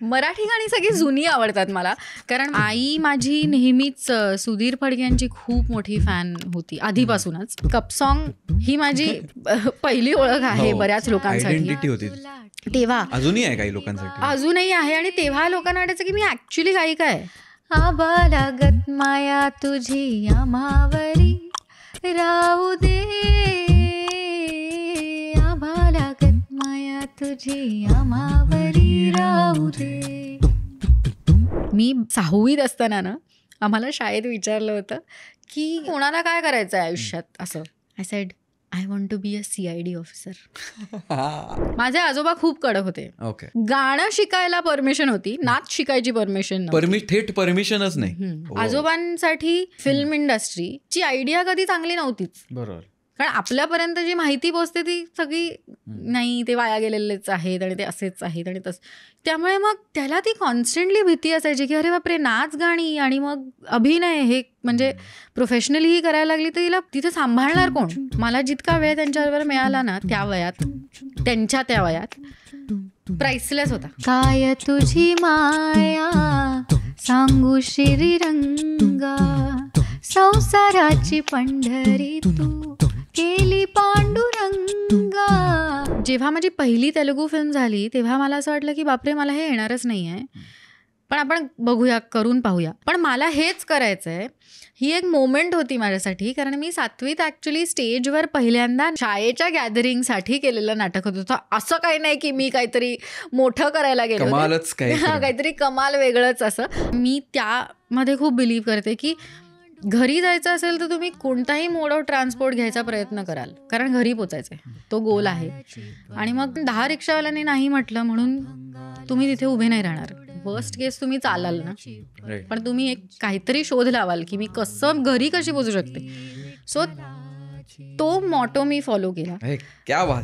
मराठी गाणी सगळी जुनी आवडतात मला, कारण आई माझी नेहमीच सुधीर फडकेंची खूप मोठी फॅन होती आधीपासूनच. कप सॉन्ग ही माझी पहिली ओळख आहे बऱ्याच लोकांसाठी होती तेव्हा. अजूनही आहे काही लोकांसाठी, अजूनही आहे. आणि तेव्हा लोकांना वाटायचं की मी ऍक्च्युली गायिका आहे. आबा लागत माया तुझी आम्हावरी राहू दे, आबा लागत माया तुझी आम्हावरी राहू दे. मी 6वीत असताना ना आम्हाला शाळेत विचारलं होतं की कोणाला काय करायचं आहे आयुष्यात असं. I said I want to be a CID officer. माझे आजोबा खूप कडक होते. गाणं शिकायला परमिशन होती, नाच शिकायची परमिशन थेट परमिशनच नाही. आजोबांसाठी फिल्म इंडस्ट्रीची आयडिया कधी चांगली नव्हतीच. बरोबर. कारण आपल्यापर्यंत जी माहिती पोचते ती सगळी नाही, ते वाया गेलेलेच आहेत आणि ते असेच आहेत आणि तसं. त्यामुळे मग त्याला ती कॉन्स्टंटली भीती असायची की अरे बापरे, नाच गाणी आणि मग अभिनय हे म्हणजे प्रोफेशनलीही करायला लागली तर तिला तिथे सांभाळणार कोण. मला जितका वेळ त्यांच्याबरोबर मिळाला ना त्या वयात, त्यांच्या त्या वयात, प्राइसलेस होता. काय तुझी माया सांगू श्रीरंगा, संसाराची पंढरी तू केली पांडुरंगा. जेव्हा माझी पहिली तेलुगू फिल्म झाली तेव्हा मला असं वाटलं की बापरे, मला हे येणारच नाही आहे, पण आपण बघूया, करून पाहूया. पण मला हेच करायचं आहे. ही एक मोमेंट होती माझ्यासाठी, कारण मी 7वीत ॲक्च्युली स्टेजवर पहिल्यांदा शाळेच्या गॅदरिंगसाठी केलेलं नाटक होतं. असं काही नाही की मी काहीतरी मोठं करायला गेलो, काहीतरी कमाल वेगळंच असं. मी त्यामध्ये खूप बिलीव्ह करते की घरी जायचं असेल तर तुम्ही कोणताही मोड ऑफ ट्रान्सपोर्ट घ्यायचा प्रयत्न कराल, कारण घरी पोचायचंय, तो गोल आहे. आणि मग 10 रिक्षावाल्यांनी नाही म्हटलं म्हणून तुम्ही तिथे उभे नाही राहणार. वर्स्ट केस तुम्ही चालाल ना, पण तुम्ही एक काहीतरी शोध लावाल की मी कसं घरी कशी पोचू शकते. सो तो मॉटो मी फॉलो केला.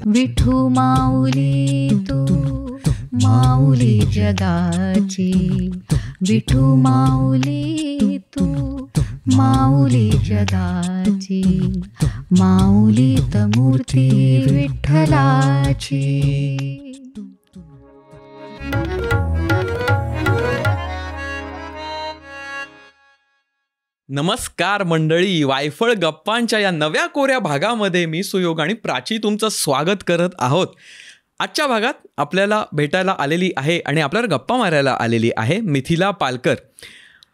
विठू माऊली तू माऊली जगाची, विठू माऊली तू माऊली जगाची, माऊली त मूर्ती विठ्ठलाची. नमस्कार मंडळी, वायफळ गप्पांच्या या नव्या कोऱ्या भागामध्ये मी सुयोग आणि प्राची तुमचं स्वागत करत आहोत. आजच्या भागात आपल्याला भेटायला आलेली आहे आणि आपल्याला गप्पा मारायला आलेली आहे मिथिला पालकर.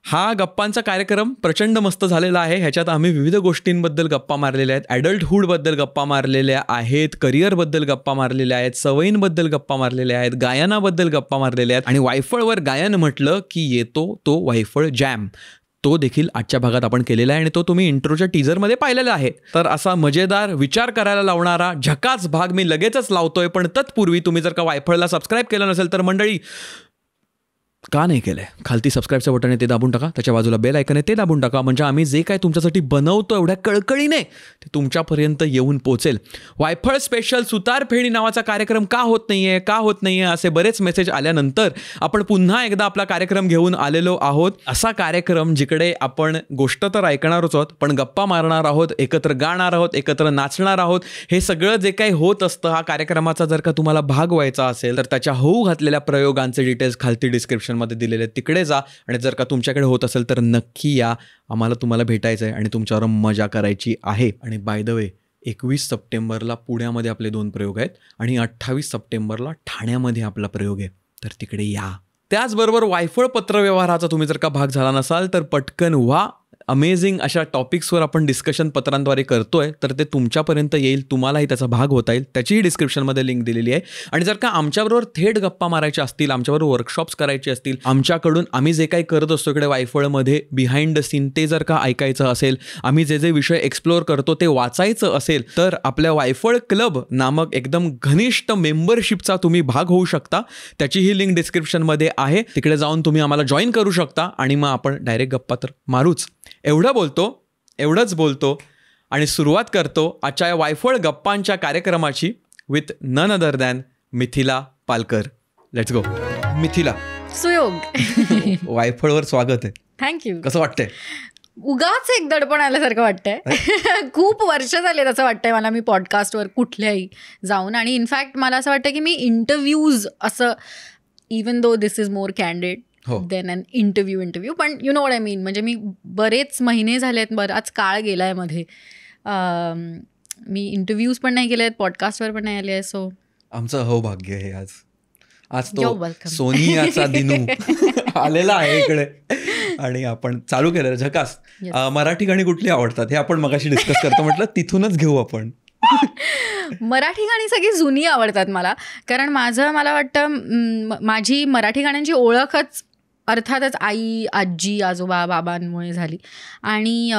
हा गप्पांचा कार्यक्रम प्रचंड मस्त झालेला आहे. ह्याच्यात आम्ही विविध गोष्टींबद्दल गप्पा मारलेल्या आहेत. ॲडल्टहूडबद्दल गप्पा मारलेल्या आहेत, करिअरबद्दल गप्पा मारलेल्या आहेत, सवयींबद्दल गप्पा मारलेल्या आहेत, गायनाबद्दल गप्पा मारलेल्या आहेत आणि वायफळवर गायन म्हटलं की येतो तो वायफळ जॅम. तो देखील आजच्या भागात आपण केलेला आहे आणि तो तुम्ही इंट्रोच्या टीजरमध्ये पाहिलेला आहे. तर असा मजेदार, विचार करायला लावणारा झकास भाग मी लगेचच लावतोय. पण तत्पूर्वी तुम्ही जर का वायफळला सबस्क्राईब केलं नसेल तर मंडळी का नाही केलं आहे, खालती सबस्क्राईबचं बटन आहे ते दाबून टाका, त्याच्या बाजूला बेल आयकन आहे ते दाबून टाका, म्हणजे आम्ही जे काय तुमच्यासाठी बनवतो एवढ्या कळकळीने ते तुमच्यापर्यंत येऊन पोचेल. वायफळ स्पेशल सुतार फेणी नावाचा कार्यक्रम का होत नाही आहे असे बरेच मेसेज आल्यानंतर आपण पुन्हा एकदा आपला कार्यक्रम घेऊन आलेलो आहोत. असा कार्यक्रम जिकडे आपण गोष्ट तर ऐकणारच आहोत, पण गप्पा मारणार आहोत, एकत्र गाणार आहोत, एकत्र नाचणार आहोत. हे सगळं जे काही होत असतं, हा कार्यक्रमाचा जर का तुम्हाला भाग व्हायचा असेल तर त्याच्या होऊ घातलेल्या प्रयोगांचे डिटेल्स खालती डिस्क्रिप्शन मध्ये दिलेले तिकडे जा. आणि जर का तुमच्याकडे होत असेल तर नक्की या, आम्हाला तुम्हाला भेटायचं आहे आणि तुमच्यावर मजा करायची आहे. आणि बाय द वे 21 सप्टेंबरला पुण्यामध्ये आपले 2 प्रयोग आहेत आणि 28 सप्टेंबरला ठाण्यामध्ये आपला प्रयोग आहे, तर तिकडे या. त्याचबरोबर वायफळ पत्रव्यवहाराचा तुम्ही जर का भाग झाला नसाल तर पटकन व्हा. अमेझिंग अशा टॉपिक्सवर आपण डिस्कशन पत्रांद्वारे करतोय, तर ते तुमच्यापर्यंत येईल, तुम्हालाही त्याचा भाग होता येईल. त्याचीही डिस्क्रिप्शनमध्ये लिंक दिलेली आहे. आणि जर का आमच्याबरोबर थेट गप्पा मारायच्या असतील, आमच्याबरोबर वर्कशॉप्स करायचे असतील, आमच्याकडून आम्ही जे काही करत असतो इकडे वायफळमध्ये बिहाइंड द सीन, ते जर का ऐकायचं असेल, आम्ही जे जे विषय एक्सप्लोअर करतो ते वाचायचं असेल, तर आपल्या वायफळ क्लब नामक एकदम घनिष्ठ मेंबरशिपचा तुम्ही भाग होऊ शकता. त्याचीही लिंक डिस्क्रिप्शनमध्ये आहे. तिकडे जाऊन तुम्ही आम्हाला जॉईन करू शकता आणि मग आपण डायरेक्ट गप्पा तर मारूच. एवढंच बोलतो आणि सुरुवात करतो आजच्या वायफळ गप्पांच्या कार्यक्रमाची with none other than Mithila Palkar. Let's go. Mithila, Suyog, वायफळवर स्वागत आहे. थँक्यू. कसं वाटतंय? उगाच एक दडपण आल्यासारखं वाटतंय. खूप वर्ष झाले असं वाटतंय मला मी पॉडकास्टवर कुठल्याही जाऊन. आणि इनफॅक्ट मला असं वाटतं की मी इंटरव्ह्यूज असं even though this is more candid than an interview पण you know what I mean. म्हणजे मी बरेच महिने झाले आहेत, बराच काळ गेला आहे मध्ये, मी इंटरव्ह्यूज पण नाही केले आहेत, पॉडकास्टवर पण नाही आले आहे. सो आमचं अहोभाग्य आहे आज तो सोनियाचा दिनू आलेला आहे इकडे आणि आपण चालू केलं. झकास. मराठी गाणी कुठली आवडतात हे आपण मगाशी डिस्कस करतो, म्हटलं तिथूनच घेऊ आपण. मराठी गाणी सगळी जुनी आवडतात मला, कारण मला वाटतं माझी मराठी गाण्यांची ओळखच अर्थातच आई, आजी, आजोबा, बाबांमुळे झाली. आणि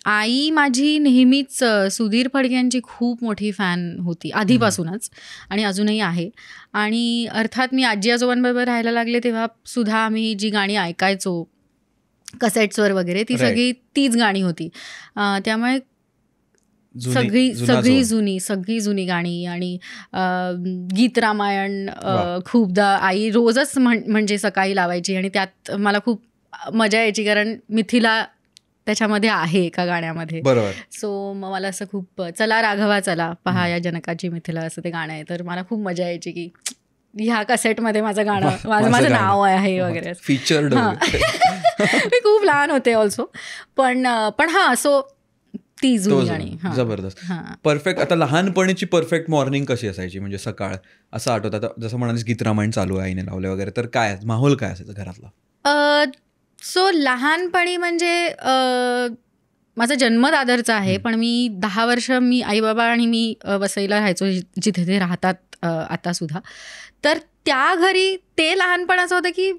आई माझी नेहमीच सुधीर फडकेंची खूप मोठी फॅन होती आधीपासूनच आणि अजूनही आहे. आणि अर्थात मी आजी आजोबांबरोबर राहायला लागले तेव्हा सुद्धा आम्ही जी गाणी ऐकायचो कसेट्सवर वगैरे, ती सगळी तीच गाणी होती. त्यामुळे सगळी जुनी गाणी. आणि गीत रामायण खूपदा आई रोजच म्हणजे सकाळी लावायची आणि त्यात मला खूप मजा यायची, कारण मिथिला त्याच्यामध्ये आहे एका गाण्यामध्ये. सो मग मला असं खूप, चला राघवा चला पहा या जनकाची मिथिला असं ते गाणं आहे, तर मला खूप मजा यायची की ह्या कसेटमध्ये माझं गाणं, माझं नाव आहे वगैरे. फीचर्ड. मी खूप लहान होते ऑल्सो, पण हां, सो ती जुनी गाणी. जबरदस्त. परफेक्ट. आता लहानपणीची परफेक्ट मॉर्निंग कशी असायची, म्हणजे सकाळ असं आठवतं? आता जसं म्हणालीस गीत रामायण चालू आहे आईने लावले वगैरे, तर काय माहोल काय असायचं घरातला? सो लहानपणी म्हणजे माझा जन्म दादरचा आहे, पण मी 10 वर्ष मी आई बाबा आणि मी वसईला राहायचो, जिथे ते राहतात आता सुद्धा. तर त्या घरी ते लहानपण असं होतं की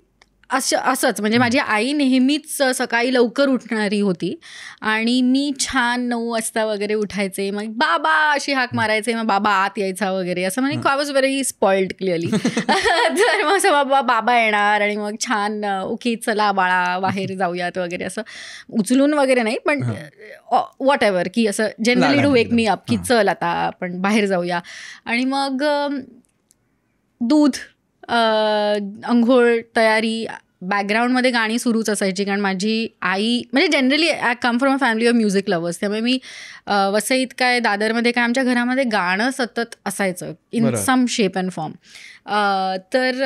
असंच म्हणजे माझी आई नेहमीच सकाळी लवकर उठणारी होती आणि मी छान 9 वाजता वगैरे उठायचे, मग बाबा अशी हाक मारायचे, मग बाबा आत यायचा वगैरे असं. म्हणजे I was very spoiled clearly. तर मग असं बाबा येणार आणि मग छान ओके चला बाळा बाहेर जाऊयात वगैरे, असं उचलून वगैरे नाही, पण वॉट एव्हर की असं generally to wake me up की चल आता आपण बाहेर जाऊया. आणि मग दूध, अंघोळ, तयारी, बॅकग्राऊंडमध्ये गाणी सुरूच असायची, कारण माझी आई म्हणजे generally I come from a family of music lovers, त्यामुळे मी वसईत काय दादरमध्ये काय आमच्या घरामध्ये गाणं सतत असायचं in some shape and form. तर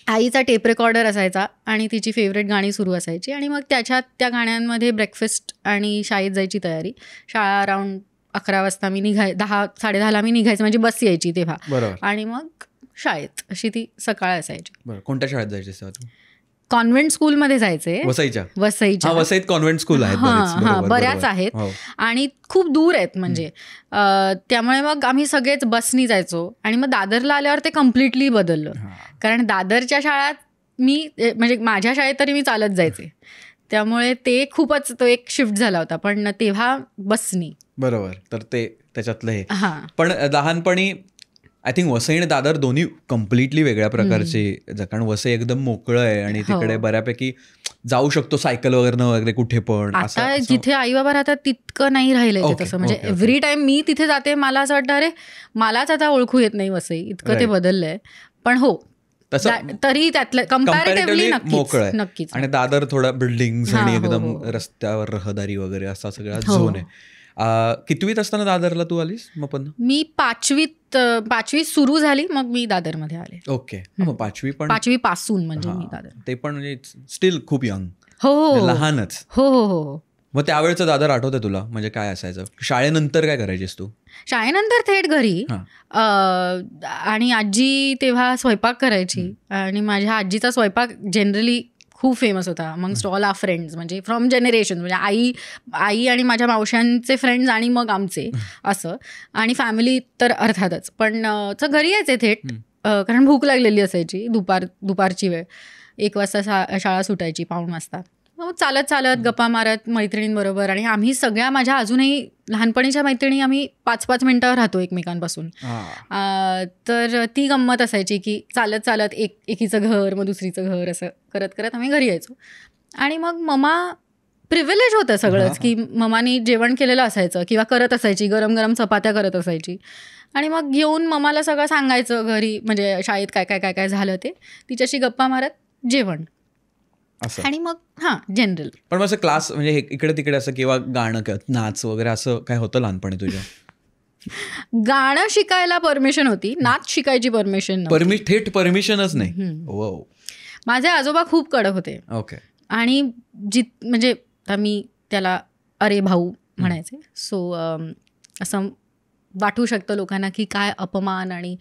आईचा टेप रेकॉर्डर असायचा आणि तिची फेवरेट गाणी सुरू असायची आणि मग त्या गाण्यांमध्ये ब्रेकफास्ट आणि शाळेत जायची तयारी. शाळा अराउंड 11 वाजता मी 10:30 मी निघायचं, माझी बस यायची तेव्हा, आणि मग शाळेत अशी ती सकाळ असायची. कोणत्या शाळेत जायची तेव्हा? कॉन्व्हेंट स्कूलमध्ये जायचे. वसईत कॉन्व्हेंट स्कूल आहेत, बऱ्याच आहेत आणि खूप दूर आहेत म्हणजे, त्यामुळे मग आम्ही सगळेच बसनी जायचो. आणि मग दादरला आल्यावर ते कम्प्लिटली बदललं, कारण दादरच्या शाळात मी म्हणजे माझ्या शाळेत तरी मी चालत जायचे, त्यामुळे ते खूपच तो एक शिफ्ट झाला होता. पण तेव्हा बसनी. बरोबर. तर ते त्याच्यातलं हे. पण लहानपणी आय थिंक वसई आणि दादर दोन्ही कम्प्लिटली वेगळ्या प्रकारचे, कारण वसई एकदम मोकळं आहे आणि तिकडे बऱ्यापैकी जाऊ शकतो सायकल वगैरे कुठे पण. आता जिथे आई बाबा राहतात तितकं नाही राहिलंय तसं. म्हणजे एव्हरी टाइम मी तिथे जाते मला असं वाटतं अरे मलाच आता ओळखू येत नाही वसई, इतकं ते बदललंय. पण हो तरी त्यातलं कम्पॅरेटिव्हली मोकळं आहे. नक्कीच. आणि दादर थोडा बिल्डिंग आणि एकदम रस्त्यावर रहदारी वगैरे असा सगळा झोन आहे. कितवीत असताना दादरला तू आलीस? मग पण मी 5वी सुरू झाली मग मी दादरमध्ये आले. ओके. मग 5वी पासून म्हणजे मी दादर. ते पण म्हणजे स्टील खूप यंग. हो, लहानच. हो. मग त्यावेळेचं दादर आठवतं तुला? म्हणजे काय असायचं? शाळेनंतर काय करायचीस तू? शाळेनंतर थेट घरी, आणि आजी तेव्हा स्वयंपाक करायची आणि माझ्या आजीचा स्वयंपाक जनरली खूप फेमस होता अमंगस्ट ऑल आवर फ्रेंड्स, म्हणजे फ्रॉम जनरेशन, म्हणजे आई आणि माझ्या मावशांचे फ्रेंड्स आणि मग आमचे असं, आणि फॅमिली तर अर्थातच. पण घरी यायचे थेट, कारण भूक लागलेली असायची. दुपारची वेळ 1 वाजता शाळा सुटायची, 1:15 वाजता. मग चालत गप्पा मारत मैत्रिणींबरोबर, आणि आम्ही सगळ्या माझ्या अजूनही लहानपणीच्या मैत्रिणी आम्ही 5-5 मिनिटावर राहतो एकमेकांपासून. तर ती गंमत असायची की चालत एकीचं घर मग दुसरीचं घर असं करत आम्ही घरी यायचो. आणि मग मम्मा प्रिव्हिलेज होतं सगळंच की मम्मानी जेवण केलेलं असायचं किंवा करत असायची, गरम चपात्या करत असायची, आणि मग घेऊन मम्माला सगळं सांगायचं घरी, म्हणजे शाळेत काय झालं ते, तिच्याशी गप्पा मारत जेवण. आणि मग जनरल. पण मग असं क्लास म्हणजे इकडे तिकडे असं किंवा गाणं नाच वगैरे असं काय होतं लहानपणी तुझ्या? गाणं शिकायला परमिशन होती, नाच शिकायची परमिशन नव्हती. थेट परमिशनच नाही. वाव. माझे आजोबा खूप कडक होते. ओके. आणि म्हणजे आता मी त्याला अरे भाऊ म्हणायचे. सो असं वाटू शकतं लोकांना की काय अपमान आणि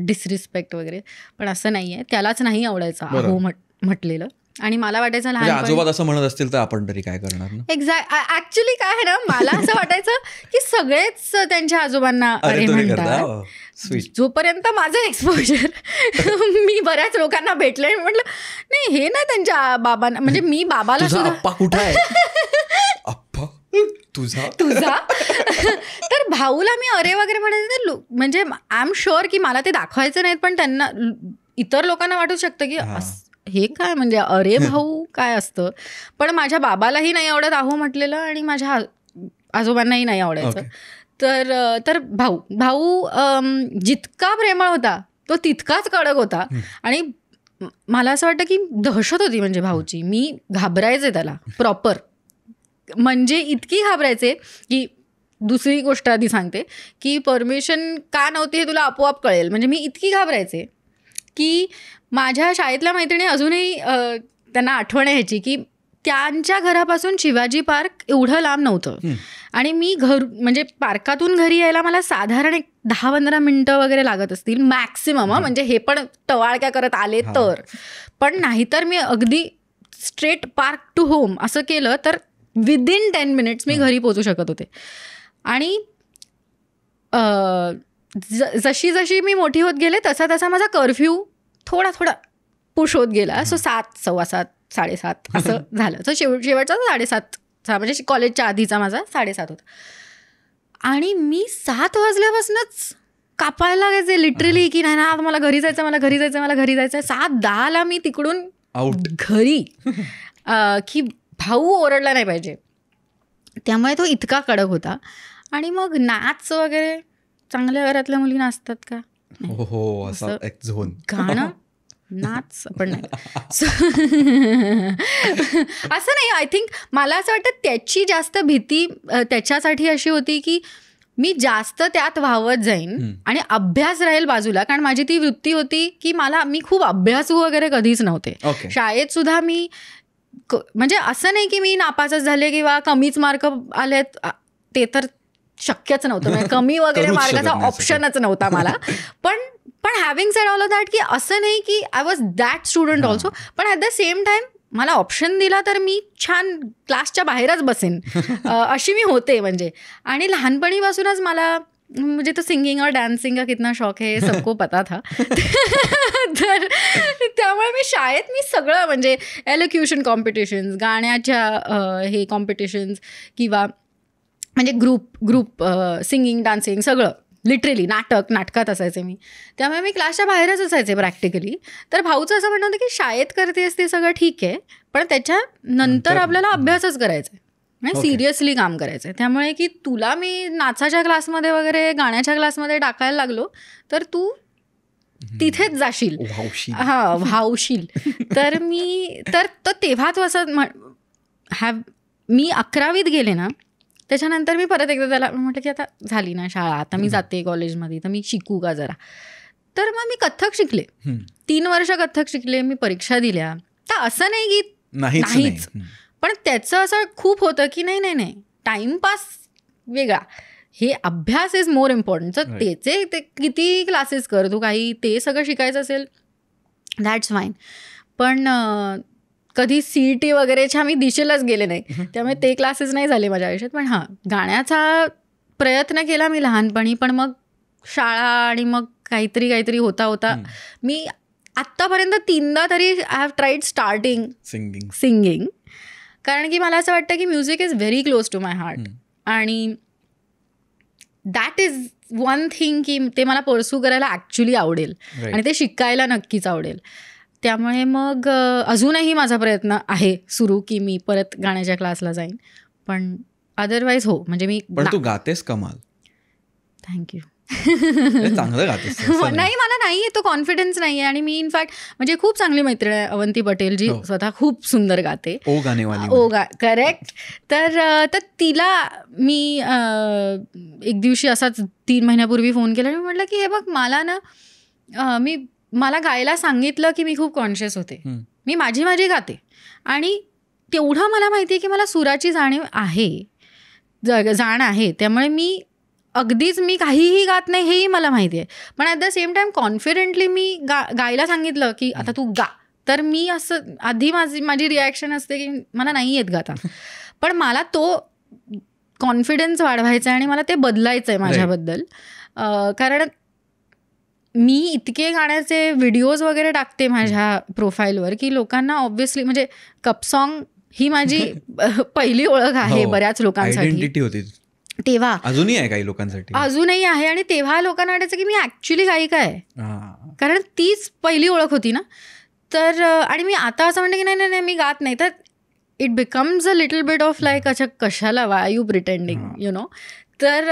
डिसरिस्पेक्ट वगैरे, पण असं नाही आहे. त्यालाच नाही आवडायचं अहो म्हटलेलं. आणि मला वाटायचं लहान आजोबा असं म्हणत असतील तर आपण तरी काय करणार ना. एक्झॅक्ट. ऍक्च्युली काय आहे ना, मला असं वाटायचं की सगळेच त्यांच्या आजोबांना अरे म्हणतात. जोपर्यंत माझं एक्सपोजर मी बऱ्याच लोकांना भेटले, म्हटलं नाही हे ना त्यांच्या बाबांना, म्हणजे मी बाबाला सुद्धा अप्पा कुठं आहे अप्पा तुझा तर भाऊला मी अरे वगैरे म्हणायचं. म्हणजे आय एम शुअर की मला ते दाखवायचं नाहीत, पण त्यांना इतर लोकांना वाटू शकतं की हे काय म्हणजे अरे भाऊ काय असतं. पण माझ्या बाबालाही नाही आवडत अहो म्हटलेलं आणि माझ्या आजोबांनाही नाही आवडायचं. तर भाऊ जितका प्रेमळ होता तो तितकाच कडक होता. आणि मला असं वाटतं की दहशत होती म्हणजे भाऊची. मी घाबरायचे त्याला प्रॉपर, म्हणजे इतकी घाबरायचे की दुसरी गोष्ट आधी सांगते की परमिशन का नव्हती हे तुला आपोआप कळेल. म्हणजे मी इतकी घाबरायचे की माझ्या शाळेतल्या मैत्रिणी अजूनही त्यांना आठवण आहे ह्याची की त्यांच्या घरापासून शिवाजी पार्क एवढं लांब नव्हतं. आणि मी म्हणजे पार्कातून घरी यायला मला साधारण 10-15 मिनटं वगैरे लागत असतील मॅक्सिमम. म्हणजे हे पण टवाळक्या करत आले तर. पण नाहीतर मी अगदी स्ट्रेट पार्क टू होम असं केलं तर विदिन 10 मिनिट्स मी घरी पोहोचू शकत होते. आणि जशी जशी मी मोठी होत गेले तसा तसा माझा कर्फ्यू थोडा पुश होत गेला. सो 7, 7:15, 7:30 असं झालं. सो शेवटचा 7:30 म्हणजे कॉलेजच्या आधीचा माझा 7:30 होता. आणि मी 7 वाजल्यापासूनच कापायला लागायचे लिटरली की नाही ना मला घरी जायचं, मला घरी जायचं, मला घरी जायचं. 7:10ला मी तिकडून घरी की भाऊ ओरडला नाही पाहिजे. त्यामुळे तो इतका कडक होता. आणि मग नाच वगैरे चांगल्या घरातल्या मुली नाचतात का? हो असं गाणं नाच पण नाही असं नाही. आय थिंक मला असं वाटतं त्याची जास्त भीती त्याच्यासाठी अशी होती की मी जास्त त्यात वाहवत जाईन आणि अभ्यास राहील बाजूला. कारण माझी ती वृत्ती होती की मी खूप अभ्यासू वगैरे कधीच नव्हते. शाळेत सुद्धा मी म्हणजे असं नाही की मी नापासच झाले किंवा कमीच मार्क आलेत, ते तर शक्यच नव्हतं. म्हणजे कमी वगैरे मार्काचा ऑप्शनच नव्हता मला. पण having sed all of that की असं नाही की I was that student also. पण ॲट द सेम टाइम मला ऑप्शन दिला तर मी छान क्लासच्या बाहेरच बसेन अशी मी होते म्हणजे. आणि लहानपणीपासूनच मला मुझे तो सिंगिंग और डान्सिंग का कितना शौक है सबको पता था. तर त्यामुळे मी शाळेत सगळं म्हणजे एलोक्युशन कॉम्पिटिशन्स, गाण्याच्या हे कॉम्पिटिशन्स किंवा म्हणजे ग्रुप सिंगिंग डान्सिंग सगळं लिटरली नाटकात असायचे मी. त्यामुळे मी क्लासच्या बाहेरच असायचे प्रॅक्टिकली. तर भाऊचं असं म्हणणं होतं की शाळेत करतेस ते सगळं ठीक आहे, पण त्याच्यानंतर आपल्याला अभ्यासच करायचा आहे, म्हणजे सिरियसली काम करायचं आहे. त्यामुळे की तुला मी नाचाच्या क्लासमध्ये वगैरे गाण्याच्या क्लासमध्ये टाकायला लागलो तर तू तिथेच जाशील, व्हावशील. तर तेव्हाच असं मी 11वीत गेले ना, त्याच्यानंतर मी परत एकदा त्याला म्हटलं की आता झाली ना शाळा, आता मी जाते कॉलेजमध्ये, तर मी शिकू का जरा. तर मग मी कथ्थक शिकले, 3 वर्ष कथ्थक शिकले, मी परीक्षा दिल्या. तर असं नाही की नाहीच, पण त्याचं असं खूप होतं की नाही टाइमपास वेगळा, हे अभ्यास इज मोर इम्पॉर्टंट. तर त्याचे ते किती क्लासेस कर तू, काही ते सगळं शिकायचं असेल दॅट्स फाईन. पण कधी CET वगैरेच्या मी दिशेलाच गेले नाही, त्यामुळे ते क्लासेस नाही झाले माझ्या आयुष्यात. पण गाण्याचा प्रयत्न केला मी लहानपणी, पण मग शाळा आणि मग काहीतरी होता मी आत्तापर्यंत 3दा तरी I have tried starting singing. कारण की मला असं वाटतं की music is very close to my heart. आणि दॅट इज वन थिंग की ते मला परस्यू करायला ॲक्च्युली आवडेल आणि ते शिकायला नक्कीच आवडेल. त्यामुळे मग अजूनही माझा प्रयत्न आहे सुरू की मी परत गाण्याच्या क्लासला जाईन. पण अदरवाईज म्हणजे मी पण तू गातेस कमाल. थँक्यू. चांगलं गातेस नाही, मला नाहीये तो कॉन्फिडन्स नाहीये. आणि मी इनफॅक्ट म्हणजे खूप चांगली मैत्रीण आहे अवंती पटेल, जी स्वतः खूप सुंदर गाते. ओ गाणेवाली. करेक्ट. तर तिला मी एक दिवशी असाच 3 महिन्यापूर्वी फोन केला आणि म्हटलं की हे बघ, मला ना मला गायला सांगितलं की मी खूप कॉन्शियस होते. मी माझी गाते आणि तेवढं मला माहिती आहे की मला सुराची जाणीव आहे, जाण आहे. त्यामुळे मी अगदीच मी काहीही गात नाही हेही मला माहिती आहे. पण at the same time confidently मी गायला सांगितलं की आता तू गा, तर मी असं आधी माझी रिॲक्शन असते की मला नाही येत गाता. पण मला तो कॉन्फिडन्स वाढवायचा आहे आणि मला ते बदलायचं आहे माझ्याबद्दल. कारण मी इतके गाण्याचे व्हिडिओज वगैरे टाकते माझ्या प्रोफाईलवर की लोकांना ऑब्व्हियसली म्हणजे कप सॉन्ग ही माझी पहिली ओळख आहे बऱ्याच लोकांसाठी होती तेव्हा. अजूनही आहे काही लोकांसाठी, अजूनही आहे. आणि तेव्हा लोकांना वाटायचं की मी ऍक्च्युली गायिका आहे, कारण तीच पहिली ओळख होती ना. तर आणि मी आता असं म्हणते की नाही नाही मी गात नाही, तर it becomes a little bit of like अच्छा कशाला Y you pretending you know. तर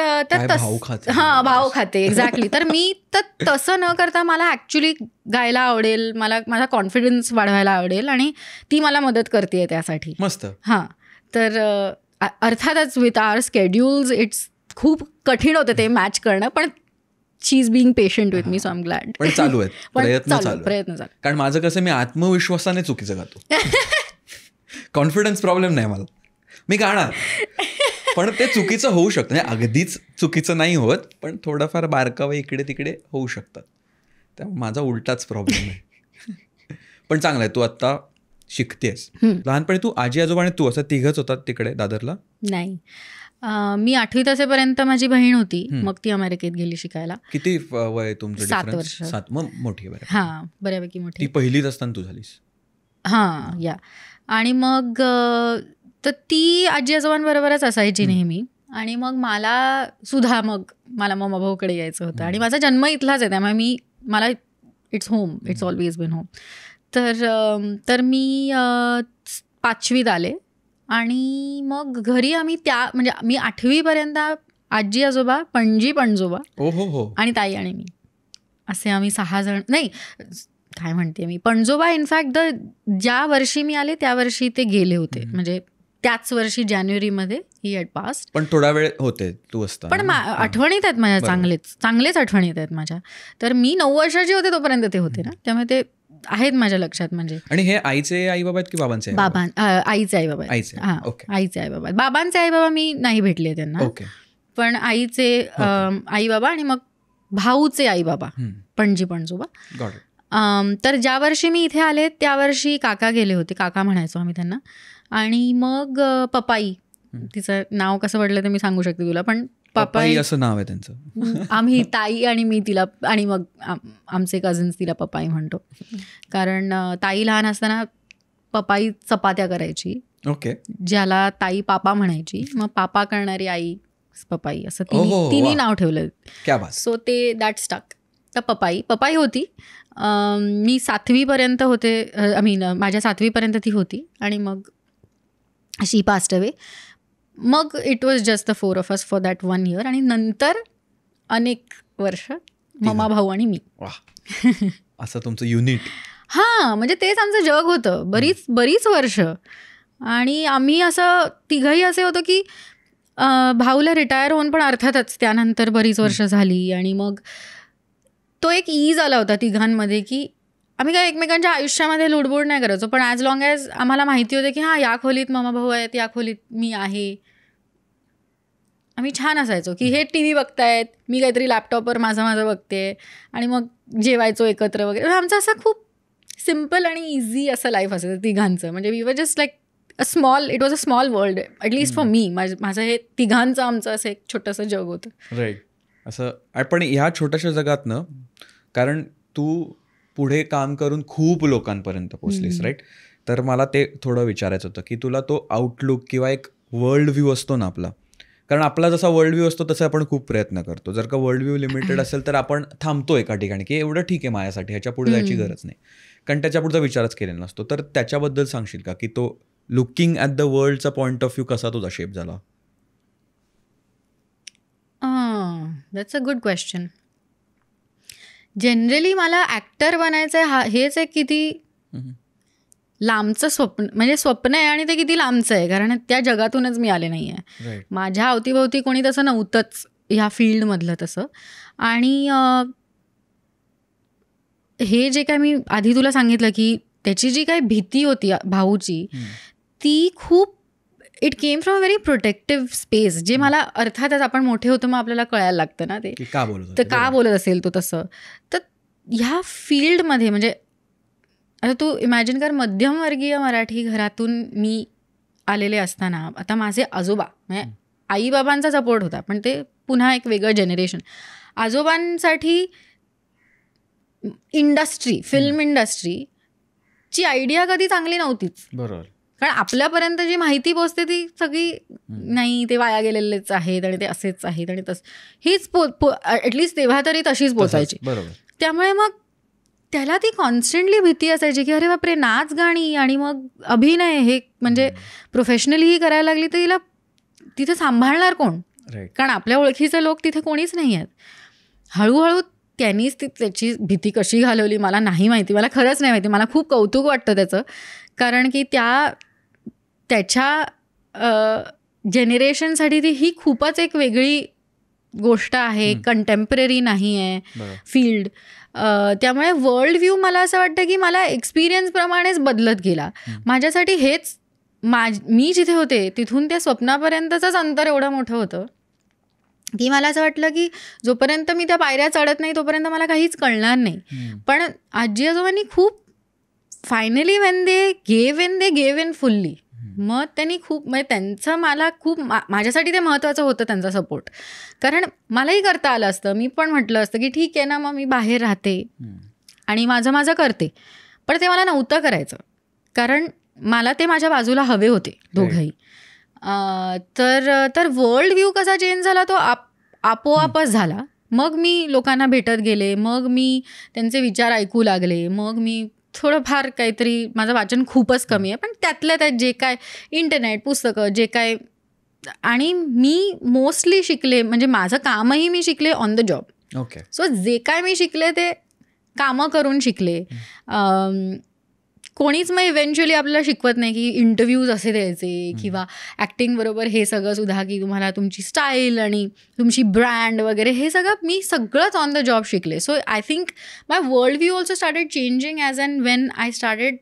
भाव खाते एक्झॅक्टली. तर मी तसं न करता मला ॲक्च्युली गायला आवडेल, मला माझा कॉन्फिडन्स वाढवायला आवडेल आणि ती मला मदत करते त्यासाठी. मस्त. हां, तर अर्थातच विथ आवर स्केड्युल्स इट्स खूप कठीण होतं ते मॅच करणं, पण she is being patient with me, so I am glad. पण चालू आहेत प्रयत्न चालू. कारण माझं कसं, मी आत्मविश्वासाने चुकीचं गातो. कॉन्फिडन्स प्रॉब्लेम नाही मला, मी गाणार, पण ते चुकीचं होऊ शकतं. अगदीच चुकीचं नाही होत, पण थोडंफार बारकावं इकडे तिकडे होऊ शकतात. त्यामुळे माझा उलटाच प्रॉब्लेम आहे. पण चांगला आहे, तू आत्ता शिकतेस. लहानपणी तू आजी आजोबा आणि तू असं तिघच होतात तिकडे दादरला? नाही, मी 8वीत असेपर्यंत माझी बहीण होती, मग ती अमेरिकेत गेली शिकायला. किती वय तुमचं? 7 वर्ष. 7. मग मोठी आहे. हां, बऱ्यापैकी मोठी. ती पहिलीच असताना तू झालीस? हां, या. आणि मग तर ती आजी आजोबांबरोबरच असायची नेहमी. आणि मग मला मम्मा भाऊकडे यायचं होतं. आणि माझा जन्म इथलाच आहे, त्यामुळे मला its home, it's always been home. तर मी 5वीत आले आणि मग घरी आम्ही म्हणजे मी 8वीपर्यंत आजी आजोबा, पणजी पणजोबा आणि ताई आणि मी असे आम्ही 6 जण. नाही, काय म्हणते मी, पणजोबा इनफॅक्ट ज्या वर्षी मी आले त्या वर्षी ते गेले होते, म्हणजे त्याच वर्षी जानेवारीमध्ये ही हॅड पास्ट. पण थोडा वेळ होते तू असता. पण आठवणीत आहेत माझ्या, चांगलेच आठवणीत आहेत माझ्या. तर मी 9 वर्षाची होते तोपर्यंत ते होते ना, त्यामुळे ते आहेत माझ्या लक्षात. म्हणजे आणि हे आईचे आई बाबा आहेत की बाबांचे? आईचे आई बाबा. आईचे आई बाबा. बाबांचे आई बाबा मी नाही भेटले त्यांना, पण आईचे आई बाबा आणि मग भाऊचे आई बाबा, पणजी पणजोबा. तर ज्या वर्षी मी इथे आले त्या वर्षी काका गेले होते, काका म्हणायचो आम्ही त्यांना. आणि मग पपाई, तिचं नाव कसं पडलं ते मी सांगू शकते तुला, पण पपाई असं नाव आहे त्यांचं. आम्ही ताई आणि मी तिला, आणि मग आमचे कझन्स तिला पपाई म्हणतो. कारण ताई लहान असताना पपाई चपात्या करायची, ज्याला ताई पापा म्हणायची, मग पापा करणारी आई पपाई, असं तिने नाव ठेवलं. सो ते दॅट स्टक. तर पपाई होती. मी 7वीपर्यंत होते, माझ्या 7वीपर्यंत ती होती. आणि मग शी पास्ट अवे. मग it was just the 4 of us for that 1 year. आणि नंतर अनेक वर्ष मम्मा भाऊ आणि मी. असं तुमचं युनिट. हां, म्हणजे तेच आमचं जग होतं बरीच वर्ष. आणि आम्ही असं तिघही असे होतो की भाऊला रिटायर होऊन पण अर्थातच त्यानंतर बरीच वर्ष झाली. आणि मग तो एक ईज आला होता तिघांमध्ये की आम्ही काय एकमेकांच्या आयुष्यामध्ये लुडबुड नाही करायचो, पण ॲज लॉंग ॲज आम्हाला माहिती होतं की हां, या खोलीत मम्मा भाऊ आहेत, या खोलीत मी आहे, आम्ही छान असायचो की हे टी व्ही बघतायत, मी काहीतरी लॅपटॉपवर माझं बघते, आणि मग जेवायचो एकत्र वगैरे. आमचं असं खूप सिम्पल आणि इझी असं लाईफ असायचं तिघांचं. म्हणजे we were just like it was a small world, at least for me. माझं हे तिघांचं आमचं असं एक छोटंसं जग होतं. राईट. असं. पण ह्या छोट्याशा जगातनं, कारण तू पुढे काम करून खूप लोकांपर्यंत पोचलीस, राईट. तर मला ते थोडं विचारायचं होतं की तुला तो आउटलुक किंवा एक वर्ल्ड व्ह्यू असतो ना आपला, कारण आपला जसा वर्ल्ड व्ह्यू असतो तसे आपण खूप प्रयत्न करतो. जर का वर्ल्ड व्ह्यू लिमिटेड असेल तर आपण थांबतो एका ठिकाणी की एवढं ठीक आहे माझ्यासाठी, ह्याच्या पुढे जायची गरज नाही, कारण त्याच्या पुढचा विचारच केलेला नसतो. तर त्याच्याबद्दल सांगशील का की तो लुकिंग ॲट द वर्ल्डचा पॉईंट ऑफ व्ह्यू कसा तुझा शेप झाला? That's a good question. Generally मला ॲक्टर बनायचं आहे हेच एक किती लांबचं स्वप्न, म्हणजे स्वप्न आहे आणि ते किती लांबचं आहे, कारण त्या जगातूनच मी आले नाही आहे. माझ्या अवतीभोवती कोणी तसं नव्हतंच ह्या फील्डमधलं तसं. आणि हे जे काय मी आधी तुला सांगितलं की त्याची जी काही भीती होती भाऊची, ती खूप it came from a very protective space, जे मला अर्थातच आपण मोठे होतो मग आपल्याला कळायला लागतं ना ते का बोलत असेल तो तसं. तर ह्या फील्डमध्ये म्हणजे आता तू इमॅजिन कर, मध्यमवर्गीय मराठी घरातून मी आलेले असताना आता माझे आजोबा म्हणजे आईबाबांचा सपोर्ट होता, पण ते पुन्हा एक वेगळं जनरेशन. आजोबांसाठी इंडस्ट्री, फिल्म इंडस्ट्रीची आयडिया कधी चांगली नव्हतीच. बरोबर. कारण आपल्यापर्यंत जी माहिती पोचते ती सगळी नाही ते वाया गेलेलेच आहेत आणि ते असेच आहेत आणि तसं हीच ॲटलिस्ट तेव्हा तरी तशीच पोचायची. बरोबर. त्यामुळे मग त्याला ती कॉन्स्टंटली भीती असायची की अरे बापरे, नाच गाणी आणि मग अभिनय हे म्हणजे प्रोफेशनलीही करायला लागली तर तिला तिथे सांभाळणार कोण, कारण आपल्या ओळखीचे लोक तिथे कोणीच नाही आहेत. हळूहळू त्यांनीच त्याची भीती कशी घालवली मला नाही माहिती, मला खरंच नाही माहिती. मला खूप कौतुक वाटतं त्याचं, कारण की त्याच्या जेनेरेशनसाठी ती ही खूपच एक वेगळी गोष्ट आहे, कंटेम्पररी नाही आहे फील्ड. त्यामुळे वर्ल्ड व्ह्यू मला असं वाटतं की मला एक्सपिरियन्सप्रमाणेच बदलत गेला. माझ्यासाठी हेच मी जिथे होते तिथून त्या स्वप्नापर्यंतचंच अंतर एवढं मोठं होतं की मला असं वाटलं की जोपर्यंत मी त्या पायऱ्या चढत नाही तोपर्यंत मला काहीच कळणार नाही. पण आजी आजोबांनी खूप finally when they gave in fully, मग त्यांनी खूप म्हणजे त्यांचं मला खूप माझ्यासाठी ते महत्त्वाचं होतं त्यांचा सपोर्ट. कारण मलाही करता आलं असतं, मी पण म्हटलं असतं की ठीक आहे ना, मग मी बाहेर राहते आणि माझं करते, पण ते मला नव्हतं करायचं, कारण मला ते माझ्या बाजूला हवे होते दोघंही. तर वर्ल्ड व्ह्यू कसा चेंज झाला तो आपोआपच झाला. मग मी लोकांना भेटत गेले, मग मी त्यांचे विचार ऐकू लागले, मग मी थोडंफार काहीतरी, माझं वाचन खूपच कमी आहे पण त्यातल्या त्यात जे काय इंटरनेट पुस्तकं जे काय, आणि मी मोस्टली शिकले म्हणजे माझं कामही मी शिकले on the job. Okay. So जे काय मी शिकले ते कामं करून शिकले. कोणीच मग इव्हेंच्युअली आपल्याला शिकवत नाही की इंटरव्ह्यूज असे द्यायचे किंवा ॲक्टिंग बरोबर हे सगळं सुद्धा की तुम्हाला तुमची स्टाईल आणि तुमची ब्रँड वगैरे हे सगळं मी सगळंच ऑन द जॉब शिकले. So I think my world view also started changing as and when I started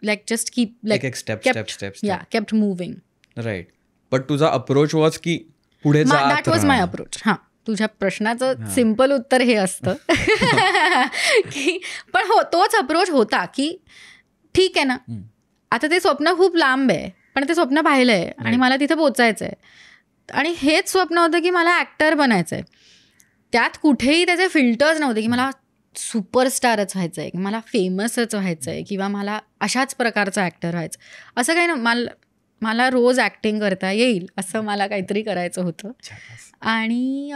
like just kept moving. Right. But तुझा अप्रोच वॉज की पुढे दॅट वॉज माय अप्रोच. हां, तुझ्या प्रश्नाचं सिम्पल उत्तर हे असतं की पण हो तोच अप्रोच होता की ठीक आहे ना, आता ते स्वप्न खूप लांब आहे पण ते स्वप्न पाहिलं आहे आणि मला तिथे पोचायचं आहे. आणि हेच स्वप्न होतं की मला ॲक्टर बनायचं आहे. त्यात कुठेही त्याचे फिल्टर्स नव्हते की मला सुपरस्टारच व्हायचं आहे, मला फेमसच व्हायचं आहे किंवा मला अशाच प्रकारचा ॲक्टर व्हायचं, असं काही ना. मला रोज ॲक्टिंग करता येईल असं मला काहीतरी करायचं होतं. आणि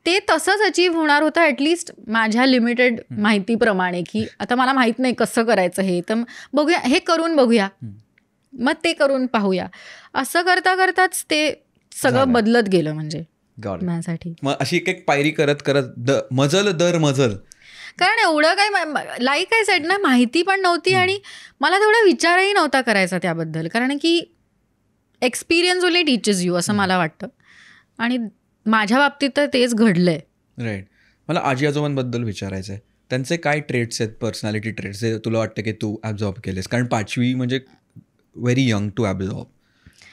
ते तसंच अचीव्ह होणार होतं ॲटलिस्ट माझ्या लिमिटेड माहितीप्रमाणे की आता मला माहीत नाही कसं करायचं हे, तर बघूया, हे करून बघूया, मग ते करून पाहूया. असं करता करताच ते सगळं बदलत गेलं म्हणजे माझ्यासाठी. मग अशी एक पायरी करत करत मजल दर मजल, कारण एवढं काही लाईक आय सेड ना, माहिती पण नव्हती आणि मला तेवढा विचारही नव्हता करायचा त्याबद्दल, कारण की एक्सपिरियन्स ओनली टीचेस यू असं मला वाटतं. आणि माझ्या बाबतीत तर तेच घडलंय. राईट. मला आजी आजोबांबद्दल विचारायचं आहे, त्यांचे काय ट्रेट्स आहेत, पर्सनॅलिटी ट्रेट्स आहे तुला वाटतं की तू ॲब्झॉर्ब केलेस, कारण 5वी म्हणजे व्हेरी यंग टू ॲब्झॉर्ब.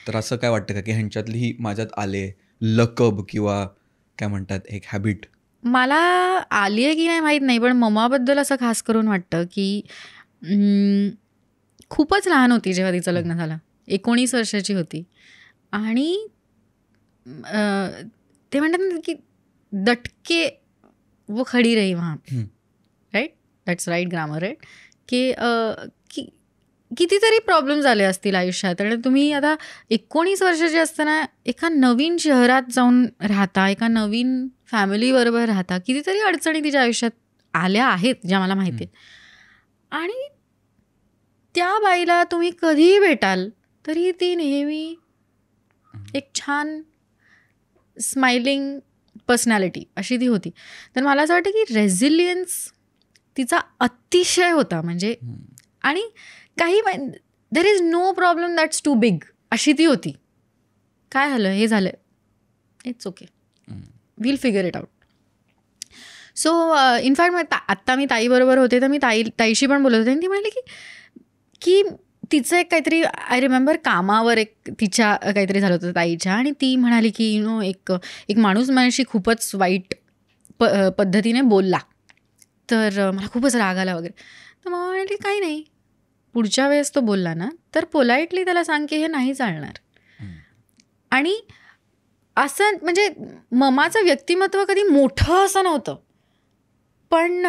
तर असं काय वाटतं का की ह्यांच्यातलीही माझ्यात आले लकब किंवा काय म्हणतात एक हॅबिट? मला आली आहे की नाही माहीत नाही, पण मम्माबद्दल असं खास करून वाटतं की खूपच लहान होती जेव्हा तिचं लग्न झालं, 19 वर्षाची होती. आणि ते म्हणतात ना की दटके वो खडी रही वहाँ, right, that's right grammar, right. की कितीतरी प्रॉब्लेम झाले असतील आयुष्यात आणि तुम्ही आता 19 वर्षाचे असताना एका नवीन शहरात जाऊन राहता, एका नवीन फॅमिलीबरोबर राहता, कितीतरी अडचणी तिच्या आयुष्यात आल्या आहेत ज्या मला माहिती आहेत. आणि त्या बाईला तुम्ही कधीही भेटाल तरी ती नेहमी एक छान स्माइलिंग पर्सनॅलिटी अशी ती होती. तर मला असं वाटतं की रेझिलियन्स तिचा अतिशय होता. म्हणजे आणि काही there is no problem that's too big अशी ती होती. काय झालं, हे झालं, it's okay, will figure it out. So in fact आत्ता मी ताईबरोबर होते तर मी ताईशी पण बोलत होते आणि ती म्हणाली की तिचं एक काहीतरी, आय रिमेंबर कामावर एक तिच्या काहीतरी झालं होतं ताईच्या, आणि ती म्हणाली की एक माणूस माझ्याशी खूपच वाईट पद्धतीने बोलला, तर मला खूपच राग आला वगैरे. तर मग म्हणाली काही नाही, पुढच्या वेळेस तो बोलला ना तर पोलाइटली त्याला सांग की हे नाही चालणार. आणि असं म्हणजे ममाचं व्यक्तिमत्व कधी मोठं असं नव्हतं, पण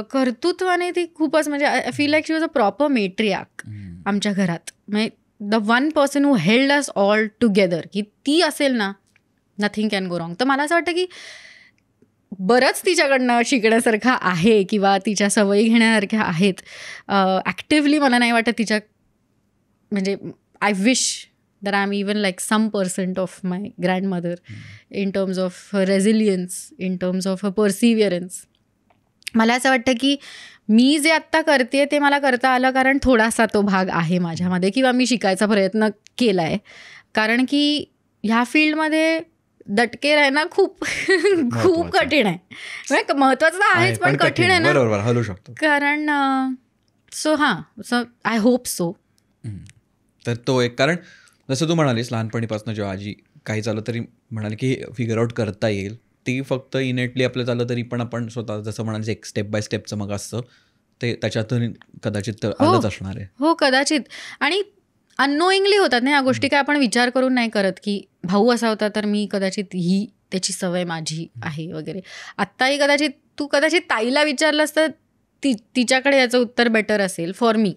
कर्तृत्वाने ती खूपच, म्हणजे I feel like she was a proper matriarch आमच्या घरात. म्हणजे the one person who held us all together, की ती असेल ना, नथिंग कॅन गो रॉंग. तर मला असं वाटतं की बरंच तिच्याकडनं शिकण्यासारखं आहे किंवा तिच्या सवयी घेण्यासारख्या आहेत. ॲक्टिव्हली मला नाही वाटत तिच्या, म्हणजे I wish that I'm even like some percent of my grandmother in terms of her resilience, in terms of her perseverance. मला असं वाटतं की मी जे आत्ता करते ते मला करता आलं कारण थोडासा तो भाग आहे माझ्यामध्ये, किंवा मी शिकायचा प्रयत्न केला आहे. कारण की ह्या फील्डमध्ये दटके राहणं खूप खूप कठीण आहे. म्हणजे महत्त्वाचं तर आहेच, पण कठीण आहे ना, हलू शकतो. कारण सो आय होप सो. तर तो एक, कारण जसं तू म्हणालीस लहानपणीपासून जेव्हा आजी काही झालं तरी म्हणाली की फिगर आउट करता येईल, ती फक्त इनेटली आपलं झालं तरी पण आपण स्वतः जसं म्हणाले एक स्टेप बाय स्टेपचं मग असतं ते त्याच्यातून कदाचित आलंच असणार आहे. हो कदाचित. आणि अननोईंगली होतात ना या गोष्टी, काय आपण विचार करून नाही करत की भाऊ असा होता तर मी कदाचित ही त्याची सवय माझी आहे वगैरे. आत्ताही कदाचित ताईला विचारलंस तर तिच्याकडे याचं उत्तर बेटर असेल फॉर मी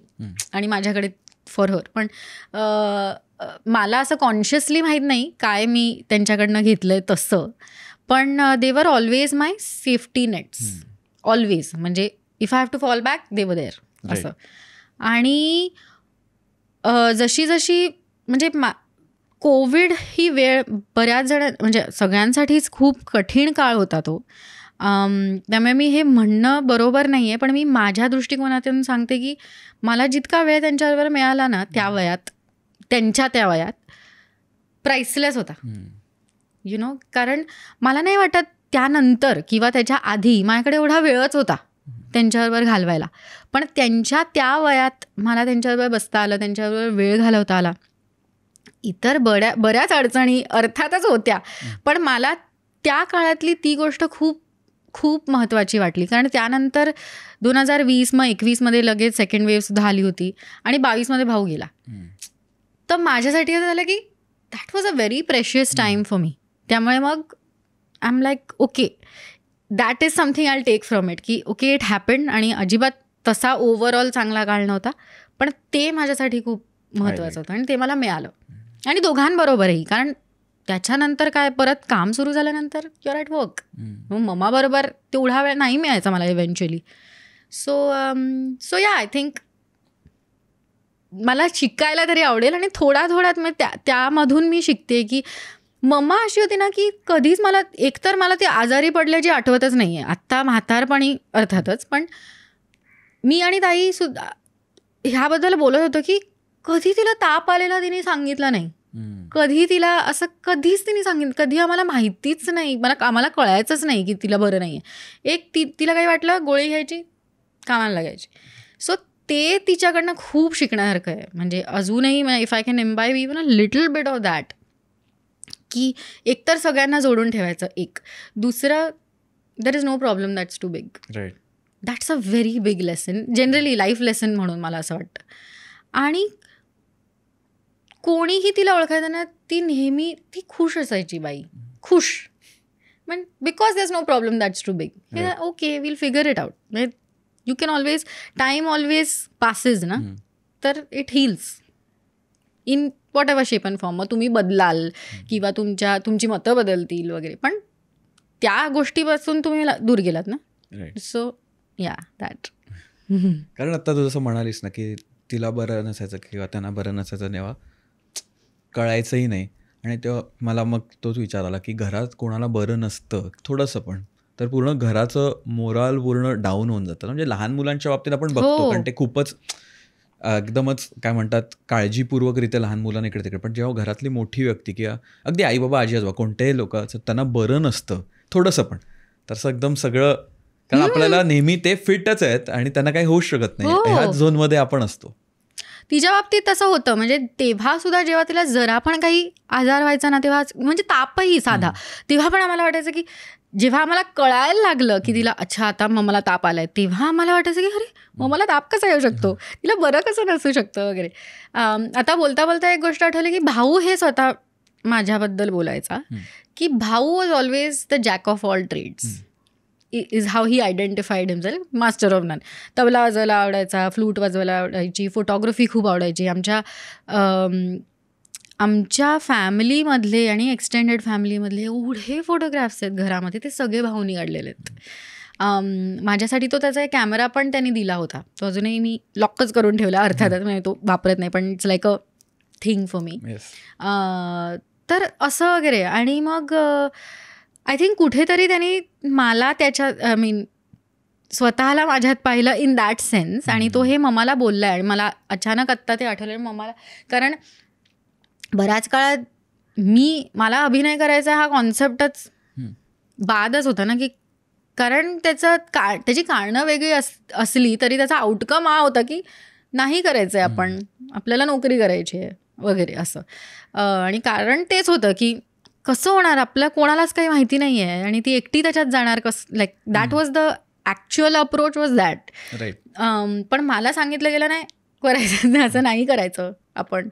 आणि माझ्याकडे फॉर हर. पण मला असं कॉन्शियसली माहीत नाही काय मी त्यांच्याकडनं घेतलं आहे तसं, पण they were always my safety nets, always. म्हणजे if I have to fall back they were there असं. आणि जशी म्हणजे कोविड ही वेळ बऱ्याच जण, म्हणजे सगळ्यांसाठीच खूप कठीण काळ होता तो. त्यामुळे मी हे म्हणणं बरोबर नाही आहे, पण मी माझ्या दृष्टिकोनातून सांगते की मला जितका वेळ त्यांच्याबरोबर मिळाला ना त्या वयात, त्या वयात प्राइसलेस होता. कारण मला नाही वाटत त्यानंतर किंवा त्याच्या आधी माझ्याकडे एवढा वेळच होता त्यांच्याबरोबर घालवायला. पण त्यांच्या त्या वयात मला त्यांच्याबरोबर बसता आलं, त्यांच्याबरोबर वेळ घालवता आला. इतर बऱ्याच अडचणी अर्थातच होत्या, पण मला त्या काळातली ती गोष्ट खूप खूप महत्त्वाची वाटली. कारण त्यानंतर 2020 मग 21मध्ये लगेच सेकंड वेव्हसुद्धा आली होती आणि 22मध्ये भाऊ गेला. तर माझ्यासाठी असं झालं की that was a very precious time for me. त्यामुळे मग I am like okay, that is something I take from it, की ओके इट हॅपन्ड. आणि अजिबात तसा ओव्हरऑल चांगला काळ नव्हता, पण ते माझ्यासाठी खूप महत्त्वाचं होतं आणि ते मला मिळालं. आणि दोघांबरोबरही, कारण त्याच्यानंतर काय परत काम सुरू झाल्यानंतर युअर ॲट वर्क. मग मम्माबरोबर तेवढा वेळ नाही मिळायचा मला इव्हेंच्युअली. सो या आय थिंक मला शिकायला तरी आवडेल. आणि थोड्यात मग त्यामधून मी शिकते की मम्मा अशी होती ना की कधीच मला, एकतर मला ती आजारी पडल्याची आठवतच नाही आहे. आत्ता म्हातारपणी अर्थातच, पण मी आणि ताईसुद्धा ह्याबद्दल बोलत होतो की कधी तिला ताप आलेला तिने सांगितलं नाही, कधी तिला असं कधीच तिने सांगितलं, कधी आम्हाला माहितीच नाही, आम्हाला कळायचंच नाही की तिला बरं नाही आहे. तिला काही वाटलं गोळी घ्यायची, कामाला लागायची. सो ते तिच्याकडनं खूप शिकण्यासारखं आहे. म्हणजे अजूनही if I can imbibe even a little bit of that, की एकतर सगळ्यांना जोडून ठेवायचं, एक. दुसरं, there is no problem that's too big. Right. That's a very big lesson, generally life lesson म्हणून मला असं वाटतं. आणि कोणीही तिला ओळखायचं ना, ती खुश असायची बाई, खुश. पण because there is no problem that's too big, okay will figure it out. म्हणजे you can always, time always passes ना, तर it heals in whatever shape and form. मग तुम्ही बदलाल किंवा तुमची मतं बदलतील वगैरे, पण त्या गोष्टीपासून तुम्ही दूर गेलात ना. सो या दॅट. कारण आता तू जसं म्हणालीस ना की तिला बरं नसायचं किंवा त्यांना बरं नसायचं तेव्हा कळायचंही नाही, आणि तेव्हा मला मग तोच विचार आला की घरात कोणाला बरं नसतं थोडंसं पण तर पूर्ण घराचं मोराल पूर्ण डाऊन होऊन जातं. म्हणजे लहान मुलांच्या बाबतीत आपण बघतो कारण ते खूपच एकदमच काय म्हणतात काळजीपूर्वकरित्या लहान मुलांना इकडे तिकडे, पण जेव्हा घरातली मोठी व्यक्ती किंवा अगदी आई बाबा आजी आजोबा कोणत्याही लोकांचं त्यांना बरं नसतं थोडंसं पण तसं एकदम सगळं, कारण आपल्याला नेहमी ते फिटच आहेत आणि त्यांना काही होऊच शकत नाही, ह्याच झोनमध्ये आपण असतो. तिच्या बाबतीत तसं होतं. म्हणजे तेव्हा सुद्धा जेव्हा तिला जरा पण काही आजार व्हायचा ना, तेव्हा म्हणजे तापही साधा, तेव्हा पण आम्हाला वाटायचं की जेव्हा आम्हाला कळायला लागलं की तिला अच्छा आता मम्माला ताप आलाय, तेव्हा आम्हाला वाटायचं की अरे मम्माला ताप कसा येऊ शकतो, तिला बरं कसं नसू शकतं वगैरे. आता बोलता बोलता एक गोष्ट आठवली की भाऊ हे स्वतः माझ्याबद्दल बोलायचा की भाऊ was always the jack of all trades is how he identified himself, master of none. Tabla वाजवायला आवडायचा, फ्लूट वाजवायला आवडायची, फोटोग्राफी खूप आवडायची. आमच्या फॅमिलीमधले आणि एक्सटेंडेड फॅमिलीमधले एवढे फोटोग्राफ्स आहेत घरामध्ये, ते सगळे भाऊनी काढलेले आहेत. माझ्यासाठी तो त्याचा एक कॅमेरा पण त्यांनी दिला होता, तो अजूनही मी लॉकच करून ठेवला अर्थातच, म्हणजे तो वापरत नाही, पण it's like a thing for me. तर असं वगैरे. आणि मग आय थिंक कुठेतरी त्यांनी मला त्याच्या स्वतःला माझ्यात पाहिलं इन दॅट सेन्स, आणि तो हे मम्माला बोलला आहे. आणि मला अचानक आत्ता ते आठवलं मम्माला, कारण बऱ्याच काळात मला अभिनय करायचा हा कॉन्सेप्टच बादच होता ना, की कारण त्याची कारणं वेगळी असली तरी त्याचा आउटकम हा होता की नाही करायचं आहे, आपण आपल्याला नोकरी करायची आहे वगैरे असं. आणि कारण तेच होतं की कसं होणार, आपल्या कोणालाच काही माहिती नाही आहे आणि ती एकटी त्याच्यात जाणार कसं, like that was the actual approach was that. पण मला सांगितलं गेलं नाही करायचं, असं नाही करायचं आपण.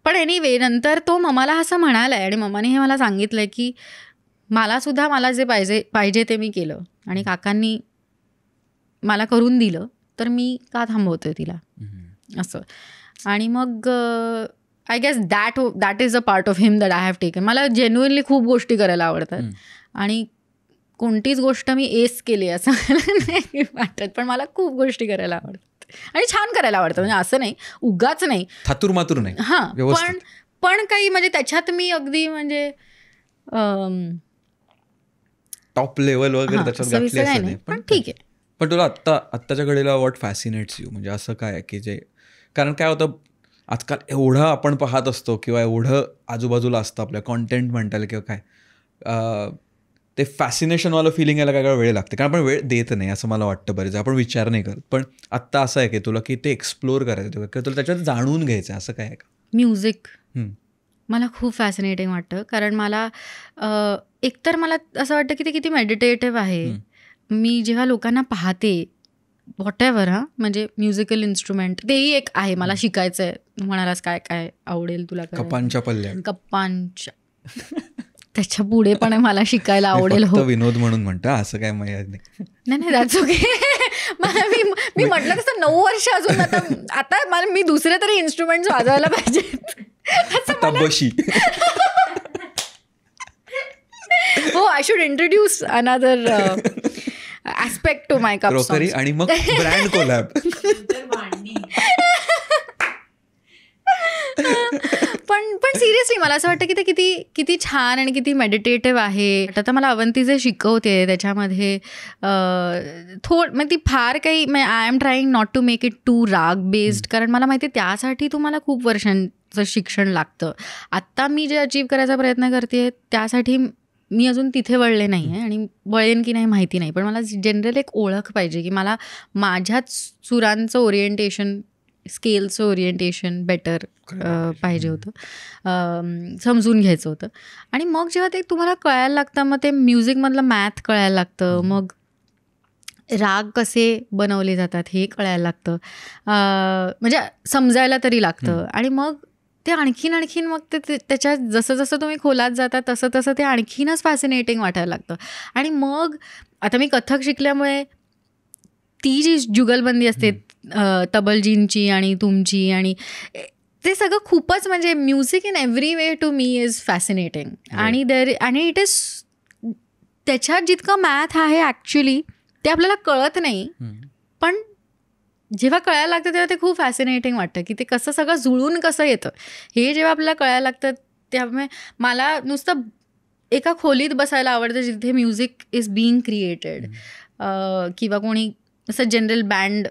पण एनिवे नंतर तो मम्माला असं म्हणाला आहे आणि मम्माने हे मला सांगितलं आहे की मला जे पाहिजे ते मी केलं आणि काकांनी मला करून दिलं, तर मी का थांबवतोय तिला असं. आणि मग I guess that is a part of him that I have taken. मला जेन्युइनली खूप गोष्टी करायला आवडतात आणि कोणतीच गोष्ट मी एस केली असं नाही वाटत, पण मला खूप गोष्टी करायला आवडतात आणि छान करायला आवडतं. म्हणजे असं नाही उगाच नाही, थातूर मातूर नाही, हां, पण काही म्हणजे त्याच्यात मी अगदी म्हणजे टॉप लेवल वगैरे त्याच्यात गाठली असं नाही, पण ठीक आहे. पण तुला आत्ताच्या घडीला व्हॉट फॅसिनेट्स यू, म्हणजे असं काय की जे, कारण काय होतं आजकाल एवढं आपण पाहत असतो किंवा एवढं आजूबाजूला असतं आपल्या कॉन्टेंट म्हणता किंवा काय, ते फॅसिनेशनवालं फिलिंग यायला काय वेळ लागते, कारण आपण वेळ देत नाही असं मला वाटतं बरेच, आपण विचार नाही करत. पण आत्ता असं आहे की तुला की ते एक्सप्लोअर करायचं किंवा तुला त्याच्यात जाणून घ्यायचं असं काय आहे का? म्युझिक मला खूप फॅसिनेटिंग वाटतं, कारण मला एकतर मला असं वाटतं की ते किती मेडिटेटिव्ह आहे. मी जेव्हा लोकांना पाहते व्हॉट एव्हर, म्हणजे म्युझिकल इन्स्ट्रुमेंट तेही एक आहे मला शिकायचं आहे. म्हणालास काय काय आवडेल तुला? कप्पांच्या पल्ल्या, कप्पांच्या त्याच्या पुढे पण मला शिकायला आवडेल. हो, विनोद म्हणून म्हणता असं काय माहिती नाही दॅट्स ओके. मी म्हटलं तसं 9 वर्ष अजून आता मला मी दुसरे तरी इन्स्ट्रुमेंट्स वाजवायला पाहिजेत. हो, I should introduce another aspect to my cap. आणि मग ब्रँड कोलॅब. पण सिरियसली मला असं वाटतं की ते किती छान आणि किती मेडिटेटिव्ह आहे. आता मला अवंती जे शिकवते त्याच्यामध्ये मग ती फार काही, I am trying not to make it too raga based, कारण मला माहिती आहे त्यासाठी तुम्हाला खूप वर्षांचं शिक्षण लागतं. आत्ता मी जे अचीव करायचा प्रयत्न करते त्यासाठी मी अजून तिथे वळले नाही आहे आणि वळेन की नाही माहिती नाही, पण मला जनरल एक ओळख पाहिजे की मला माझ्याच सुरांचं ओरिएंटेशन, स्केलचं ओरिएंटेशन बेटर पाहिजे होतं, समजून घ्यायचं होतं. आणि मग जेव्हा ते तुम्हाला कळायला लागतं, मग ते म्युझिकमधलं मॅथ कळायला लागतं, मग राग कसे बनवले जातात हे कळायला लागतं, म्हणजे समजायला तरी लागतं. आणि मग ते आणखीन मग ते त्याच्यात जसं तुम्ही खोलात जाता तसं ते आणखीनच फॅसिनेटिंग वाटायला लागतं. आणि मग आता मी कथक शिकल्यामुळे ती जी जुगलबंदी असते तबलजींची आणि तुमची, आणि ते सगळं खूपच म्हणजे music in every way to me is fascinating. आणि इट इज त्याच्यात जितकं मॅथ आहे ॲक्च्युली ते आपल्याला कळत नाही, पण जेव्हा कळायला लागतं तेव्हा ते खूप फॅसिनेटिंग वाटतं की ते कसं सगळं जुळून कसं येतं हे जेव्हा आपल्याला कळायला लागतं त्यामुळे मला नुसतं एका खोलीत बसायला आवडतं जिथे म्युझिक इज बीइंग क्रिएटेड, किंवा कोणी असं general band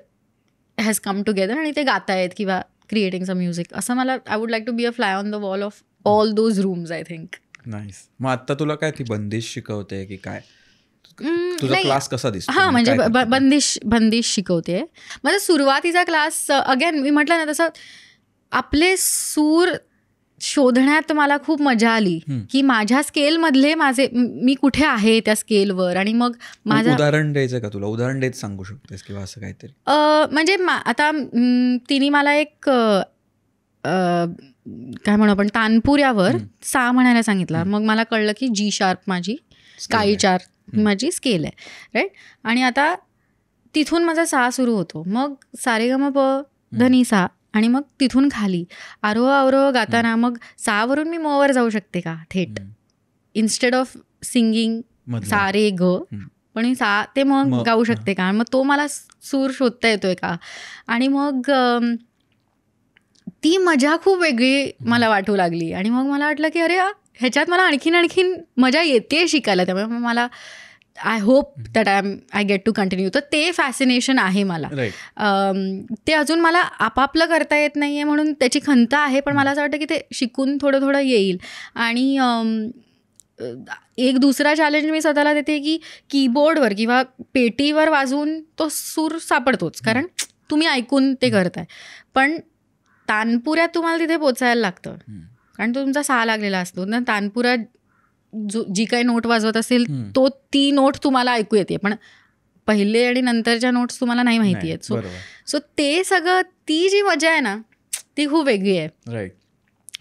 has come together आणि ते गातायत किंवा क्रिएटिंग सम म्युझिक. असं मला I would like to be a fly on the wall of all those rooms I think. Nice. मग आता तुला काय ती बंदिश शिकवते की काय, तुझा क्लास कसा दिसतो? हां, म्हणजे बंदिश शिकवते. माझा सुरुवातीचा क्लास अगेन मी म्हटलं ना तसं आपले सूर शोधण्यात मला खूप मजा आली की माझ्या स्केलमधले मी कुठे आहे त्या स्केलवर. आणि मग माझं उदाहरण द्यायचं का तुला? उदाहरण देत सांगू शकतेस किंवा असं काहीतरी? म्हणजे आता तिने मला एक काय म्हणू आपण तानपुऱ्यावर 6 म्हणायला सांगितलं. मग मला कळलं की जी शार्प माझी, काळी 4 माझी स्केल आहे, राईट. आणि आता तिथून माझा 6 सुरू होतो, मग सारेगमप धनी 6, आणि मग तिथून खाली आरोह अवरोह गाताना मग 6 वरून मी म वर जाऊ शकते का थेट, इन्स्टेड ऑफ सिंगिंग सा रे ग, पण मी 6 ते मग गाऊ शकते का, मग तो मला सूर शोधता येतोय का. आणि मग ती मजा खूप वेगळी मला वाटू लागली. आणि मग मला वाटलं की अरे ह्याच्यात मला आणखीन मजा येते शिकायला. त्यामुळे मला I hope that I get to continue. तर ते फॅसिनेशन आहे मला. ते अजून मला आपापलं करता येत नाही आहे म्हणून त्याची खंत आहे, पण मला असं वाटतं की ते शिकून थोडं थोडं येईल. आणि एक दुसरा चॅलेंज मी स्वतःला देते की कीबोर्डवर किंवा पेटीवर वाजवून तो सूर सापडतोच, कारण तुम्ही ऐकून ते करताय. पण तानपुऱ्यात तुम्हाला तिथे पोचायला लागतं, कारण तो तुमचा 6 लागलेला असतो ना. तानपुरा जी काही नोट वाजवत असेल ती नोट तुम्हाला ऐकू येते, पण पहिले आणि नंतरच्या नोट्स तुम्हाला नाही माहिती आहेत. सो ते सगळं, ती जी मजा आहे ना ती खूप वेगळी आहे.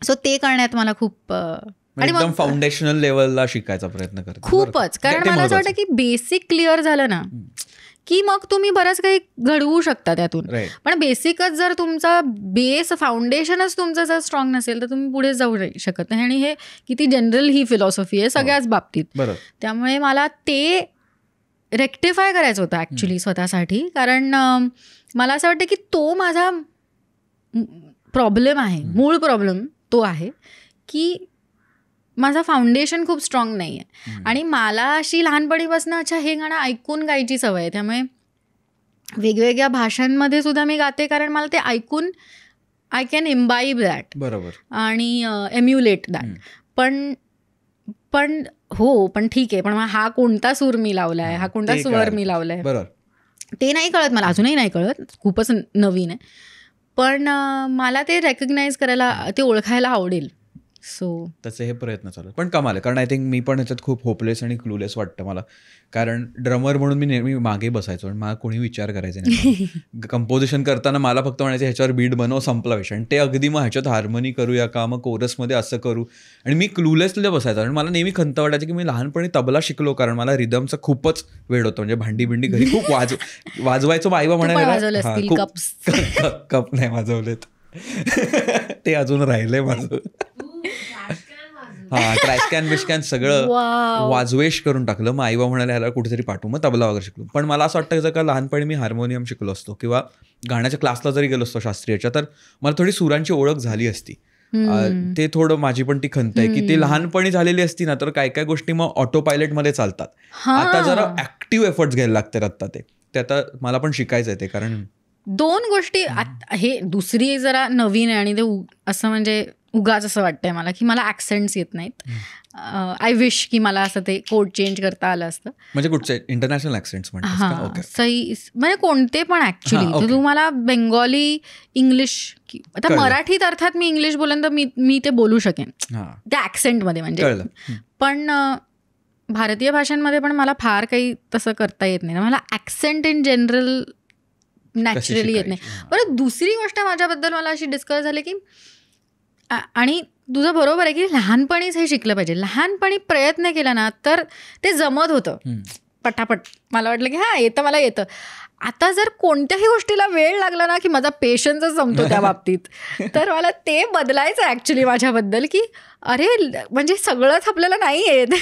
सो ते करण्यात मला खूप, आणि एकदम फाउंडेशनल लेवलला शिकायचा प्रयत्न करते खूपच. कारण मला असं वाटतं की बेसिक क्लिअर झालं ना की मग तुम्ही बरंच काही घडवू शकता त्यातून. पण बेसिकच जर तुमचा बेस, फाउंडेशनच तुमचं जर स्ट्रॉंग नसेल तर तुम्ही पुढे जाऊ शकत नाही. आणि हे किती जनरल ही फिलॉसॉफी आहे सगळ्याच बाबतीत. त्यामुळे मला ते रेक्टिफाय करायचं होतं ॲक्च्युली स्वतःसाठी. कारण मला असं वाटतं की तो माझा प्रॉब्लेम आहे, मूळ प्रॉब्लेम तो आहे की माझा फाउंडेशन खूप स्ट्रॉंग नाही आहे. आणि मला अशी लहानपणीपासून हे गाणं ऐकून गायची सवय आहे. त्यामुळे वेगवेगळ्या भाषांमध्ये सुद्धा मी गाते, कारण मला ते ऐकून आय कॅन इम्बाईब दॅट. बरोबर. आणि एम्युलेट दॅट. पण पण ठीक आहे, पण हा कोणता सूर मी लावलाय, हा कोणता स्वर मी लावलाय ते नाही कळत मला, अजूनही नाही कळत, खूपच नवीन आहे. पण मला ते रेकग्नाइज करायला, ते ओळखायला आवडेल. सो त्याचे हे प्रयत्न चालू. पण कमाल आहे, कारण आय थिंक मी पण ह्याच्यात खूप होपलेस आणि क्लूलेस वाटतं मला. कारण ड्रमर म्हणून मी नेहमी मागे बसायचो आणि मला कोणी विचार करायचा नाही. कंपोजिशन करताना मला फक्त म्हणायचं ह्याच्यावर बीट बनव, संपला विषय. आणि ते अगदी मग ह्याच्यात हार्मोनी करूया का, मग कोरसमध्ये असं करू. आणि मी क्लूलेसला बसायचो. आणि मला नेहमी खंत वाटायची की मी लहानपणी तबला शिकलो, कारण मला रिदमचा खूपच वेळ होतो. म्हणजे भांडी बिंडी घरी खूप वाजवायचो. आईबा म्हणायला कप नाही वाजवलेत ते अजून राहिले माझं. हा, ट्रॅशकॅन बिशकॅन सगळं वाजवेश करून टाकलं. मग आईबा म्हणाले ह्याला कुठेतरी पाठवू, मग तबला वगैरे शिकलो. पण मला असं वाटतं जर का लहानपणी मी हार्मोनियम शिकलो असतो किंवा गाण्याच्या क्लासला जरी गेलो असतो शास्त्रीयच्या, तर मला थोडी सुरांची ओळख झाली असती. ते थोडं माझी पण ती खंत आहे की ते लहानपणी झालेली असती ना, तर काय काय गोष्टी मग ऑटो पायलटमध्ये चालतात. आता जरा ऍक्टिव्ह एफर्ट्स घ्यायला लागतात. आता ते आता मला पण शिकायचं आहे ते. कारण 2 गोष्टी, हे दुसरी जरा नवीन आहे आणि ते असं म्हणजे उगाच असं वाटतंय मला की मला ॲक्सेंट्स येत नाहीत. आय विश की मला असं ते कोड चेंज करता आलं असतं. म्हणजे कुठचे इंटरनॅशनल ॲक्सेंट्स म्हणतात? सही, म्हणजे कोणते पण ॲक्च्युली. तर तुम्हाला बेंगॉली, इंग्लिश, आता मराठीत अर्थात मी इंग्लिश बोलेन तर मी ते बोलू शकेन त्या ॲक्सेंटमध्ये म्हणजे. पण भारतीय भाषांमध्ये पण मला फार काही तसं करता येत नाही. मला ॲक्सेंट इन जनरल नॅचरली येत नाही. बरं, दुसरी गोष्ट माझ्याबद्दल मला अशी डिस्कस झाली की, आणि तुझं बरोबर आहे की लहानपणीच हे शिकलं पाहिजे. लहानपणी प्रयत्न केला ना तर ते जमत होतं पटापट. मला वाटलं की येतं, मला येतं. आता जर कोणत्याही गोष्टीला वेळ लागला ना की माझा पेशन्सच जमतो त्या बाबतीत. तर मला ते बदलायचं ॲक्च्युली माझ्याबद्दल की अरे म्हणजे सगळंच आपल्याला नाही येत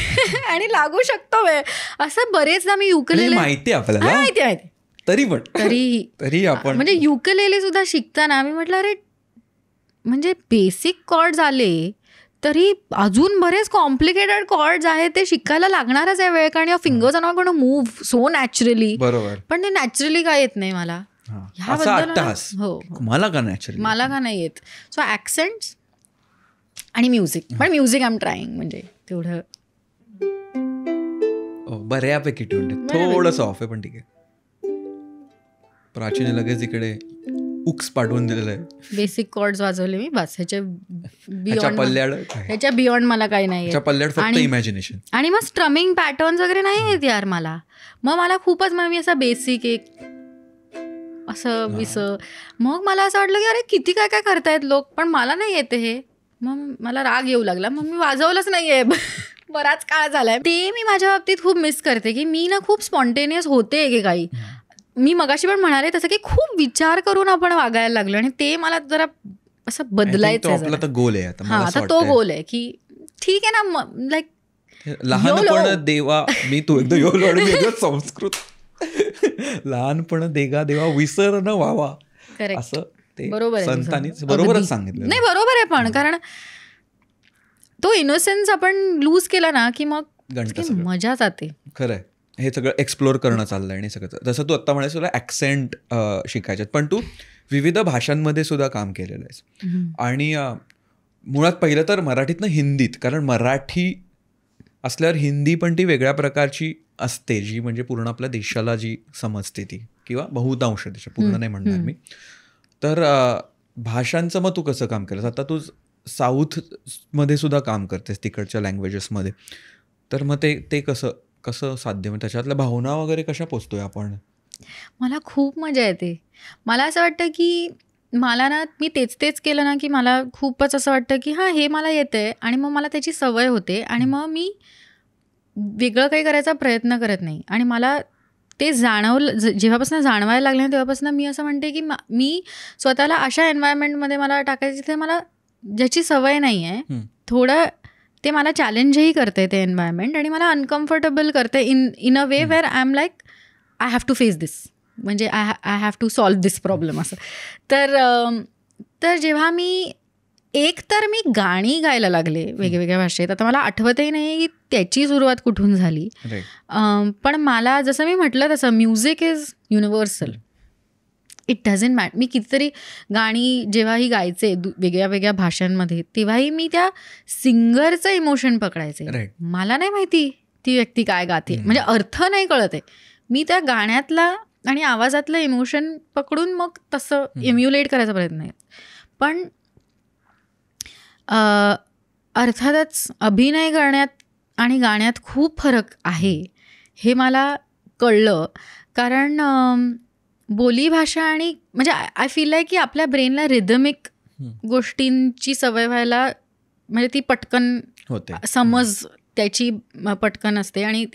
आणि लागू शकतो वेळ. असं बरेचदा मी युकेलेले, माहिती आहे तरी आपण म्हणजे युकेलेले सुद्धा शिकताना मी म्हटलं अरे म्हणजे बेसिक कॉर्ड्स आले तरी अजून बरेच कॉम्प्लिकेटेड कॉर्ड्स आहेत ते शिकायला लागणारच आहे वेळ, कारण fingers are not going to move so naturally. बरोबर. पण ते नॅचरली काय येत नाही मला ह्याबद्दल. हो, मला का नॅचरली मला का नाही येत. सो ॲक्सेंट्स आणि म्युझिक. पण म्युझिक आय एम ट्राईंग, म्हणजे तेवढं बऱ्यापैकी ट्यून, थोडंसं ऑफ आहे पण ठीक आहे. प्राचीने लगेच इकडे उक्स पाठवून दिलेलं आहे. बेसिक कॉर्ड्स वाजवले मी बस. ह्याच्या बियॉन्ड मला काही नाही. फक्त इमॅजिनेशन. आणि मग स्ट्रमिंग पॅटर्न्स वगैरे नाही येत यार मला. मग मला खूपच, मग मी असं बेसिक एक असं विस, मग मला असं वाटलं की अरे किती काय काय करतायत लोक, पण मला नाही येते हे. मग मला राग येऊ लागला, मग मी वाजवलंच नाहीये. बराच काळ झालाय. ते मी माझ्या बाबतीत खूप मिस करते की मी ना खूप स्पॉन्टेनियस होते एकेकाळी. मी मगाशी पण म्हणाले तसं की खूप विचार करून आपण वागायला लागलो, आणि ते मला जरा असं बदलायचं आहे. आपला गोल आहे आता तो गोल आहे की ठीक आहे ना, लाईक लहानपण देवा मी तू एकदम संस्कृत लहानपण देवा विसर न व्हावा, असं ते संतांनीच बरोबरच सांगितलं. नाही बरोबर आहे, पण कारण तो इनोसेन्स आपण लूज केला ना की मग मजा जाते. खरंय. हे सगळं एक्सप्लोर करणं चाललंय. आणि सगळं जसं तू आत्ता म्हणायचं तुला ॲक्सेंट शिकायच्यात, पण तू विविध भाषांमध्ये सुद्धा काम केलेलं आहेस. आणि मुळात पहिलं तर मराठीतनं हिंदीत, कारण मराठी असल्यावर हिंदी पण ती वेगळ्या प्रकारची असते, जी म्हणजे पूर्ण आपल्या देशाला जी समजते ती, किंवा बहुतांश देश, पूर्ण नाही म्हणणार मी. तर भाषांचं मग तू कसं काम केलंस? आता तू साऊथमध्ये सुद्धा काम करतेस, तिकडच्या लँग्वेजेसमध्ये. तर मग ते कसं साध्य, म्हणजे त्याच्यातल्या भावना वगैरे कशा पोचतोय आपण? मला खूप मजा येते. मला असं वाटतं की मला ना, मी तेच केलं ना की मला खूपच असं वाटतं की हां हे मला येतंय, आणि मग मला त्याची सवय होते, आणि मग मी वेगळं काही करायचा प्रयत्न करत नाही. आणि मला ते जेव्हापासून जाणवायला लागलं तेव्हापासून मी असं म्हणते की मी स्वतःला अशा एन्व्हायरमेंटमध्ये मला टाकायचं जिथे मला ज्याची सवय नाही आहे, थोडं ते मला चॅलेंजही करते ते एन्व्हायरमेंट, आणि मला अनकम्फर्टेबल करते in a way where I am like I have to face this, म्हणजे I have to solve this problem असं. तर जेव्हा मी मी गाणी गायला लागले वेगवेगळ्या भाषेत, आता मला आठवतही नाही की त्याची सुरुवात कुठून झाली. पण मला जसं मी म्हटलं तसं music is universal. It doesn't matter. मी कितीतरी गाणी जेव्हाही गायचे वेगळ्या वेगळ्या भाषांमध्ये, तेव्हाही मी त्या सिंगरचं इमोशन पकडायचे. मला नाही माहिती ती व्यक्ती काय गाते, म्हणजे अर्थ नाही कळत आहे, मी त्या गाण्यातला आणि आवाजातलं इमोशन पकडून मग तसं एम्युलेट करायचा प्रयत्न आहे. पण अर्थातच अभिनय करण्यात आणि गाण्यात खूप फरक आहे हे मला कळलं. कारण बोलीभाषा आणि म्हणजे आय फील लाईक की आपल्या ब्रेनला रिदमिक गोष्टींची सवय व्हायला, म्हणजे ती पटकन होते, समज त्याची पटकन असते. आणि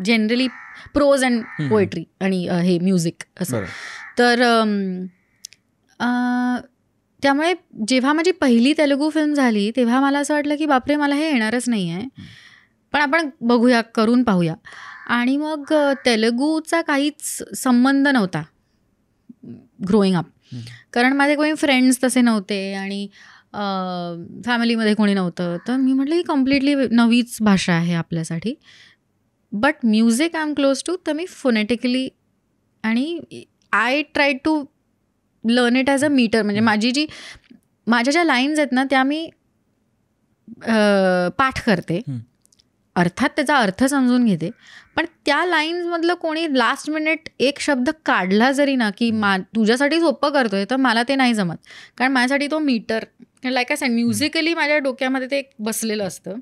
जनरली प्रोज अँड पोएट्री आणि हे म्युझिक असं. तर त्यामुळे जेव्हा माझी पहिली तेलुगू फिल्म झाली तेव्हा मला असं वाटलं की बापरे मला हे येणारच नाही आहे, पण आपण बघूया, करून पाहूया. आणि मग तेलुगूचा काहीच संबंध नव्हता ग्रोईंग अप, कारण माझे कोणी फ्रेंड्स तसे नव्हते आणि फॅमिलीमध्ये कोणी नव्हतं. तर मी म्हटलं ही कम्प्लिटली नवीच भाषा आहे आपल्यासाठी. But music I am close to, तर मी फोनेटिकली आणि I try to learn it as a metre. म्हणजे माझ्या ज्या लाईन्स आहेत ना त्या मी पाठ करते, अर्थात त्याचा अर्थ समजून घेते, पण त्या लाईन्समधलं कोणी लास्ट मिनिट एक शब्द काढला जरी ना की तुझ्यासाठी सोपं करतोय, तर मला ते नाही जमत. कारण माझ्यासाठी तो metre, like I said, musically माझ्या डोक्यामध्ये ते बसलेलं असतं.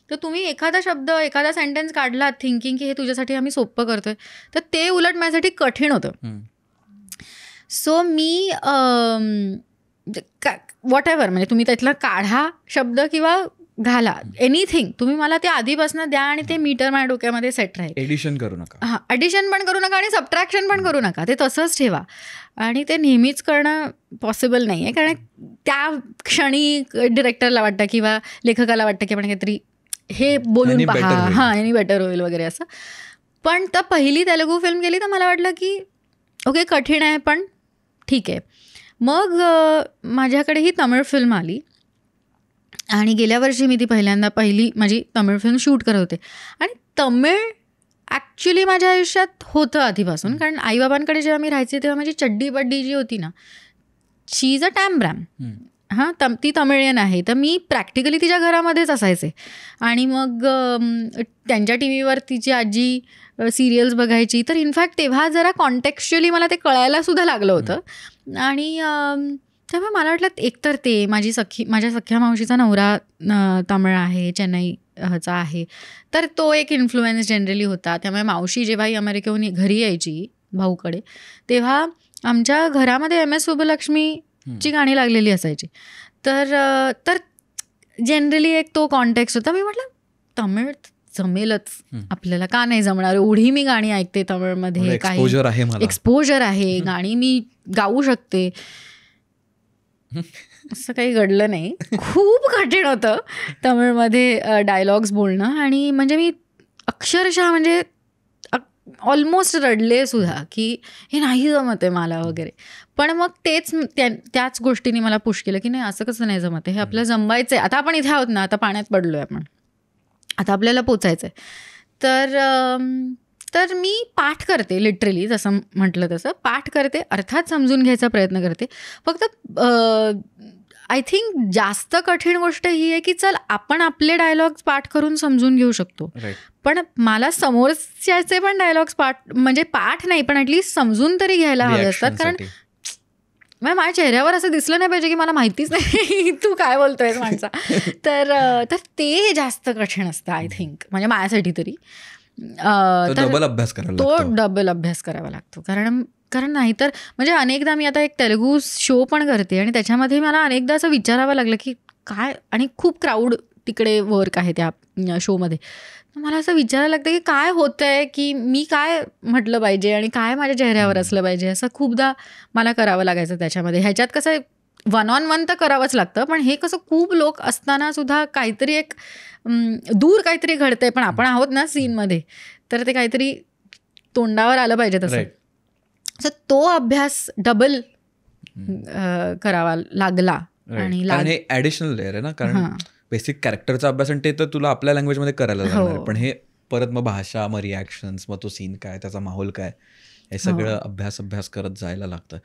तर तुम्ही एखादा शब्द, एखादा सेंटेन्स काढला थिंकिंग की हे तुझ्यासाठी आम्ही सोपं करतोय, तर ते उलट माझ्यासाठी कठीण होतं. सो मी वॉट एव्हर, म्हणजे तुम्ही त्यातला काढा शब्द किंवा घाला, एनिथिंग तुम्ही मला ते आधीपासून द्या आणि ते मीटर माझ्या डोक्यामध्ये सेट राहील. एडिशन करू नका. हां, एडिशन पण करू नका आणि सबट्रॅक्शन पण करू नका, ते तसंच ठेवा. आणि ते नेहमीच करणं पॉसिबल नाही आहे, कारण त्या क्षणी डिरेक्टरला वाटतं किंवा लेखकाला वाटतं की आपण काहीतरी हे बोलून पहा, हां यांनी बेटर होईल वगैरे असं. पण तर पहिली तेलुगू फिल्म केली तर मला वाटलं की ओके कठीण आहे पण ठीक आहे. मग माझ्याकडे ही तमिळ फिल्म आली आणि गेल्या वर्षी मी ती पहिली माझी तमिळ फिल्म शूट करत होते. आणि तमिळ ॲक्च्युली माझ्या आयुष्यात होतं आधीपासून, कारण आईबाबांकडे जेव्हा मी राहायचे तेव्हा माझी चड्डी बड्डी जी होती ना, शी इज अ टॅम्ब्रॅम. हां, ती तमिळियन आहे. तर मी प्रॅक्टिकली तिच्या घरामध्येच असायचे. आणि मग त्यांच्या टी व्हीवर तिची आजी सिरियल्स बघायची. तर इनफॅक्ट तेव्हा जरा कॉन्टेक्च्युअली मला ते कळायला सुद्धा लागलं होतं. आणि त्यामुळे मला वाटलं एकतर ते माझ्या सख्या मावशीचा नवरा तमिळ आहे, चेन्नईचा आहे. तर तो एक इन्फ्लुएन्स जनरली होता. त्यामुळे मावशी जेव्हाही अमेरिकेहून घरी यायची भाऊकडे, तेव्हा आमच्या घरामध्ये MS सुब्बलक्ष्मीची गाणी लागलेली असायची. तर जनरली एक तो कॉन्टेक्स्ट होता. मी म्हटलं तमिळ जमेलच आपल्याला, का नाही जमणार, एवढी मी गाणी ऐकते तमिळमध्ये, काही एक्सपोजर आहे, गाणी मी गाऊ शकते. असं काही घडलं नाही. खूप कठीण होतं तमिळमध्ये डायलॉग्स बोलणं. आणि म्हणजे मी अक्षरशः म्हणजे ऑलमोस्ट रडले सुद्धा की हे नाही जमत आहे मला वगैरे. पण मग त्याच गोष्टींनी मला पुश केलं की नाही, असं कसं नाही जमत आहे, हे आपल्याला जमवायचं आहे. आता आपण इथे आहोत ना, आता पाण्यात पडलो आहे आपण, आता आपल्याला पोचायचं आहे. तर मी पाठ करते, लिटरली जसं म्हटलं तसं पाठ करते, अर्थात समजून घ्यायचा प्रयत्न करते. फक्त आय थिंक जास्त कठीण गोष्ट ही आहे की चल आपण आपले डायलॉग्स पाठ करून समजून घेऊ शकतो, पण मला समोरच्याचे पण डायलॉग्स म्हणजे पाठ नाही पण ॲटलीस्ट समजून तरी घ्यायला हवे असतात. कारण माझ्या चेहऱ्यावर असं दिसलं नाही पाहिजे की मला माहितीच नाही तू काय बोलतोय माणसा. तर ते जास्त कठीण असतं आय थिंक, म्हणजे माझ्यासाठी तरी. डबल अभ्यास करावा लागतो. कारण नाहीतर म्हणजे अनेकदा मी आता एक तेलुगू शो पण करते आणि त्याच्यामध्ये मला अनेकदा असं विचारावं लागलं की काय, आणि खूप क्राऊड तिकडे वर्क आहे त्या शोमध्ये. मला असं विचारायला लागतं की काय होतंय, की मी काय म्हटलं पाहिजे आणि काय माझ्या चेहऱ्यावर असलं पाहिजे, असं खूपदा मला करावं लागायचं त्याच्यामध्ये. ह्याच्यात कसं 1-on-1 तर करावंच लागतं, पण हे कसं खूप लोक असताना सुद्धा काहीतरी एक दूर काहीतरी घडतंय, पण आपण आहोत ना सीनमध्ये, तर ते काहीतरी तोंडावर आलं पाहिजे तसं. सो तो अभ्यास डबल करावा लागला. आणि हे ॲडिशनल लेअर आहे ना, कारण बेसिक कॅरेक्टरचा अभ्यास आणि ते तर तुला आपल्या लँग्वेजमध्ये करायला लागणार, पण हे परत मग भाषा, मग रिॲक्शन्स, मग तो सीन काय, त्याचा माहोल काय, हे सगळं अभ्यास करत जायला लागतं.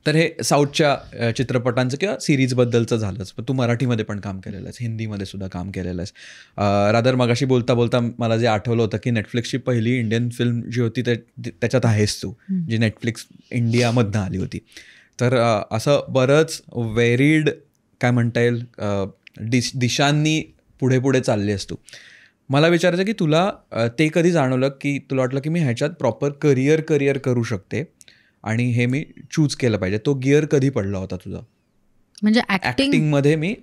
तर हे साऊथच्या चित्रपटांचं किंवा सिरीजबद्दलचं झालंच, पण तू मराठीमध्ये पण काम केलेलं आहेस, हिंदीमध्ये सुद्धा काम केलेलं आहेस. रादर मगाशी बोलता बोलता मला जे आठवलं होतं की नेटफ्लिक्सची पहिली इंडियन फिल्म जी होती त्याच्यात आहेस तू, जी नेटफ्लिक्स इंडियामधनं आली होती. तर असं बरंच व्हेरीड काय म्हणता येईल दिशांनी पुढे पुढे चालली आहेस तू. मला विचारायचं की तुला ते कधी जाणवलं की तुला वाटलं की मी ह्याच्यात प्रॉपर करिअर करू शकते आणि हे मी चूज केलं पाहिजे, तो गिअर कधी पडला होता तुझा? म्हणजे ॲक्टिंगमध्ये मी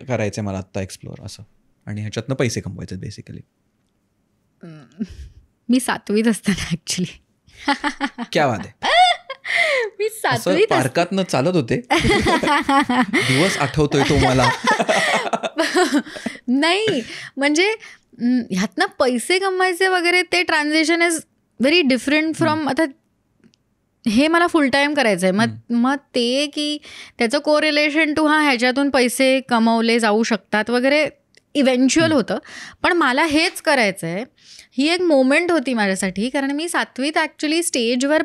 करायचं मला आत्ता एक्सप्लोअर असं, आणि ह्याच्यातनं पैसे कमवायचे बेसिकली. मी 7वीत असताना ॲक्च्युली. क्या बात आहे. मी 7वीत पार्कातनं चालत होते दिवस आठवतोय तो मला. नाही म्हणजे ह्यातनं पैसे कमवायचे वगैरे ते transaction is very different from, आता हे मला फुल टाईम करायचं आहे. मग ते की त्याचं कोरिलेशन टू ह्याच्यातून पैसे कमवले जाऊ शकतात वगैरे इव्हेंच्युअल होतं, पण मला हेच करायचं आहे. ही एक मोमेंट होती माझ्यासाठी, कारण मी 7वीत ॲक्च्युली स्टेजवर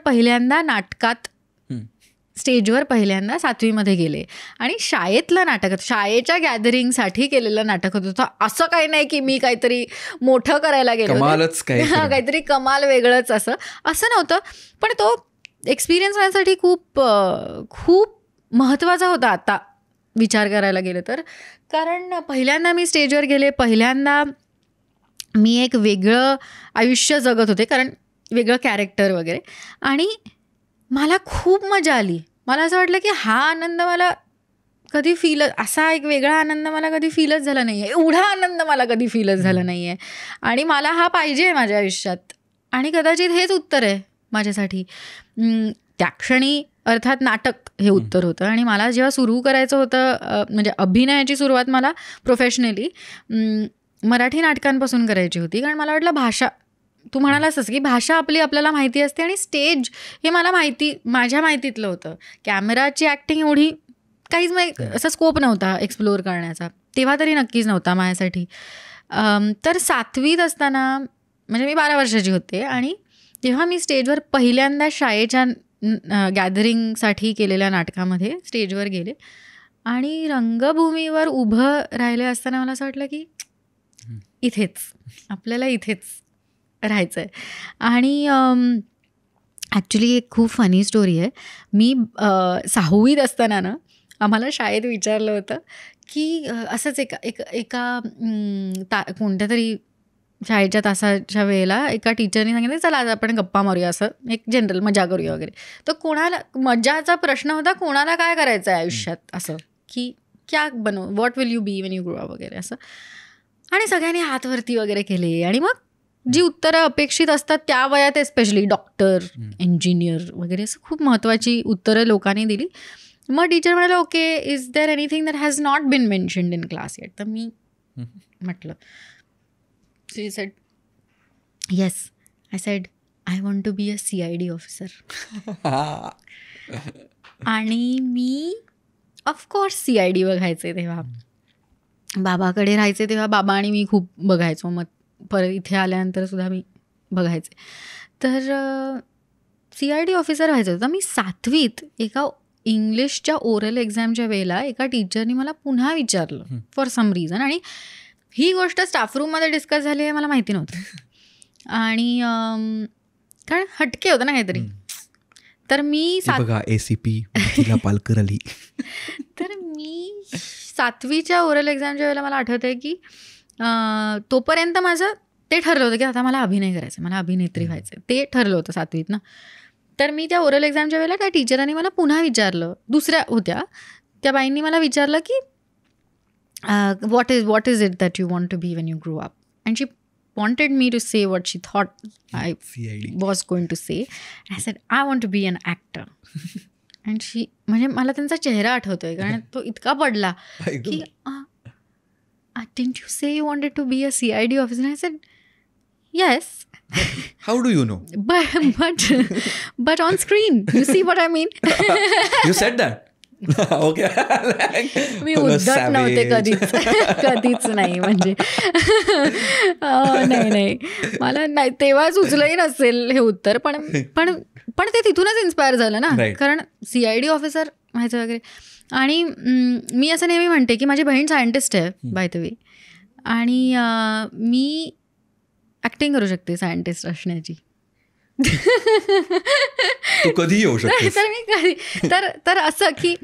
पहिल्यांदा 7वीमध्ये गेले आणि शाळेतलं नाटक, शाळेच्या गॅदरिंगसाठी केलेलं नाटक होतं. असं काही नाही की मी काहीतरी मोठं करायला गेलो, काहीतरी कमाल वेगळंच असं नव्हतं. पण तो एक्सपिरियन्स माझ्यासाठी खूप खूप महत्त्वाचा होता आता विचार करायला गेलं तर. कारण पहिल्यांदा मी स्टेजवर गेले, पहिल्यांदा मी एक वेगळं आयुष्य जगत होते, कारण वेगळं कॅरेक्टर वगैरे, आणि मला खूप मजा आली. मला असं वाटलं की हा आनंद मला कधी असा एक वेगळा आनंद मला कधी फीलच झाला नाही आहे, एवढा आनंद मला कधी फीलच झाला नाही आहे, आणि मला हा पाहिजे आहे माझ्या आयुष्यात. आणि कदाचित हेच उत्तर आहे माझ्यासाठी. त्या क्षणी अर्थात नाटक हे उत्तर होतं. आणि मला जेव्हा सुरू करायचं होतं, म्हणजे अभिनयाची सुरुवात मला प्रोफेशनली मराठी नाटकांपासून करायची होती, कारण मला वाटलं भाषा, तू म्हणालास की भाषा आपल्याला माहिती असते, आणि स्टेज हे मला माझ्या माहितीतलं होतं. कॅमेराची ॲक्टिंग एवढी काहीच असं स्कोप नव्हता एक्सप्लोअर करण्याचा. तेव्हा तरी नक्कीच नव्हता माझ्यासाठी. तर 7वीत असताना म्हणजे मी 12 वर्षाची होते आणि तेव्हा मी स्टेजवर पहिल्यांदा शाळेच्या गॅदरिंगसाठी केलेल्या नाटकामध्ये स्टेजवर गेले आणि रंगभूमीवर उभं राहिले असताना मला असं वाटलं की इथेच आपल्याला इथेच राहायचं आहे. आणि ॲक्च्युली एक खूप फनी स्टोरी आहे. मी 6वीत असताना ना आम्हाला शाळेत विचारलं होतं की असंच एका कोणत्या तरी शाळेच्या तासाच्या वेळेला एका टीचरनी सांगितलं चला आज आपण गप्पा मारूया, असं एक जनरल मजा करूया वगैरे. तर कोणाला मजाचा प्रश्न होता कोणाला काय करायचं आहे आयुष्यात, असं की क्या बनव what will you be when you grow up वगैरे असं. आणि सगळ्यांनी हातवरती वगैरे केले आणि मग जी उत्तरं अपेक्षित असतात त्या वयात स्पेशली डॉक्टर, इंजिनियर वगैरे असं खूप महत्त्वाची उत्तरं लोकांनी दिली. मग टीचर म्हणाले okay is there anything that has not been mentioned in class yet. तर मी म्हटलं she said yes. I said I want to be a CID officer. आणि मी ऑफकोर्स CID बघायचे तेव्हा, बाबाकडे राहायचे तेव्हा बाबा आणि मी खूप बघायचो. मग परत इथे आल्यानंतर सुद्धा मी बघायचे. तर CID ऑफिसर व्हायचं होतं. मी 7वीत एका इंग्लिशच्या ओरल एक्झामच्या वेळेला एका टीचरनी मला पुन्हा विचारलं फॉर सम रिझन, आणि ही गोष्ट स्टाफ रूममध्ये डिस्कस झाली आहे मला माहिती नव्हतं. आणि कारण हटके होतं ना काहीतरी. तर मी बघा ACP पालकर आली. तर मी 7वीच्या ओरल एक्झामच्या वेळेला मला आठवतं आहे की तोपर्यंत माझं ते ठरलं होतं की आता मला अभिनय करायचं, मला अभिनेत्री व्हायचं, ते ठरलं होतं 7वीत ना. तर मी त्या ओरल एक्झामच्या वेळेला त्या टीचरांनी मला पुन्हा विचारलं, दुसऱ्या होत्या त्या बाईंनी मला विचारलं की what is it that you want to be when you grow up? And she wanted me to say what she thought I was going to say. And I said, I want to be an actor. And she, म्हणजे मला त्यांचा चेहरा आठवतोय कारण तो इतका पडला की didn't you say you wanted to be a CID officer? And I said, yes. How do you know? But on screen. You see what I mean? You said that? Okay. मी उद्धट नव्हते कधीच नाही, म्हणजे नाही मला नाही तेव्हा सुचलंही नसेल हे उत्तर, पण ते तिथूनच इन्स्पायर झालं ना, कारण CID ऑफिसर व्हायचं वगैरे. आणि मी असं नेहमी म्हणते की माझी बहीण सायंटिस्ट आहे बाय द वे, आणि मी ॲक्टिंग करू शकते सायंटिस्ट असण्याची. तू कधी येऊ शकते. तर मी कधी तर असं की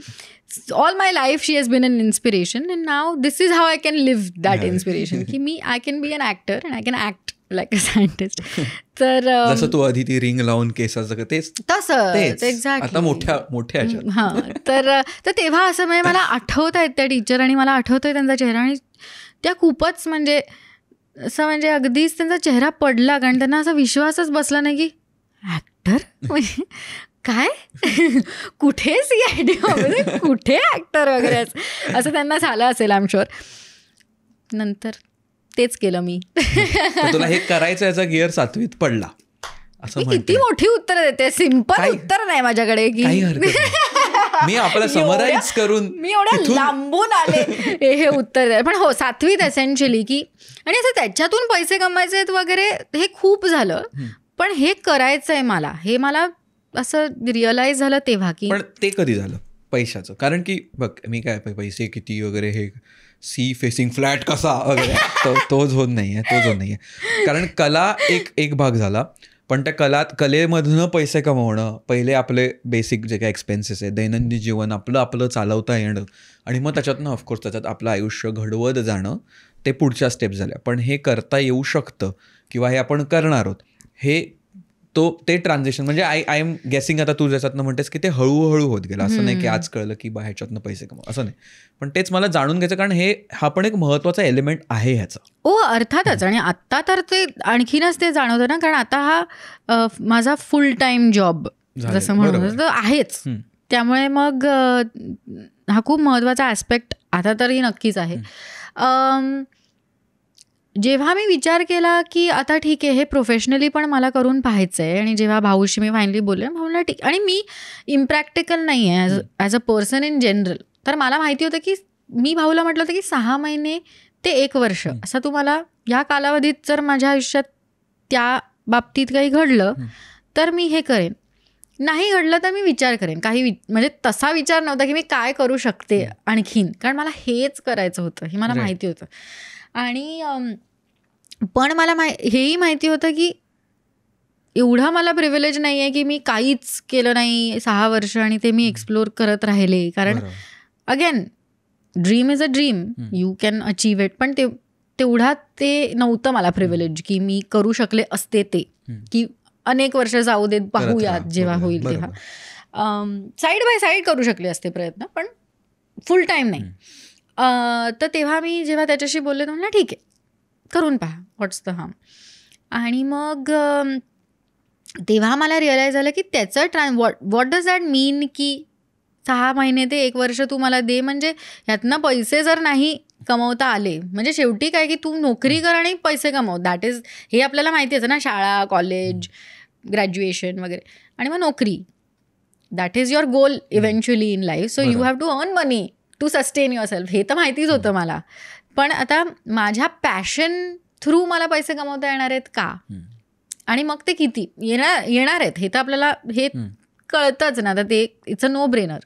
all my life she has been an inspiration and now this is how I can live that inspiration, की मी I can be an actor and I can act like a scientist. तर जसं तू आधी ती रिंग लावून केसाचं तेच तसं exactly मोठ्या हां. तर तेव्हा असं म्हणजे मला आठवत आहेत त्या टीचर आणि मला आठवतोय त्यांचा चेहरा, आणि त्या खूपच म्हणजे असं म्हणजे अगदीच त्यांचा चेहरा पडला, कारण त्यांना असा विश्वासच बसला नाही की ॲक्टर म्हणजे काय कुठे CID वगैरे कुठे ॲक्टर वगैरे असं त्यांना झालं असेल आय एम शुअर. नंतर तेच केलं मी. तुला हे करायचं याचा गिअर 7वीत पडला असं. किती मोठी उत्तर देते, सिंपल उत्तर नाही माझ्याकडे की मी आपल्याला समराईज करून मी एवढ्या लांबून आले हे उत्तर द्या. पण हो 7वीत एसेन्शियली की, आणि असं त्याच्यातून पैसे कमवायचे आहेत वगैरे हे खूप झालं, पण हे करायचं आहे मला, हे मला असं रिअलाइज झालं तेव्हा की. पण ते कधी झालं पैशाचं? कारण की बघ मी काय पैसे किती वगैरे हे सी फेसिंग फ्लॅट कसा वगैरे तो झोन नाही आहे. कारण कला एक भाग झाला, पण त्या कलेमधनं पैसे कमवणं पहिले आपले बेसिक जे काही एक्सपेन्सेस आहे, दैनंदिन जीवन आपलं चालवता येणं, आणि मग त्याच्यातनं ऑफकोर्स त्याच्यात आपलं आयुष्य घडवत जाणं, ते पुढच्या स्टेप झाल्या. पण हे करता येऊ शकतं किंवा हे आपण करणार आहोत, हे ते ट्रान्झिशन म्हणजे आय एम गेसिंग. आता तू ज्याच्यातनं म्हणतेस की ते हळूहळू होत गेलं, असं नाही की आज कळलं की ह्याच्यातनं पैसे कमव, असं नाही. पण तेच मला जाणून घ्यायचं, कारण हा पण एक महत्त्वाचा एलिमेंट आहे ह्याचा. अर्थातच. आणि आत्ता तर ते आणखीनच ते जाणवतं ना, कारण आता हा माझा फुल टाईम जॉब जसं म्हणून आहेच, त्यामुळे मग हा खूप महत्त्वाचा ॲस्पेक्ट आता तरी नक्कीच आहे. जेव्हा मी विचार केला की आता ठीक आहे हे प्रोफेशनली पण मला करून पाहायचं आहे, आणि जेव्हा भाऊशी मी फायनली बोलले, भाऊला ठीक, आणि मी इम्प्रॅक्टिकल नाही आहे as a person in general, तर मला माहिती होतं की मी भाऊला म्हटलं होतं की 6 महिने ते 1 वर्ष असं तुम्हाला या कालावधीत जर माझ्या आयुष्यात त्या बाबतीत काही घडलं तर मी हे करेन, नाही घडलं तर मी विचार करेन. म्हणजे तसा विचार नव्हता की मी काय करू शकते आणखीन, कारण मला हेच करायचं होतं, हे मला माहिती होतं. आणि पण मला हेही माहिती होतं की एवढा मला प्रिव्हिलेज नाही आहे की मी काहीच केलं नाही 6 वर्ष आणि ते मी एक्सप्लोर करत राहिले. कारण again dream is a dream, you can achieve it. पण तेवढा ते नव्हतं मला प्रिव्हिलेज की मी करू शकले असते ते, की अनेक वर्ष जाऊ देत, पाहूयात जेव्हा होईल तेव्हा. साईड बाय साईड करू शकले असते प्रयत्न, पण फुल टाईम नाही. तर तेव्हा मी जेव्हा त्याच्याशी बोलले तर म्हणलं ठीक आहे, करून पहा, व्हॉट्स द हार्म. आणि मग तेव्हा मला रिअलाईज झालं की त्याचं व्हॉट डज दॅट मीन की 6 महिने ते 1 वर्ष तू मला दे, म्हणजे ह्यातनं पैसे जर नाही कमवता आले, म्हणजे शेवटी काय की तू नोकरी कर आणि पैसे कमव, दॅट इज, हे आपल्याला माहिती असतं ना, शाळा, कॉलेज, ग्रॅज्युएशन वगैरे, आणि मग नोकरी, that is your goal eventually in life. So you have to earn money to sustain yourself. हे तर माहितीच होतं मला. पण आता माझ्या पॅशन थ्रू मला पैसे कमवता येणार आहेत का, आणि मग ते किती येणार आहेत हे तर आपल्याला हे कळतंच ना. तर ते इट्स अ नो ब्रेनर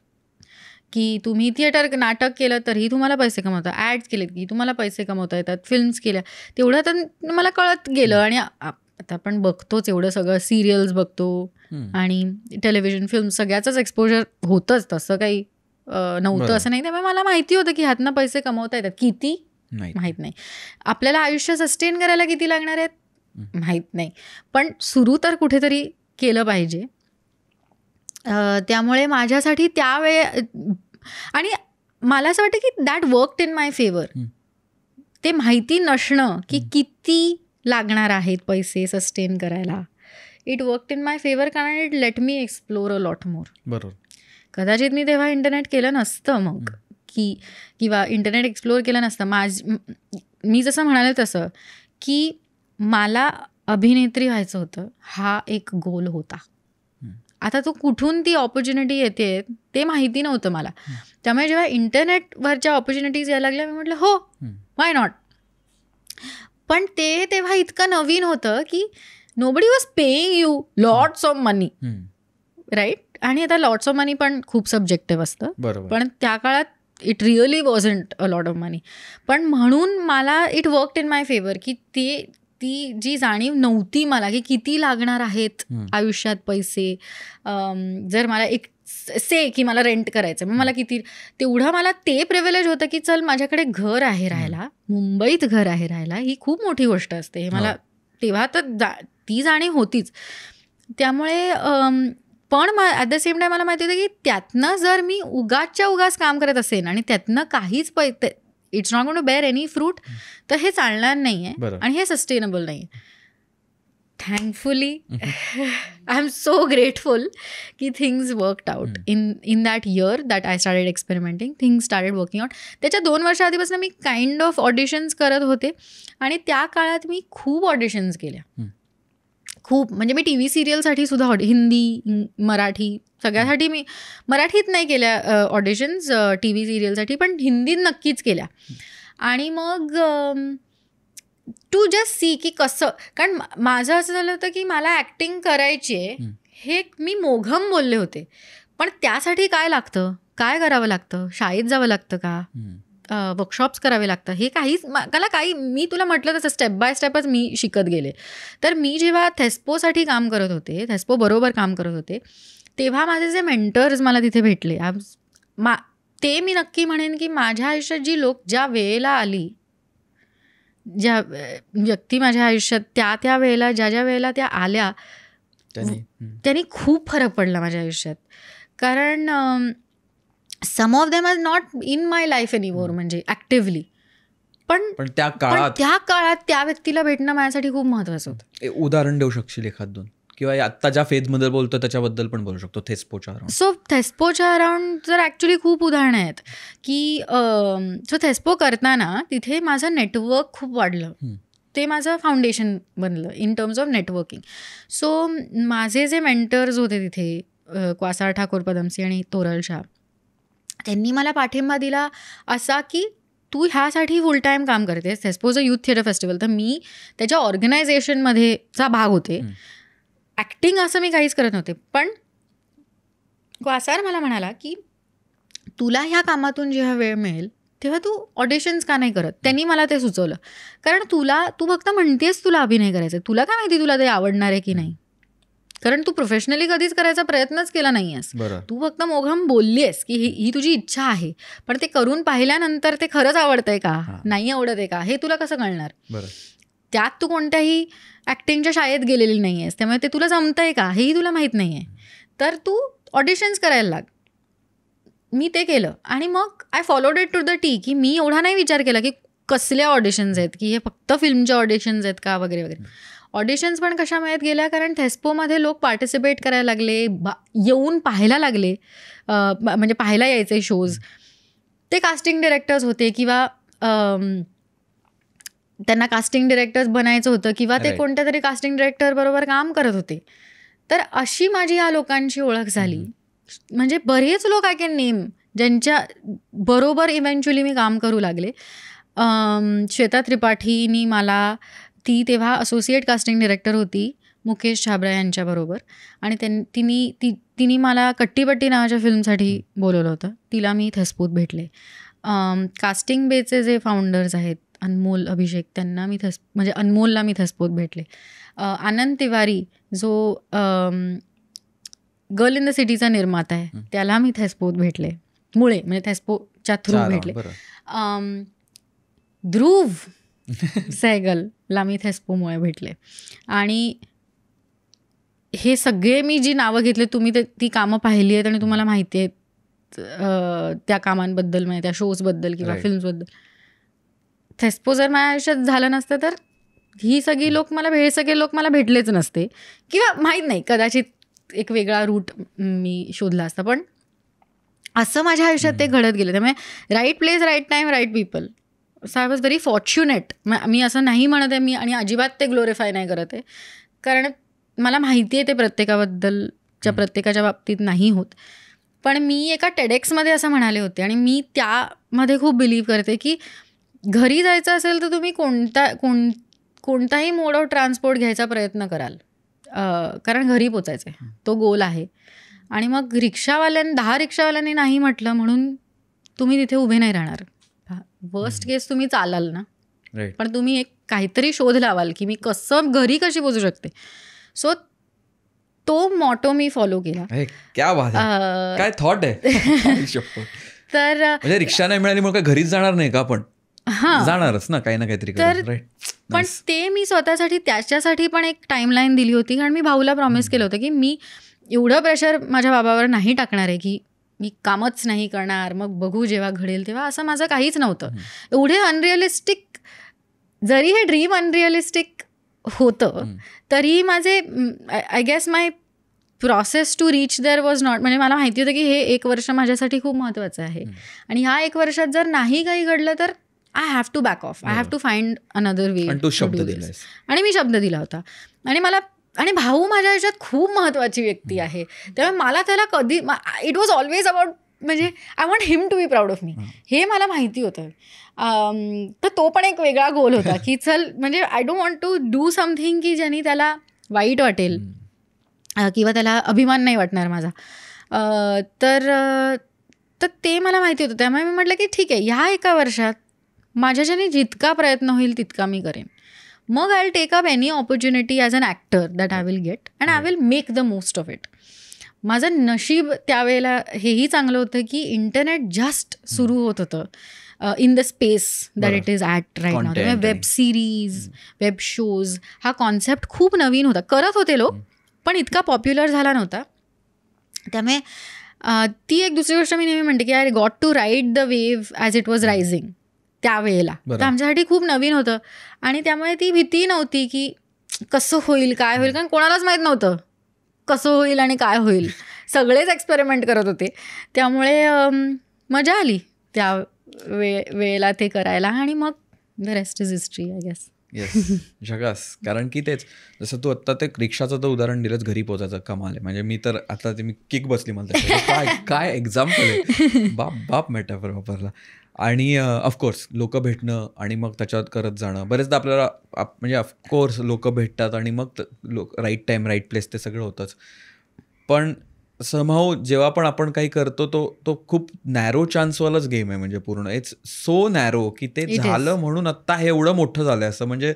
की तुम्ही थिएटर, नाटक केलं तरीही तुम्हाला पैसे कमवता, ॲड्स केलेत की तुम्हाला पैसे कमवता येतात, फिल्म्स केल्या तेवढं तर मला कळत गेलं. आणि आता आपण बघतोच एवढं सगळं, सिरियल्स बघतो आणि टेलिव्हिजन, फिल्म, सगळ्याचंच एक्सपोजर होतंच, तसं काही नव्हतं असं नाही. त्यामुळे मला माहिती होतं की ह्यातनं पैसे कमवता येतात, किती माहीत नाही, आपल्याला आयुष्य सस्टेन करायला किती लागणार आहेत माहीत नाही, पण सुरू तर कुठेतरी केलं पाहिजे. त्यामुळे माझ्यासाठी त्यावेळे, आणि मला असं वाटतं की that worked in my favour. ते माहिती नसणं की किती लागणार आहेत पैसे सस्टेन करायला, it worked in my favour, कारण it let me explore a lot more. बरोबर. कदाचित मी तेव्हा इंटरनेट केलं नसतं मग, किंवा इंटरनेट एक्सप्लोर केलं नसतं. मी जसं म्हणाले तसं की मला अभिनेत्री व्हायचं होतं, हा एक गोल होता. आता तो कुठून ती ऑपॉर्च्युनिटी येते ते माहिती नव्हतं मला. त्यामुळे जेव्हा इंटरनेटवरच्या ऑपॉर्च्युनिटीज यायला लागल्या, मी म्हटलं हो, वाय नॉट. पण ते तेव्हा इतकं नवीन होतं की nobody was paying you lots of money, right. आणि आता लॉट्स ऑफ मनी पण खूप सब्जेक्टिव्ह असतं, पण त्या काळात it really wasn't a lot of money. पण म्हणून मला it worked in my favour की ती जी जाणीव नव्हती मला की किती लागणार आहेत आयुष्यात पैसे. जर मला एक की मला रेंट करायचं, मग मला किती, तेवढं मला ते प्रिव्हिलेज होतं की चल माझ्याकडे घर आहे राहायला, मुंबईत घर आहे राहायला, ही खूप मोठी गोष्ट असते. हे मला तेव्हा तर ती जाणीव होतीच. त्यामुळे पण ॲट द सेम टाईम मला माहिती होतं की त्यातनं जर मी उगाच काम करत असेल आणि त्यातनं काहीच पैसे, it's not going to bear any fruit, तर हे चालणार नाही आहे आणि हे सस्टेनेबल नाही आहे. Thankfully I am so grateful की things worked out in that year that I started experimenting. Things started working out. त्याच्या 2 वर्षा आधीपासून मी काइंड ऑफ ऑडिशन्स करत होते, आणि त्या काळात मी खूप ऑडिशन्स केल्या, खूप. म्हणजे मी TV सिरियलसाठी सुद्धा हिंदी, मराठी, सगळ्यासाठी मी मराठीत नाही केल्या ऑडिशन्स TV सिरियलसाठी, पण हिंदीत नक्कीच केल्या. आणि मग टू जस्ट सी की कसं, कारण माझं असं झालं होतं की मला ॲक्टिंग करायची आहे, हे मी मोघम बोलले होते, पण त्यासाठी काय लागतं, काय करावं लागतं, शाळेत जावं लागतं का, वर्कशॉप्स करावे लागतं, हे काहीच मला काही, मी तुला म्हटलं तसं स्टेप बाय स्टेपच मी शिकत गेले. तर मी जेव्हा थेस्पोसाठी काम करत होते, थेस्पो बरोबर काम करत होते, तेव्हा माझे जे मेंटर्स मला तिथे भेटले, ते मी नक्की म्हणेन की माझ्या आयुष्यात जी लोक ज्या वेळेला आली, ज्या व्यक्ती माझ्या आयुष्यात त्या वेळेला, ज्या वेळेला त्या आल्या, त्यांनी खूप फरक पडला माझ्या आयुष्यात. कारण some of them are not in my life anymore, म्हणजे ॲक्टिव्हली, पण त्या काळात त्या व्यक्तीला भेटणं माझ्यासाठी खूप महत्त्वाचं होतं. उदाहरण देऊ शकशील एखाद दोन, किंवा आत्ता ज्या फेजमध्ये बोलतो त्याच्याबद्दल पण बोलू शकतो, थेस्पोच्या अराउंड. सो थेस्पोच्या अराउंड जर ॲक्च्युली खूप उदाहरणं आहेत की सो थेस्पो करताना तिथे माझं नेटवर्क खूप वाढलं, ते माझं फाउंडेशन बनलं in terms of networking. So माझे जे मेंटर्स होते तिथे, क्वासार ठाकूर, पदमसी आणि तोरल शाह, त्यांनी मला पाठिंबा दिला असा की तू ह्यासाठी फुल टाईम काम करतेस. थेस्पो युथ थिएटर फेस्टिवल, तर मी त्याच्या ऑर्गनायझेशनमध्येचा भाग होते. ॲक्टिंग असं मी काहीच करत नव्हते. पण क्वासार मला म्हणाला की तुला ह्या कामातून जेव्हा वेळ मिळेल तेव्हा तू ऑडिशन्स का नाही करत. त्यांनी मला ते सुचवलं. कारण तू फक्त म्हणतेस तुला अभिनय करायचा, तुला काय माहिती तुला ते आवडणार आहे की नाही. कारण तू प्रोफेशनली कधीच करायचा प्रयत्नच केला नाही आहेस. तू फक्त मोघम बोलली आहेस की ही तुझी इच्छा आहे, पण ते करून पाहिल्यानंतर ते खरंच आवडतंय का, नाही आवडत आहे का, हे तुला कसं कळणार. त्यात तू कोणत्याही ॲक्टिंगच्या शाळेत गेलेली नाही आहेस, त्यामुळे ते तुला जमतंय का हेही तुला माहीत नाही आहे. तर तू ऑडिशन्स करायला लाग. मी ते केलं आणि मग I followed it to the T, की मी एवढा नाही विचार केला की कसल्या ऑडिशन्स आहेत, की हे फक्त फिल्मच्या ऑडिशन्स आहेत का वगैरे वगैरे. ऑडिशन्स पण कशा मिळत गेल्या, कारण थेस्पोमध्ये लोक पार्टिसिपेट करायला लागले, येऊन पाहायला लागले, म्हणजे पाहायला यायचे शोज. ते कास्टिंग डिरेक्टर्स होते किंवा त्यांना कास्टिंग डिरेक्टर्स बनायचं होतं किंवा ते कोणत्या तरी कास्टिंग डिरेक्टर बरोबर काम करत होते. तर अशी माझी या लोकांची ओळख झाली. म्हणजे बरेच लोक आय कॅन नेम ज्यांच्या बरोबर इव्हेंच्युअली मी काम करू लागले. श्वेता त्रिपाठीनी मला, ती तेव्हा असोसिएट कास्टिंग डिरेक्टर होती मुकेश छाबरा यांच्याबरोबर, आणि तिने मला कट्टीपट्टी नावाच्या फिल्मसाठी बोलवलं होतं. तिला मी थेस्पोत भेटले. कास्टिंग बेचे जे फाउंडर्स आहेत अनमोल अभिषेक, त्यांना मी म्हणजे अनमोलला मी थेस्पोत भेटले. आनंद तिवारी जो गर्ल इन द सिटीचा निर्माता आहे, त्याला मी थेस्पोत भेटले मुळे, म्हणजे थेस्पोच्या थ्रू भेटले. ध्रुव सहगलला मी थेस्पोमुळे भेटले. आणि हे सगळे मी जी नावं घेतले, तुम्ही ती कामं पाहिली आहेत आणि तुम्हाला माहिती आहेत त्या कामांबद्दल, म्हणजे त्या शोजबद्दल किंवा फिल्म्सबद्दल. थेस्पो जर माझ्या आयुष्यात झालं नसतं तर ही सगळी लोक मला सगळे लोक मला भेटलेच नसते, किंवा माहीत नाही, कदाचित एक वेगळा रूट मी शोधला असता. पण असं माझ्या आयुष्यात ते घडत गेलं. त्यामुळे right place, right time, right people. So I was very fortunate. मी असं नाही म्हणत आहे मी, आणि अजिबात ते ग्लोरिफाय नाही करत आहे, कारण मला माहिती आहे ते प्रत्येकाच्या बाबतीत नाही होत. पण मी एका टेडेक्समध्ये असं म्हणाले होते, आणि मी त्यामध्ये खूप बिलीव्ह करते की घरी जायचं असेल तर तुम्ही कोणताही मोड ऑफ ट्रान्सपोर्ट घ्यायचा प्रयत्न कराल, कारण घरी पोचायचं आहे, तो गोल आहे. आणि मग 10 रिक्षावाल्यांनी नाही म्हटलं म्हणून तुम्ही तिथे उभे नाही राहणार. वर्स्ट केस तुम्ही चालाल ना, पण तुम्ही एक काहीतरी शोध लावाल की मी घरी कशी पोचू शकते. सो तो मॉटो मी फॉलो केला. काय थॉट आहे. तर रिक्षा नाही मिळाली मग घरीच जाणार नाही का आपण, जाणारच ना काही ना काहीतरी. पण ते मी स्वतःसाठी त्याच्यासाठी पण एक टाईमलाईन दिली होती, कारण मी भाऊला प्रॉमिस केलं होतं की मी एवढं प्रेशर माझ्या बाबावर नाही टाकणार आहे की मी कामच नाही करणार, मग बघू जेव्हा घडेल तेव्हा, असं माझं काहीच नव्हतं. एवढे अनरिअलिस्टिक, जरी हे ड्रीम अनरिअलिस्टिक होतं तरी माझे I guess my process to reach there was not. म्हणजे मला माहिती होतं की हे 1 वर्ष माझ्यासाठी खूप महत्त्वाचं आहे, आणि ह्या 1 वर्षात जर नाही काही घडलं तर I have to back off, I have to find another way. आणि मी शब्द दिला होता. आणि भाऊ माझ्या आयुष्यात खूप महत्त्वाची व्यक्ती आहे, त्यामुळे मला त्याला कधी, इट वॉज ऑलवेज अबाउट, म्हणजे I want him to be proud of me, हे मला माहिती होतं. तर तो पण एक वेगळा गोल होता की चल, म्हणजे I don't want to do something की ज्यानी त्याला वाईट वाटेल किंवा त्याला अभिमान नाही वाटणार माझा. तर ते मला माहिती होतं. त्यामुळे मी म्हटलं की ठीक आहे, ह्या 1 वर्षात माझ्याच्याने जितका प्रयत्न होईल तितका मी करेन. मग I will take up any opportunity as an actor that I will get, and I will make the most of it. माझं नशीब त्यावेळेला हेही चांगलं होतं की इंटरनेट जस्ट सुरू होत होतं in the space that it is at right now. त्यामुळे वेब सिरीज, वेब शोज हा कॉन्सेप्ट खूप नवीन होता, करत होते लोक, पण इतका पॉप्युलर झाला नव्हता. त्यामुळे ती एक दुसरी गोष्ट मी नेहमी म्हणते की I got to ride the wave as it was rising त्यावेळेला. तर आमच्यासाठी खूप नवीन होतं, आणि त्यामुळे ती भीती नव्हती की कसं होईल, काय होईल, कारण कोणालाच माहीत नव्हतं कसं होईल आणि काय होईल. सगळेच एक्सपेरिमेंट करत होते. त्यामुळे मजा आली त्या वेळेला ते करायला, आणि मग the rest is history I guess. Yes झकास. कारण की तेच जसं तू आत्ता ते रिक्षाचं तर उदाहरण दिलंच, घरी पोचायचं कमाल आहे. म्हणजे मी तर आता ते मी किक बसली मला काय काय एक्झाम्पल आहे. बाप मेटाफर वापरला. आणि ऑफकोर्स लोक भेटणं आणि मग त्याच्यात करत जाणं बरेचदा आपल्याला म्हणजे ऑफकोर्स लोक भेटतात आणि मग राईट टाईम राईट प्लेस ते सगळं होतंच. पण समहाऊ जेव्हा पण आपण काही करतो तो खूप नॅरो चान्सवालाच गेम आहे. म्हणजे पूर्ण इट्स सो नॅरो की ते झालं म्हणून आत्ता हे एवढं मोठं झालंय असं. म्हणजे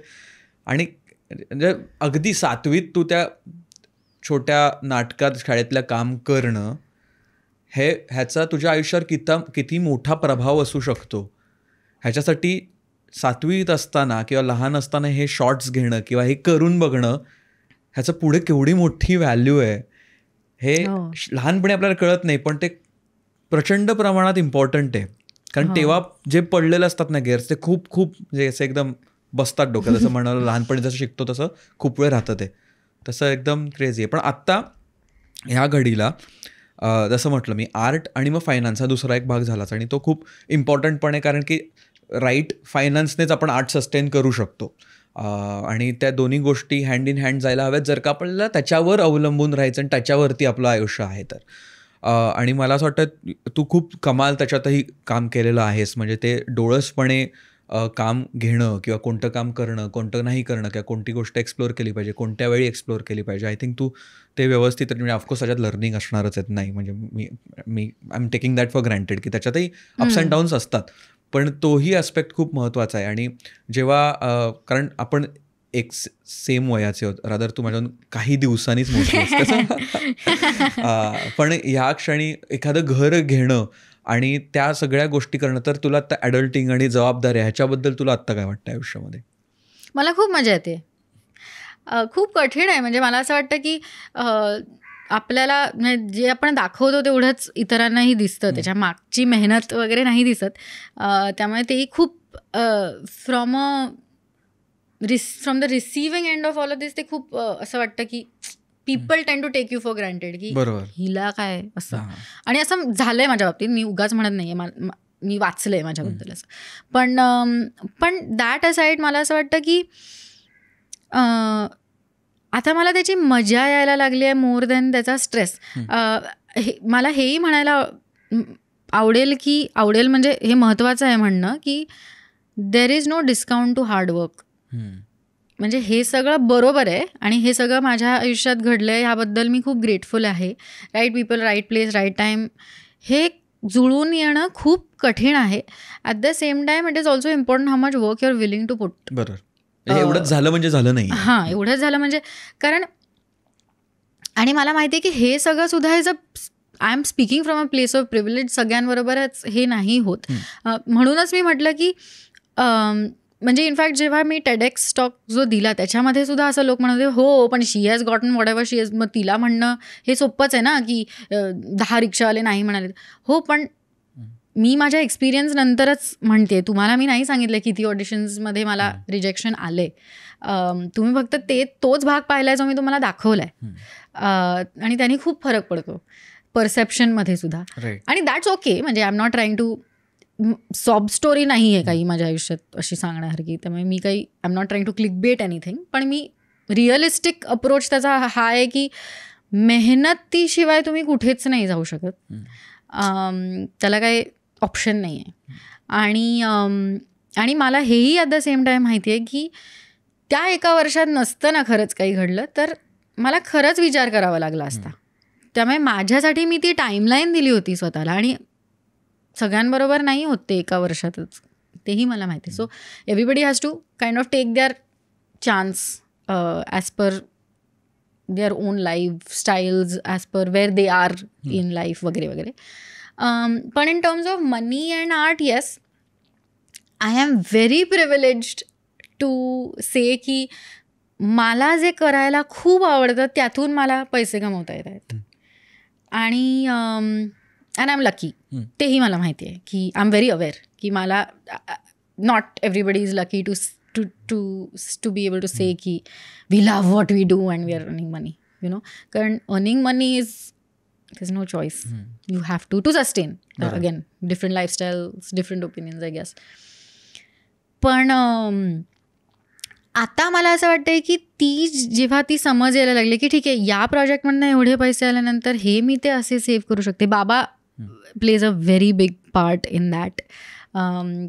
आणि म्हणजे अगदी 7वीत तू त्या छोट्या नाटकात शाळेतल्या काम करणं ह्याचा तुझ्या आयुष्यावर किती मोठा प्रभाव असू शकतो. ह्याच्यासाठी 7वीत असताना किंवा लहान असताना हे शॉर्ट्स घेणं किंवा हे करून बघणं ह्याचं पुढे केवढी मोठी व्हॅल्यू आहे हे लहानपणी आपल्याला कळत नाही. पण ते प्रचंड प्रमाणात इम्पॉर्टंट आहे. कारण तेव्हा जे पडलेले असतात ना गेअर्स ते खूप खूप म्हणजे असं एकदम बसतात डोक्यात. जसं म्हणाला लहानपणी जसं शिकतो तसं खूप वेळ राहतं ते तसं एकदम क्रेझी आहे. पण आत्ता ह्या घडीला जसं म्हटलं मी आर्ट आणि मग फायनान्स हा दुसरा एक भाग झालाच. आणि तो खूप इम्पॉर्टंट पण आहे कारण की राईट फायनान्सनेच आपण आर्ट सस्टेन करू शकतो. आणि त्या दोन्ही गोष्टी हँड इन हँड जायला हव्यात जर का आपल्याला त्याच्यावर अवलंबून राहायचं आणि त्याच्यावरती आपलं आयुष्य आहे तर. आणि मला असं वाटतं तू खूप कमाल त्याच्यातही काम केलेलं आहेस. म्हणजे ते डोळसपणे काम घेणं किंवा कोणतं काम करणं कोणतं नाही करणं किंवा कोणती गोष्ट एक्सप्लोअर केली पाहिजे कोणत्या वेळी एक्सप्लोअर केली पाहिजे. आय थिंक तू ते व्यवस्थित म्हणजे ऑफकोर्स त्याच्यात लर्निंग असणारच आहेत. नाही म्हणजे मी I am taking that for granted की त्याच्यातही अप्स अँड डाऊन्स असतात. पण तोही ॲस्पेक्ट खूप महत्त्वाचा आहे. आणि जेव्हा कारण आपण एक सेम वयाचे होत रादर तू माझ्याहून काही दिवसांनीच मोठी पण ह्या क्षणी एखादं घर घेणं आणि त्या सगळ्या गोष्टी करणं तर तुला आता ॲडल्टिंग आणि जबाबदारी ह्याच्याबद्दल तुला आत्ता काय वाटतं आयुष्यामध्ये? मला खूप मजा येते. खूप कठीण आहे. म्हणजे मला असं वाटतं की आपल्याला जे आपण दाखवतो तेवढंच इतरांनाही दिसतं. त्याच्या मागची मेहनत वगैरे नाही दिसत. त्यामुळे तेही खूप from the receiving end of all of this ते खूप असं वाटतं की people tend to take you for granted की हिला काय असं. आणि असं झालंय माझ्या बाबतीत. मी उगाच म्हणत नाहीये. मी वाचलंय माझ्याबद्दल असं. पण दॅट असाइड मला असं वाटतं की आता मला त्याची मजा यायला लागली आहे मोर दॅन त्याचा स्ट्रेस. मला हेही म्हणायला आवडेल म्हणजे हे महत्त्वाचं आहे म्हणणं की there is no discount to hard work. म्हणजे हे सगळं बरोबर आहे आणि हे सगळं माझ्या आयुष्यात घडलं आहे ह्याबद्दल मी खूप ग्रेटफुल आहे. Right people right place right time हे जुळून येणं खूप कठीण आहे. At the same time it is also important how much work you are willing to put. बरोबर. एवढंच झालं म्हणजे झालं नाही. हां एवढंच झालं म्हणजे कारण आणि मला माहिती आहे की हे सगळं सुद्धा is I am speaking from a place of privilege. सगळ्यांबरोबरच हे नाही होत. म्हणूनच मी म्हटलं की म्हणजे इनफॅक्ट जेव्हा मी टेडेक्स टॉक जो दिला त्याच्यामध्ये सुद्धा असं लोक म्हणत होते हो पण she has gotten whatever she has. मग तिला म्हणणं हे सोपंच आहे ना की 10 रिक्षावाले नाही म्हणाले. हो पण मी माझ्या एक्सपिरियन्स नंतरच म्हणते. तुम्हाला मी नाही सांगितलं किती ऑडिशन्समध्ये मला रिजेक्शन आले. तुम्ही फक्त तोच भाग पाहिलाय जो मी तुम्हाला दाखवलाय. आणि त्याने खूप फरक पडतो परसेप्शनमध्ये सुद्धा. आणि दॅट्स ओके. म्हणजे I am not trying to sob story नाही आहे काही माझ्या आयुष्यात अशी सांगण्यासारखी. त्यामुळे मी काही I am not trying to click bait anything. पण मी रिअलिस्टिक अप्रोच त्याचा हा आहे की मेहनतीशिवाय तुम्ही कुठेच नाही जाऊ शकत. त्याला काही ऑप्शन नाही आहे. आणि मला हेही ॲट द सेम टाईम माहिती आहे की त्या एका वर्षात नसतं ना खरंच काही घडलं तर मला खरंच विचार करावा लागला असता. त्यामुळे माझ्यासाठी मी ती टाईमलाईन दिली होती स्वतःला. आणि सगळ्यांबरोबर नाही होत ते एका वर्षातच. तेही मला माहिती आहे. So everybody has to kind of take their chance as per their own life styles as per where they are in life वगैरे वगैरे. पण in terms of money and art yes I am very privileged to say की मला जे करायला खूप आवडतं त्यातून मला पैसे कमवता येत आहेत. आणि अँड आय एम लकी. तेही मला माहिती आहे की आय एम व्हेरी अवेअर की मला not everybody is lucky to be able to say की we love what we do and we are earning money you know. कारण earning money is no choice. You have to sustain. Again, different lifestyles, different opinions, I guess. पण आता मला असं वाटतंय की जेव्हा ती समज यायला लागली की ठीक आहे, या प्रोजेक्टमधनं एवढे पैसे आल्यानंतर हे मी ते असे सेव्ह करू शकते. बाबा plays a very big part in that.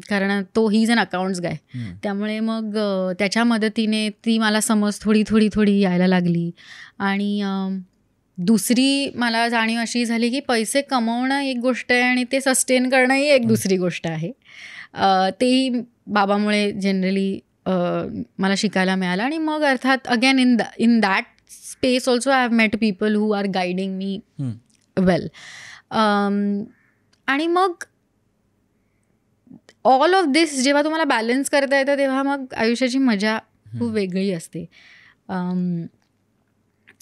कारण तो ही इज अन अकाउंट्स गाय. त्यामुळे मग त्याच्या मदतीने ती मला समज थोडी यायला लागली. आणि दुसरी मला जाणीव अशी झाली की पैसे कमवणं एक गोष्ट आहे आणि ते सस्टेन करणंही एक दुसरी गोष्ट आहे. तेही बाबामुळे जनरली मला शिकायला मिळालं. आणि मग अर्थात again in that space also I have met people who are guiding me well. आणि मग ऑल ऑफ दिस जेव्हा तुम्हाला बॅलन्स करता येतं तेव्हा मग आयुष्याची मजा खूप वेगळी असते.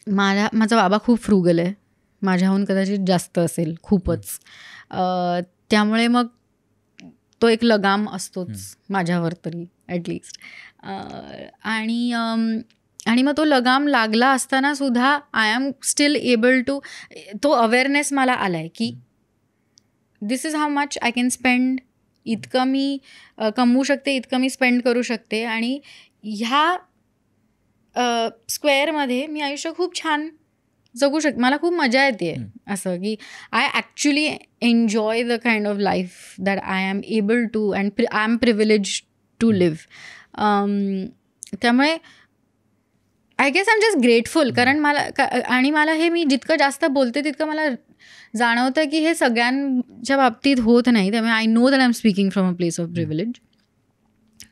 माझा बाबा खूप फ्रुगल आहे, माझ्याहून कदाचित जास्त असेल खूपच. त्यामुळे मग तो एक लगाम असतोच माझ्यावर तरी ॲटलिस्ट. आणि मग तो लगाम लागला असताना सुद्धा I am still able to, तो अवेअरनेस मला आला आहे की this is how much I can spend. इतकं मी कमवू शकते, इतकं मी स्पेंड करू शकते. आणि ह्या स्क्वेअरमध्ये मी आयुष्य खूप छान जगू शकते. मला खूप मजा येते असं की I actually enjoy the kind of life that I am able to and I am privilege to live. त्यामुळे I guess I am just grateful. कारण मला हे मी जितकं जास्त बोलते तितकं मला जाणवतं की हे सगळ्यांच्या बाबतीत होत नाही. त्यामुळे I know that I am speaking from a place of privilege.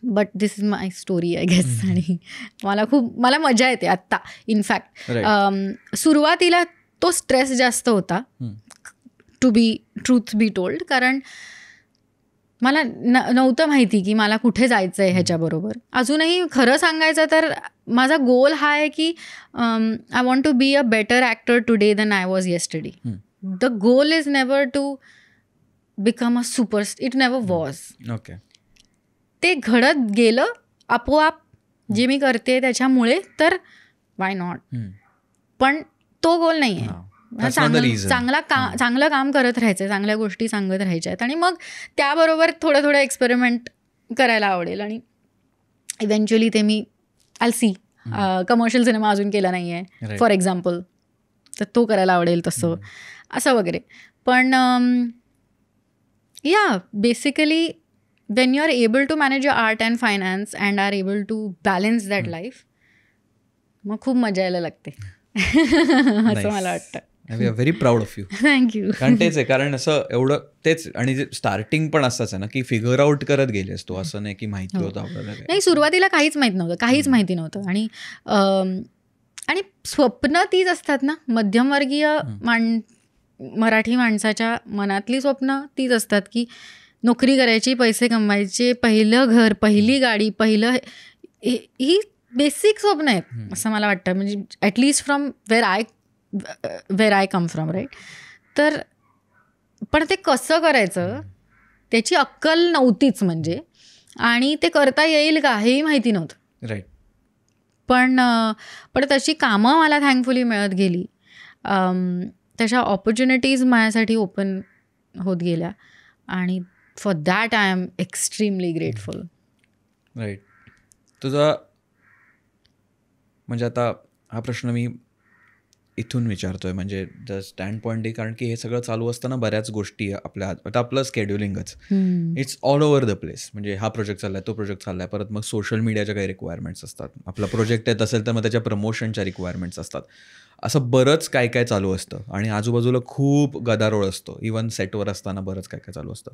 But this is my story I guess. आणि मला मजा येते आत्ता. इनफॅक्ट सुरुवातीला तो स्ट्रेस जास्त होता, to be truth be told. कारण मला नव्हतं माहिती की मला कुठे जायचं आहे ह्याच्याबरोबर. अजूनही खरं सांगायचं तर माझा गोल हा आहे की I want to be a better actor today than I was yesterday. The goal is never to become a superstar. It never was. Okay. ते घडत गेलं आपोआप जे मी करते त्याच्यामुळे, तर वाय नॉट. पण तो गोल नाही आहे. चांगलं काम करत राहायचं, चांगल्या गोष्टी सांगत राहायच्या आहेत. आणि मग त्याबरोबर थोडं एक्सपेरिमेंट करायला आवडेल. आणि इव्हेंच्युअली ते मी आय सी कमर्शियल सिनेमा अजून केला नाही आहे फॉर एक्झाम्पल, तर तो करायला आवडेल तसं असं वगैरे. पण या basically when you are able to manage your art and finance and are able to balance that life, मग खूप मजा यायला लागते असं मला वाटतं. We are very proud of you. Thank you. कारण तेच आहे, कारण असं एवढं तेच. आणि जे स्टार्टिंग पण असंच आहे ना की फिगर आउट करत गेलेस तो, असं नाही की माहिती होतं आपल्याला. नाही, सुरुवातीला काहीच माहीत नव्हतं, काहीच माहिती नव्हतं. आणि स्वप्न तीच असतात ना, मध्यमवर्गीय मराठी माणसाच्या मनातली स्वप्न तीच असतात की नोकरी करायची, पैसे कमवायचे, पहिलं घर, पहिली गाडी, ही बेसिक स्वप्न आहेत असं मला वाटतं. म्हणजे at least from where I come from, right. तर पण ते कसं करायचं त्याची अक्कल नव्हतीच म्हणजे. आणि ते करता येईल का हेही माहिती नव्हतं, राईट. पण तशी कामं मला थँकफुली मिळत गेली. तशा ऑपॉर्च्युनिटीज माझ्यासाठी ओपन होत गेल्या. आणि for that I am extremely grateful. Right. तुझा म्हणजे आता हा प्रश्न मी इथून विचारतोय, म्हणजे द स्टँड पॉईंट आहे, कारण की हे सगळं चालू असताना बऱ्याच गोष्टी आपल्या आता आपलं स्केड्युलिंगच it's all over the place. म्हणजे हा प्रोजेक्ट चाललाय, तो प्रोजेक्ट चाललाय, परत मग सोशल मीडियाच्या काही रिक्वायरमेंट्स असतात, आपला प्रोजेक्ट येत असेल तर मग त्याच्या प्रमोशनच्या रिक्वायरमेंट्स असतात, असं बरंच काय काय चालू असतं. आणि आजूबाजूला खूप गदारोळ असतो, इवन सेटवर असताना बरंच काय काय चालू असतं.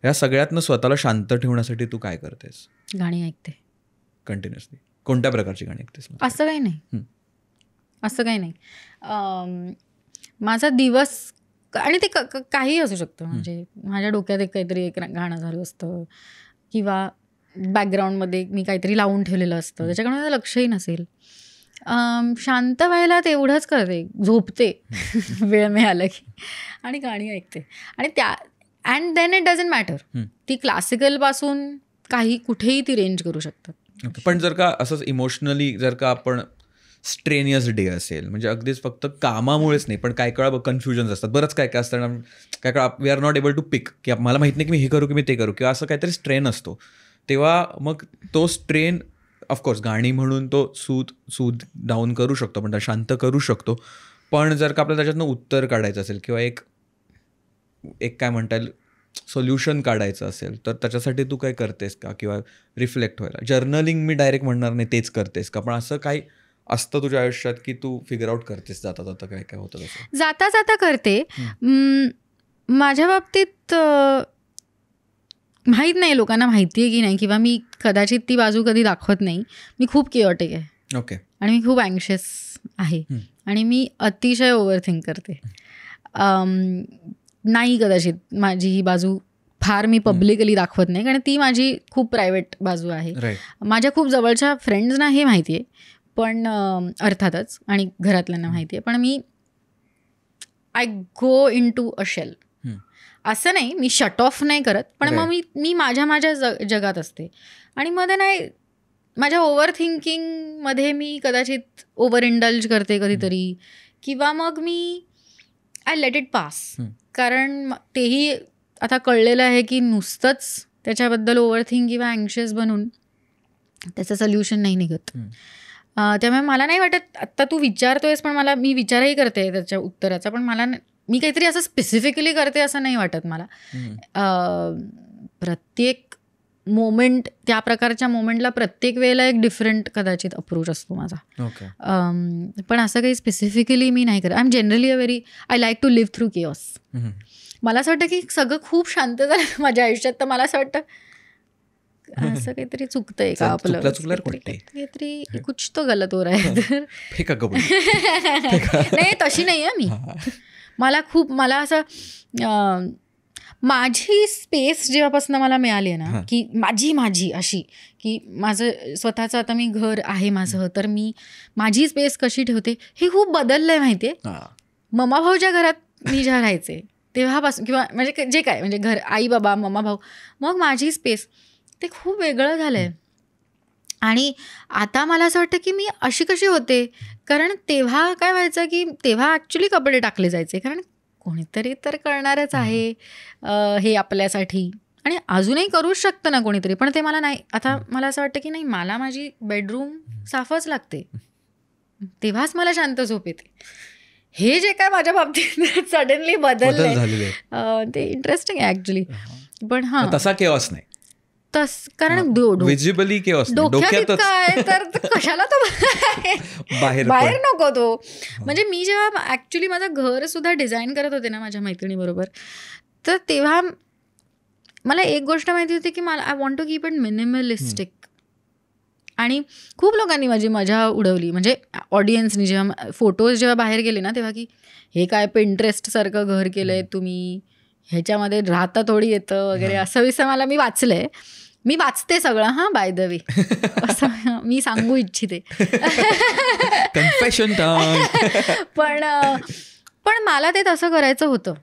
ह्या सगळ्यातनं स्वतःला शांत ठेवण्यासाठी तू काय करतेस? गाणी ऐकते कंटिन्युअसली. कोणत्या प्रकारची गाणी ऐकतेस? असं काही नाही. माझा दिवस, आणि ते काही असू शकतं. म्हणजे माझ्या डोक्यात काहीतरी एक गाणं झालं असतं किंवा बॅकग्राऊंडमध्ये मी काहीतरी लावून ठेवलेलं असतं, त्याच्याकडे माझं लक्षही नसेल. शांत व्हायला तेवढंच करते, झोपते वेळ मिळाला की, आणि गाणी ऐकते. आणि and then it doesn't matter, ती क्लासिकलपासून काही कुठेही ती रेंज करू शकतात. पण जर का असंच इमोशनली जर का आपण स्ट्रेनियस डे असेल, म्हणजे अगदीच फक्त कामामुळेच नाही, पण काय काळ कन्फ्युजन्स असतात, बरंच काय काय असतं, काय काळ we are not able to pick, की मला माहीत नाही की मी हे करू की मी ते करू, किंवा असं काहीतरी स्ट्रेन असतो, तेव्हा मग तो स्ट्रेन ऑफकोर्स गाणी म्हणून तो सूद डाऊन करू शकतो, पण शांत करू शकतो. पण जर का आपल्याला त्याच्यातनं उत्तर काढायचं असेल किंवा एक काय म्हणता येईल सोल्युशन काढायचं असेल, तर त्याच्यासाठी तू काय करतेस का? किंवा रिफ्लेक्ट व्हायला जर्नलिंग मी डायरेक्ट म्हणणार नाही तेच करतेस का, पण असं काही असतं तुझ्या आयुष्यात की तू फिगर आउट करतेस जाता जाता काय काय होतं तसं? जाता जाता करते. माझ्या बाबतीत माहीत नाही लोकांना माहिती आहे की नाही, किंवा मी कदाचित ती बाजू कधी दाखवत नाही. मी खूप किओटिक आहे. ओके. आणि मी खूप अँग्शियस आहे. आणि मी अतिशय ओव्हर थिंक करते. नाही कदाचित माझी ही बाजू फार मी पब्लिकली दाखवत नाही, कारण ती माझी खूप प्रायव्हेट बाजू आहे. माझ्या खूप जवळच्या फ्रेंड्सना हे माहिती आहे, पण अर्थातच, आणि घरातल्यांना माहिती आहे. पण मी I go into a shell. असं नाही मी शट ऑफ नाही करत, पण मग मी माझ्या जगात असते. आणि मध्ये नाही माझ्या ओव्हर थिंकिंगमध्ये मी कदाचित ओव्हर इंडल्ज करते कधीतरी, किंवा मग मी आय लेट इट पास. कारण तेही आता कळलेलं आहे की नुसतंच त्याच्याबद्दल ओव्हर थिंक किंवा अँग्शियस बनून त्याचं सोल्युशन नाही निघत. त्यामुळे मला नाही वाटत, आत्ता तू विचारतोयस पण मी विचारही करते त्याच्या उत्तराचा, पण मी काहीतरी असं स्पेसिफिकली करते असं नाही वाटत मला. प्रत्येक मोमेंट, त्या प्रकारच्या मोमेंटला प्रत्येक वेळेला एक डिफरंट कदाचित अप्रोच असतो माझा. पण असं काही स्पेसिफिकली मी नाही करत. I am generally I like to live through chaos. मला असं वाटतं की सगळं खूप शांत झालं माझ्या आयुष्यात, तर मला असं वाटतं असं काहीतरी चुकतंय का आपलं, काहीतरी कुछ तो गलत हो रहा है. नाही तशी नाही आहे मी. मला असं माझी स्पेस जेव्हापासून मला मिळाली आहे ना, की माझी अशी की माझं स्वतःचं आता मी घर आहे माझं, तर मी माझी स्पेस कशी ठेवते हे खूप बदललं आहे माहिती आहे. मम्मा भाऊच्या घरात मी जेव्हा राहायचे तेव्हापासून, किंवा म्हणजे जे काय म्हणजे घर, आई बाबा मम्मा भाऊ, मग माझी स्पेस, ते खूप वेगळं झालं आहे. आणि आता मला असं वाटतं की मी अशी कशी होते, कारण तेव्हा काय व्हायचं की तेव्हा ॲक्च्युली कपडे टाकले जायचे, कारण कोणीतरी तर करणारच आहे हे आपल्यासाठी, आणि अजूनही करूच शकतं ना कोणीतरी. पण ते मला नाही, आता मला असं वाटतं की नाही, मला माझी बेडरूम साफच लागते, तेव्हाच मला शांत झोप येते. हे जे काय माझ्या बाबतीत सडनली बदललंय ते इंटरेस्टिंग आहे ॲक्च्युली. पण हां, तसा केओस नाही, कारण विजिबली केओस डोक्यात काय, तर कशाला तो बाहेर नको तो. म्हणजे मी जेव्हा ॲक्च्युली माझं घर सुद्धा डिझाईन करत होते ना माझ्या मैत्रिणीबरोबर, तर तेव्हा मला एक गोष्ट माहिती होती की मला I want to keep it minimalistic. आणि खूप लोकांनी माझी मजा उडवली, म्हणजे ऑडियन्सनी जेव्हा फोटोज जेव्हा बाहेर गेले ना तेव्हा, की हे काय पिंटरेस्ट सारखं घर केलंय तुम्ही, ह्याच्यामध्ये राहता थोडी येतं वगैरे, असं विषय मी वाचलंय. मी वाचते सगळं, हां, बाय द वे, असं मी सांगू इच्छिते. पण मला ते तसं करायचं होतं,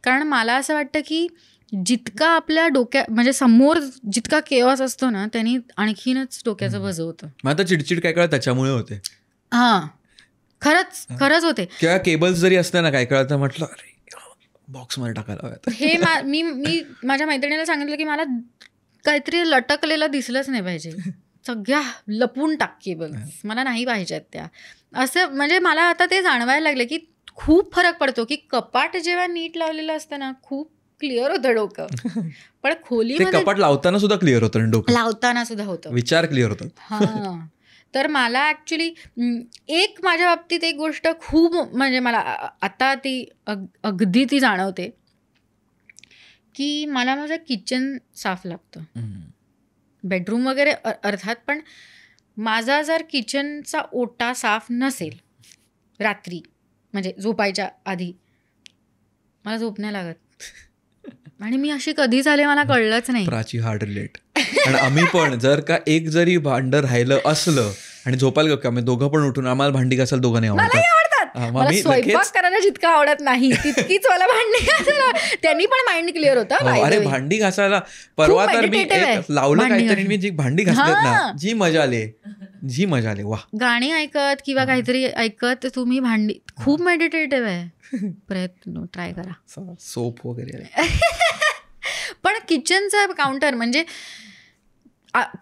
कारण मला असं वाटतं की जितका आपल्या म्हणजे समोर जितका केओस असतो ना, त्यांनी आणखीनच डोक्याचं भजं होतं. मग आता चिडचिड काय कळत त्याच्यामुळे होते. हां, खरंच होते. किंवा केबल्स जरी असते ना काय कळत, म्हटलं अरे बॉक्समध्ये टाकायला हवं. हे मी माझ्या मैत्रिणीला सांगितलं की मला काहीतरी लटकलेलं दिसलंच नाही पाहिजे, सगळ्या लपून टाक केबल्स, मला नाही पाहिजेत त्या. असं म्हणजे मला आता ते जाणवायला लागलं की खूप फरक पडतो, की कपाट जेव्हा नीट लावलेलं असतं ना खूप क्लिअर होतं डोकं, पण खोलीमध्ये कपाट लावताना सुद्धा क्लिअर होतं डोकं, लावताना सुद्धा होतं, विचार क्लिअर होतात. हां, तर मला ॲक्च्युली एक माझ्या बाबतीत एक गोष्ट खूप म्हणजे मला आता ती अगदी ती जाणवते की मला माझं किचन साफ लागतं, बेडरूम वगैरे अर्थात, पण माझा जर किचनचा ओटा साफ नसेल रात्री, म्हणजे झोपायच्या आधी, मला झोप नाही लागत. आणि मी अशी कधी झाले मला कळलंच नाही. Prachi hard relate. आणि आम्ही पण जर का एक जरी भांडं राहिलं असलं आणि झोपायला का, आम्ही दोघं पण उठून आम्हाला भांडी घासायला दोघांनी आवडतात. मला स्वयंपाक करायला जितकं आवडत नाही तितकीच मला भांडी घासायला, त्यांनी पण माइंड क्लिअर होतं. अरे भांडी घासायला परवा तर मी लावलं काहीतरी, मी जी भांडी घासलेत ना, जी मजा आली वा. गाणी ऐकत किंवा काहीतरी ऐकत तुम्ही भांडी, खूप मेडिटेटिव्ह आहे. प्रयत्न ट्राय करा, सोप वगैरे. पण किचनचा काउंटर म्हणजे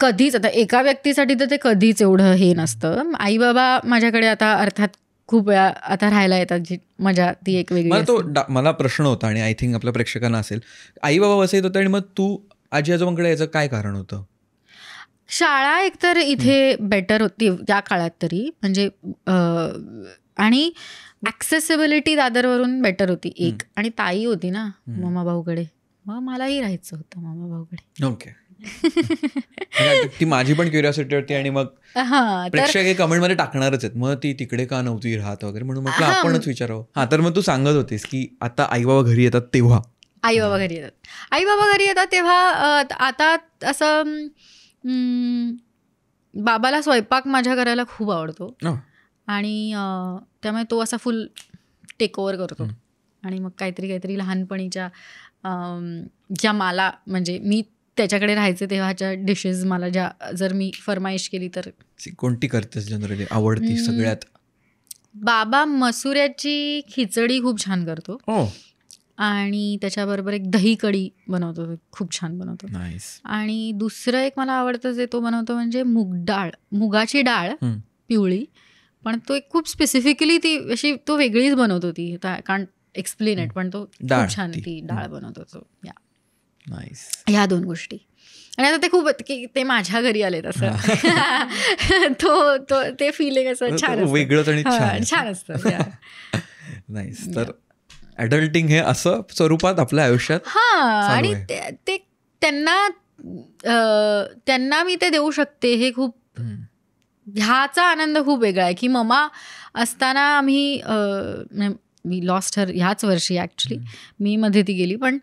कधीच आता एका व्यक्तीसाठी तर ते कधीच एवढं हे नसतं. आई बाबा माझ्याकडे आता अर्थात खूप वेळा आता राहायला येतात, जी मजा ती एक वेगळी असते. मला प्रश्न होता आणि आय थिंक आपल्या प्रेक्षकांना असेल, आई बाबा वसईत होते आणि मग तू आजी आजोबांकडे याचं काय कारण होतं? शाळा एकतर इथे बेटर होती त्या काळात तरी, म्हणजे आणि ॲक्सेसिबिलिटी दादरवरून बेटर होती एक, आणि ताई होती ना मामा भाऊकडे, मग मलाही राहायचं होतं मामा भाऊकडे. ओके. ती माझी पण क्युरिओसिटी होती आणि मग प्रेक्षक कमेंटमध्ये टाकणारच आहेत, मग ती तिकडे का नव्हती राहत वगैरे, म्हणून म्हटलं आपणच विचारावं. हा, तर मग तू सांगत होतीस की आता आई बाबा घरी येतात तेव्हा. आई बाबा घरी येतात तेव्हा आता असं बाबाला स्वयंपाक माझ्या करायला खूप आवडतो आणि त्यामुळे तो असा फुल टेक ओव्हर करतो. आणि मग काहीतरी लहानपणीच्या ज्या मला, म्हणजे मी त्याच्याकडे राहायचे तेव्हाच्या डिशेस मला ज्या जर मी फरमाईश केली तर. कोणती करतेस जनरली आवडती सगळ्यात? बाबा मसुऱ्याची खिचडी खूप छान करतो आणि त्याच्याबरोबर एक दही कढी बनवतो, खूप छान बनवतो. आणि दुसरं एक मला आवडतं जे तो बनवतो म्हणजे मुगाची डाळ पिवळी, पण तो एक खूप स्पेसिफिकली ती अशी तो वेगळीच बनवतो, ती कांट एक्सप्लेन इट, पण तो खूप छान ती डाळ बनवतो तो. ह्या दोन गोष्टी. आणि आता ते खूप ते माझ्या घरी आले तसं तो ते फिलिंग असं छान वेगळंच आणि छान असतं. नाईस. तर ॲडल्टिंग हे असं स्वरूपात आपल्या आयुष्यात. आणि ते त्यांना मी ते देऊ शकते, हे खूप ह्याचा आनंद खूप वेगळा आहे. की ममा असताना आम्ही मी लॉस्ट हर ह्याच वर्षी ॲक्च्युली, मी मध्ये ती गेली, पण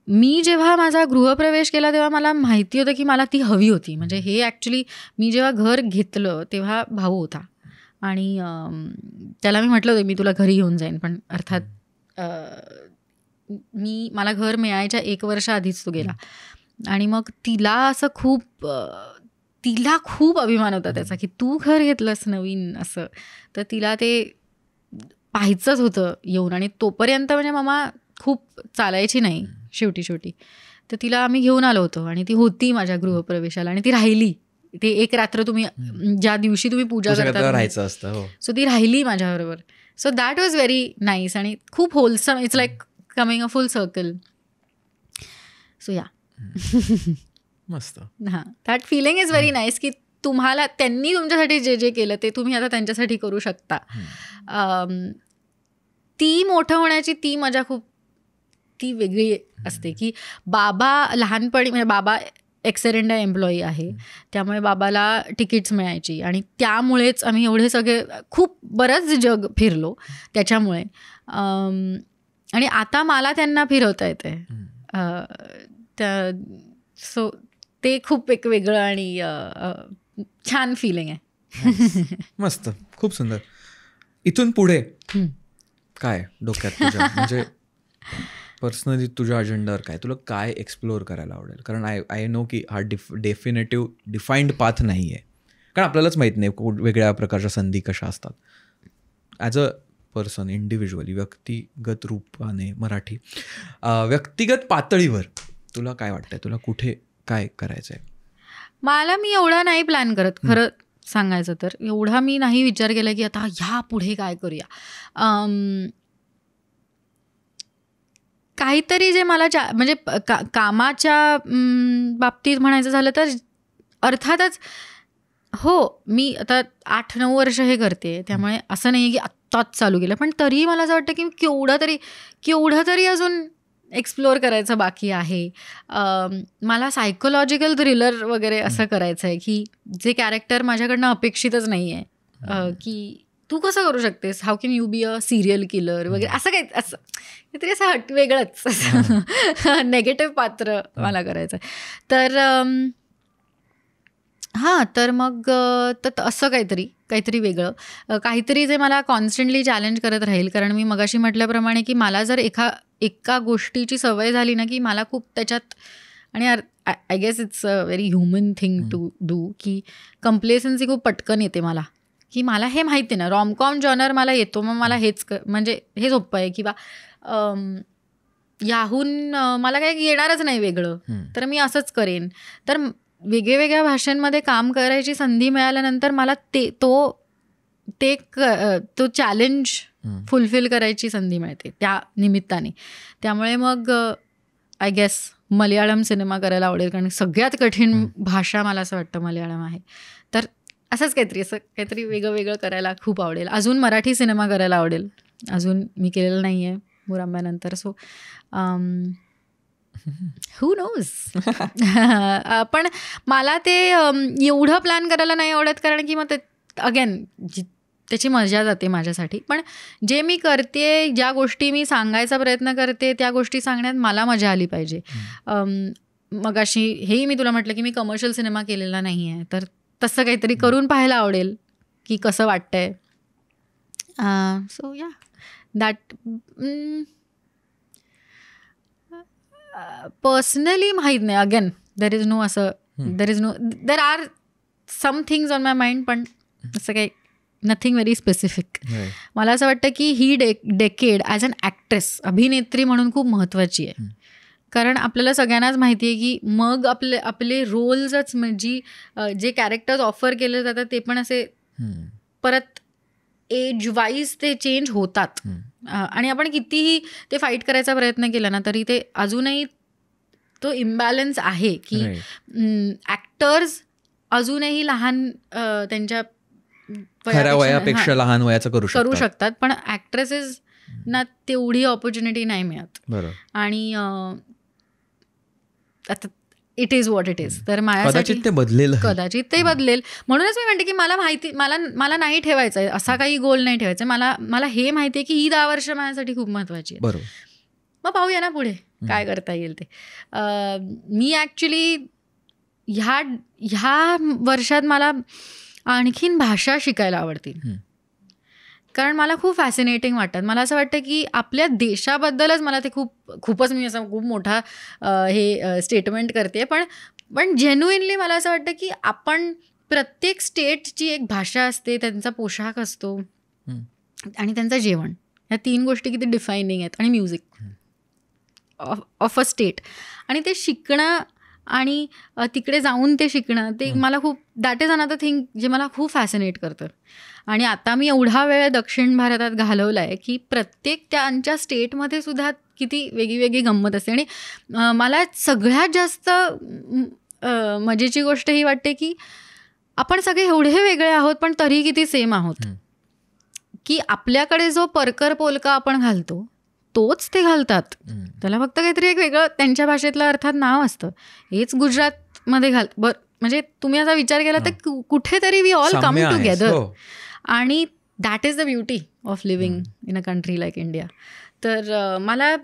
मी जेव्हा माझा गृहप्रवेश केला तेव्हा मला माहिती होतं की मला ती हवी होती. म्हणजे हे ॲक्च्युली मी जेव्हा घर घेतलं तेव्हा भाऊ होता आणि त्याला मी म्हटलं होतं मी तुला घरी घेऊन जाईन, पण अर्थात मला घर मिळायच्या 1 वर्ष आधीच तो गेला. आणि मग तिला असं तिला खूप अभिमान होता त्याचा की तू घर घेतलंस नवीन असं. तर तिला ते पाहायचंच होतं येऊन. आणि तोपर्यंत म्हणजे मामा खूप चालायची नाही शेवटी. तर तिला आम्ही घेऊन आलो होतो आणि ती होती माझ्या गृहप्रवेशाला आणि ती राहिली. ते 1 रात्र तुम्ही ज्या दिवशी तुम्ही पूजा करता राहायचं असतं, सो ती राहिली माझ्याबरोबर. So that was very nice आणि खूप wholesome. It's like coming a full circle. So yeah मस्त. That feeling is very nice की तुम्हाला त्यांनी तुमच्यासाठी जे जे केलं ते तुम्ही आता त्यांच्यासाठी करू शकता. ती मोठं होण्याची ती मजा खूप ती वेगळी असते. की बाबा लहानपणी, म्हणजे बाबा एक्सेरेंडा एम्प्लॉई आहे, त्यामुळे बाबाला तिकीट्स मिळायची आणि त्यामुळेच आम्ही एवढे सगळे खूप बरंच जग फिरलो त्याच्यामुळे. आणि आता मला त्यांना फिरवता येते. सो ते खूप एक वेगळं आणि छान फिलिंग आहे. मस्त, खूप सुंदर. इथून पुढे काय डोक्यात तुझ्या, म्हणजे पर्सनली तुझ्या अजेंडावर काय, तुला काय एक्सप्लोअर करायला आवडेल? कारण आय नो की हा डेफिनेटिव्ह डिफाईन्ड पाथ नाही आहे, कारण आपल्यालाच माहीत नाही वेगळ्या प्रकारच्या संधी कशा असतात. ॲज अ पर्सन, इंडिव्हिज्युअली, व्यक्तिगत रूपाने, मराठी व्यक्तिगत पातळीवर तुला काय वाटतंय, तुला कुठे काय करायचं आहे? मला मी एवढा नाही प्लॅन करत, खरं सांगायचं तर. एवढा मी नाही विचार केला की आता ह्या पुढे काय करूया. काहीतरी जे मला म्हणजे कामाच्या बाबतीत म्हणायचं झालं तर अर्थातच हो, मी आता 8-9 वर्ष हे करते, त्यामुळे असं नाही आहे की आत्ताच चालू केलं, पण तरीही मला असं वाटतं की केवढं तरी अजून एक्सप्लोअर करायचं बाकी आहे. मला सायकोलॉजिकल थ्रिलर वगैरे असं करायचं आहे की जे कॅरेक्टर माझ्याकडनं अपेक्षितच नाही आहे. की तू कसं करू शकतेस, how can you be a serial killer वगैरे, असं काहीतरी असं वेगळंच नेगेटिव्ह पात्र मला करायचं आहे. तर तर मग असं काहीतरी वेगळं, काहीतरी जे मला कॉन्स्टंटली चॅलेंज करत राहील. कारण मी मगाशी म्हटल्याप्रमाणे की मला जर एका गोष्टीची सवय झाली ना की मला खूप त्याच्यात, आणि I guess it's a very human thing to do, की कम्प्लेसन्सी खूप पटकन येते मला. की मला हे माहिती ना, रॉमकॉम जॉनर मला येतो, मग मला हेच म्हणजे हे सोपं आहे किंवा याहून मला काही येणारच नाही वेगळं, तर मी असंच करेन. तर वेगवेगळ्या भाषांमध्ये काम करायची संधी मिळाल्यानंतर मला तो चॅलेंज फुलफिल करायची संधी मिळते त्या निमित्ताने. त्यामुळे मग आय गेस मल्याळम सिनेमा करायला आवडेल, कारण सगळ्यात कठीण भाषा मला असं वाटतं मल्याळम आहे. तर असं काहीतरी वेगळं करायला खूप आवडेल. अजून मराठी सिनेमा करायला आवडेल, अजून मी केलेलं नाही आहे मुरांब्यानंतर. सो हू नोज. पण मला ते एवढं प्लॅन करायला नाही आवडत, कारण की मग ते अगेन त्याची मजा जाते माझ्यासाठी. पण जे मी करते, ज्या गोष्टी मी सांगायचा प्रयत्न करते, त्या गोष्टी सांगण्यात मला मजा आली पाहिजे. मगाशी हेही मी तुला म्हटलं की मी कमर्शियल सिनेमा केलेला नाही आहे, तर तसं काहीतरी करून पाहायला आवडेल की कसं वाटतंय. सो या दॅट पर्सनली माहीत नाही. Again there are some things on my mind, पण असं काही नथिंग व्हेरी स्पेसिफिक. मला असं वाटतं की ही डेकेड ॲज अन ॲक्ट्रेस, अभिनेत्री म्हणून खूप महत्त्वाची आहे. कारण आपल्याला सगळ्यांनाच माहिती आहे की मग आपले रोल्सच म्हणजे जे कॅरेक्टर्स ऑफर केले जातात ते पण असे परत एज वाईज ते चेंज होतात. आणि आपण कितीही ते फाईट करायचा प्रयत्न केला ना तरी ते अजूनही तो इम्बॅलन्स आहे की ॲक्टर्स अजूनही लहान त्यांच्या खऱ्या वयापेक्षा लहान वयाचं करू शकतात, पण ॲक्ट्रेसेस ना तेवढी ऑपॉर्च्युनिटी नाही मिळत. आणि आता it is what it is. तर माझ्यासाठी कदाचित ते बदलेल. म्हणूनच मी म्हणते की मला नाही ठेवायचं आहे असा काही गोल नाही ठेवायचा. मला हे माहिती आहे की ही 10 वर्ष माझ्यासाठी खूप महत्त्वाची आहेत. मग पाहूया ना पुढे काय करता येईल ते. मी ॲक्च्युली ह्या वर्षात मला आणखीन भाषा शिकायला आवडतील, कारण मला खूप फॅसिनेटिंग वाटतात. मला असं वाटतं की आपल्या देशाबद्दलच मला ते खूपच मी असं खूप मोठा हे स्टेटमेंट करते, पण जेन्युइनली मला असं वाटतं की आपण प्रत्येक स्टेटची एक भाषा असते, त्यांचा पोशाख असतो आणि त्यांचं जेवण, ह्या 3 गोष्टी किती डिफायनिंग आहेत. आणि म्युझिक ऑफ अ स्टेट, आणि ते शिकणं आणि तिकडे जाऊन ते शिकणं, ते मला खूप दॅट इज अनदर थिंग जे मला खूप फॅसिनेट करतं. आणि आता मी एवढा वेळ दक्षिण भारतात घालवला आहे की प्रत्येक त्यांच्या स्टेटमध्ये सुद्धा किती वेगळी गंमत असते. आणि मला सगळ्यात जास्त मजेची गोष्ट ही वाटते की आपण सगळे एवढे वेगळे आहोत पण तरी किती सेम आहोत. की आपल्याकडे जो परकर पोलका आपण घालतो तोच ते घालतात. त्याला फक्त काहीतरी एक वेगळं त्यांच्या भाषेतलं अर्थात नाव असतं. हेच गुजरातमध्ये म्हणजे तुम्ही असा विचार केला तर कुठेतरी वी ऑल कम टुगेदर. आणि that is the beauty of living in a country like India. तर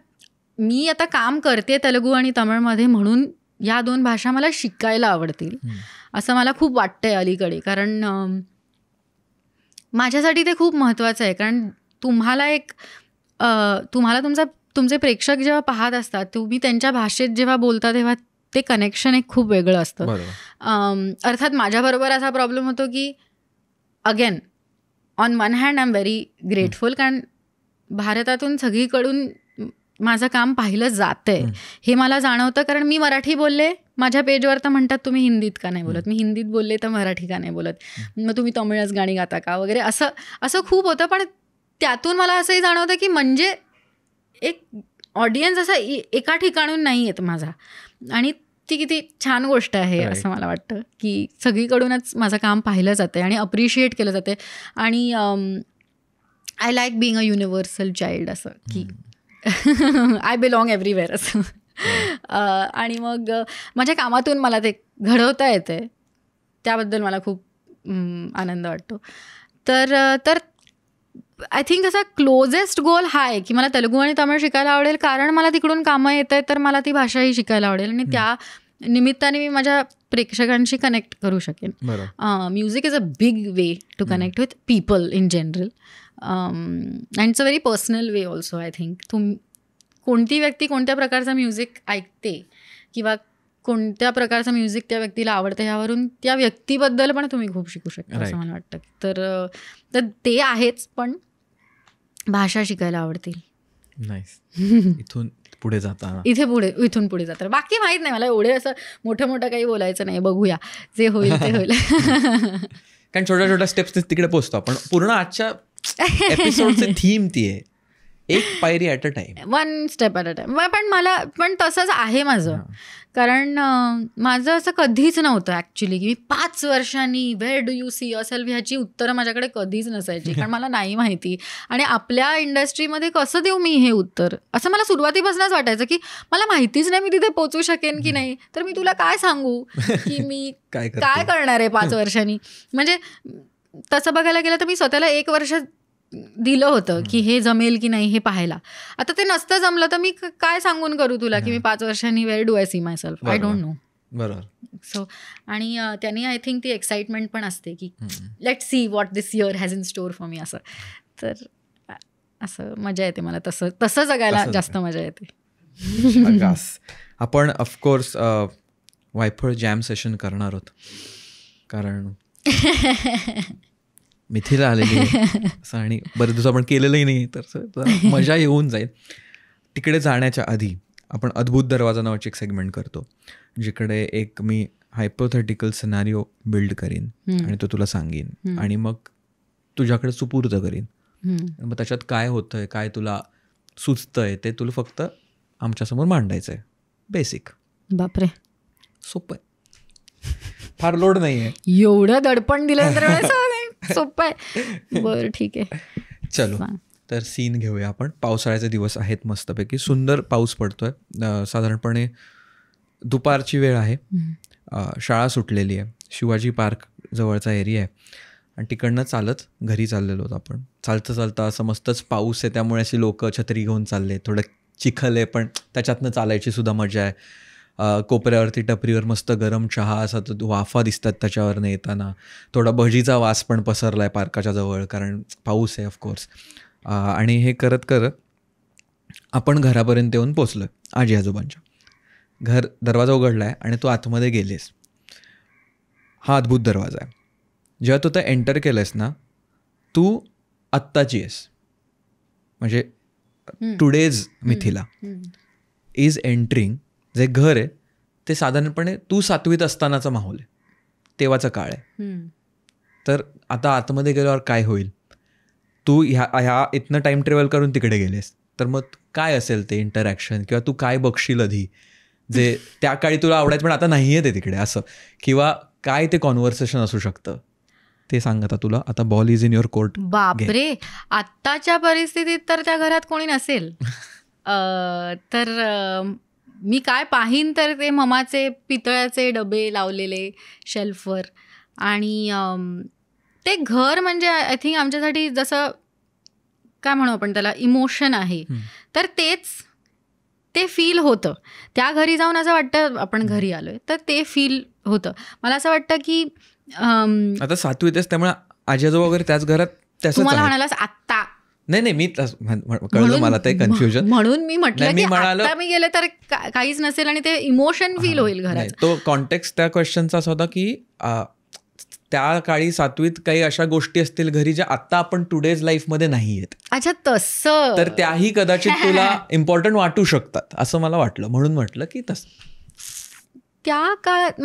मी आता काम करते तेलुगू आणि तमिळमध्ये, म्हणून या 2 भाषा मला शिकायला आवडतील असं मला खूप वाटतंय अलीकडे. कारण माझ्यासाठी ते खूप महत्त्वाचं आहे. कारण तुम्हाला तुमचे प्रेक्षक जेव्हा पाहत असतात, तुम्ही त्यांच्या भाषेत जेव्हा बोलता तेव्हा ते कनेक्शन एक खूप वेगळं असतं. अर्थात माझ्याबरोबर असा प्रॉब्लेम होतो की again on one hand I am very grateful, कारण भारतातून सगळीकडून माझं काम पाहिलं जातंय हे मला जाणवतं. कारण मी मराठी बोलले, माझ्या पेजवर तर म्हणतात तुम्ही हिंदीत का नाही बोलत, मी हिंदीत बोलले तर मराठी का नाही बोलत, मग तुम्ही तमिळच गाणी गाता का वगैरे, असं खूप होतं. पण त्यातून मला असंही जाणवतं की म्हणजे एक ऑडियन्स असा एका ठिकाणून नाही येत माझा, आणि ती किती छान गोष्ट आहे असं मला वाटतं की सगळीकडूनच माझं काम पाहिलं जातं आणि अप्रिशिएट केलं जाते. आणि I like being a universal child, असं की आय बिलॉंग एव्हरीवेअर असं. आणि मग माझ्या कामातून मला ते घडवता येते, त्याबद्दल मला खूप आनंद वाटतो. तर आय थिंक असा क्लोजेस्ट गोल हा आहे की मला तेलुगू आणि तमिळ शिकायला आवडेल, कारण मला तिकडून कामं येत आहेत, तर मला ती भाषाही शिकायला आवडेल आणि त्या निमित्ताने मी माझ्या प्रेक्षकांशी कनेक्ट करू शकेन. Music is a big way to connect with people in general, and it's a very personal way also. I think कोणती व्यक्ती कोणत्या प्रकारचं म्युझिक ऐकते किंवा कोणत्या प्रकारचं म्युझिक त्या व्यक्तीला आवडतं ह्यावरून त्या व्यक्तीबद्दल पण तुम्ही खूप शिकू शकता असं मला वाटतं. तर ते आहेच, पण भाषा शिकायला आवडतील. नाईस. इथून पुढे जाताना इथून पुढे जाताना. बाकी माहीत नाही मला, एवढे असं मोठं काही बोलायचं नाही, बघूया जे होईल ते होईल. कारण छोट्या छोट्या स्टेप्स तिकडे पोहोचतो आपण. पूर्ण आजच्या एपिसोडची थीम ती आहे, एक पायरी at a time, 1 step at a time. पण तसंच आहे माझं. कारण माझं असं कधीच नव्हतं ॲक्च्युली की मी 5 वर्षांनी where do you see yourself ह्याची उत्तरं माझ्याकडे कधीच नसायची, कारण मला नाही माहिती. आणि आपल्या इंडस्ट्रीमध्ये कसं देऊ मी हे उत्तर, असं मला सुरुवातीपासूनच वाटायचं की मला माहितीच नाही मी तिथे पोचू शकेन की नाही, तर मी तुला काय सांगू की मी काय करणार आहे 5 वर्षांनी. म्हणजे तसं बघायला गेलं तर मी स्वतःला 1 वर्ष दिलं होतं की हे जमेल की नाही हे पाहायला. आता ते नसतं जमलं तर मी काय सांगून करू तुला की मी 5 वर्षांनी where do I see my self, I don't know. बरोबर. सो आणि त्यांनी आय थिंक ती एक्साइटमेंट पण असते की let see what this year has in store for me. असं तर असं मजा येते मला, तसं जगायला जास्त मजा येते. आपण ऑफकोर्स वायफळ जॅम सेशन करणार आहोत, कारण मिथिला आलेली असं आणि बरेच दिवस आपण केलेलंही नाही, तर मजा येऊन जाईल. तिकडे जाण्याच्या आधी आपण अद्भुत दरवाजा नावाची एक सेगमेंट करतो, जिकडे एक मी हायपोथेटिकल सिनारिओ बिल्ड करीन आणि तो तुला सांगेन आणि मग तुझ्याकडे सुपूर्द करीन. मग त्याच्यात काय होतंय, काय तुला सुचतंय ते तुला फक्त आमच्यासमोर मांडायचं आहे. बेसिक. बापरे, सोपं आहे, फार लोड नाही आहे. एवढं दडपण दिल्यानंतर सोपं आहे. बरं ठीक आहे, चलो. तर सीन घेऊया आपण. पावसाळ्याचे दिवस आहेत, मस्तपैकी सुंदर पाऊस पडतोय. साधारणपणे दुपारची वेळ आहे, शाळा सुटलेली आहे, शिवाजी पार्क जवळचा एरिया आहे आणि तिकडनं चालत घरी चाललेलो होतो आपण. चालता असं मस्तच पाऊस आहे, त्यामुळे अशी लोक छत्री घेऊन चालले, थोडं चिखल आहे पण त्याच्यातनं चालायची सुद्धा मजा आहे. कोपऱ्यावरती टपरीवर मस्त गरम चहा, असा तो वाफा दिसतात त्याच्यावरनं येताना. थोडा भजीचा वास पण पसरला आहे पार्काच्या जवळ, कारण पाऊस आहे ऑफकोर्स. आणि हे करत करत आपण घरापर्यंत येऊन पोचलो आहे आजी आजोबांच्या. दरवाजा उघडला आहे आणि तू आतमध्ये गेलेस. हा अद्भुत दरवाजा आहे. जेव्हा तू तर एंटर केलं आहेस ना, तू आत्ताची आहेस. म्हणजे टुडेज मिथिला इज एंट्रिंग. जे घर आहे ते साधारणपणे तू 7वीत असतानाचा माहोल आहे, तेव्हाचा काळ आहे. तर आता आतमध्ये गेल्यावर काय होईल, तू ह्या इथनं टाईम ट्रॅव्हल करून तिकडे गेलेस तर मग काय असेल ते इंटरॅक्शन, किंवा तू काय बघशील आधी जे त्या काळी तुला आवडायचं पण आता नाही आहे ते तिकडे, असं, किंवा काय ते कॉन्व्हर्सेशन असू शकतं ते सांग आता तुला. आता ball is in your court. बापरे, आत्ताच्या परिस्थितीत तर त्या घरात कोणी नसेल तर मी काय पाहीन तर ते ममाचे पितळ्याचे डबे लावलेले शेल्फवर. आणि ते घर म्हणजे आय थिंक आमच्यासाठी जसं काय म्हणू आपण त्याला, इमोशन आहे. तर ते फील होतं. त्या घरी जाऊन असं वाटतं आपण घरी आलोय, तर ते फील होतं. मला असं वाटतं की आता 7वीतच, त्यामुळे आजी आजोबा वगैरे त्याच घरात. तुम्हाला म्हणालास आत्ता, नाही मी कळलं मला ते कन्फ्युजन, म्हणून मी म्हटलं की आता मी गेले तर काहीच नसेल आणि ते इमोशन फील होईल घरात. तो कॉन्टेक्स्ट त्या क्वेश्चनचा असा होता की त्या काळी 7वीत काही अशा गोष्टी असतील घरी ज्या आता आपण टुडेज लाईफमध्ये नाही आहेत. अच्छा, तसं. तर त्याही कदाचित तुला इम्पॉर्टंट वाटू शकतात असं मला वाटलं, म्हणून म्हटलं की तसं त्या काळात.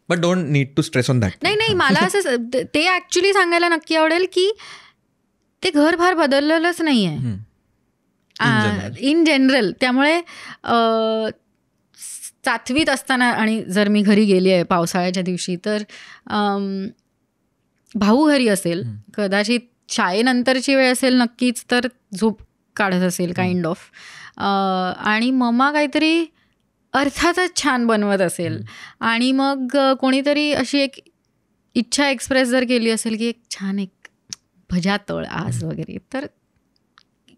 But don't need to stress on that. नाही मला असं ते ऍक्च्युली सांगायला नक्की आवडेल की ते घर फार बदललेलंच नाही आहे इन जनरल. त्यामुळे 7वीत असताना आणि जर मी घरी गेली आहे पावसाळ्याच्या दिवशी तर भाऊ घरी असेल, कदाचित शाळेनंतरची वेळ असेल नक्कीच, तर झोप काढत असेल काइंड ऑफ. आणि मम्मा काहीतरी अर्थातच छान बनवत असेल आणि मग कोणीतरी अशी एक इच्छा एक्सप्रेस जर केली असेल की एक छान एक भजा तळ आज वगैरे, तर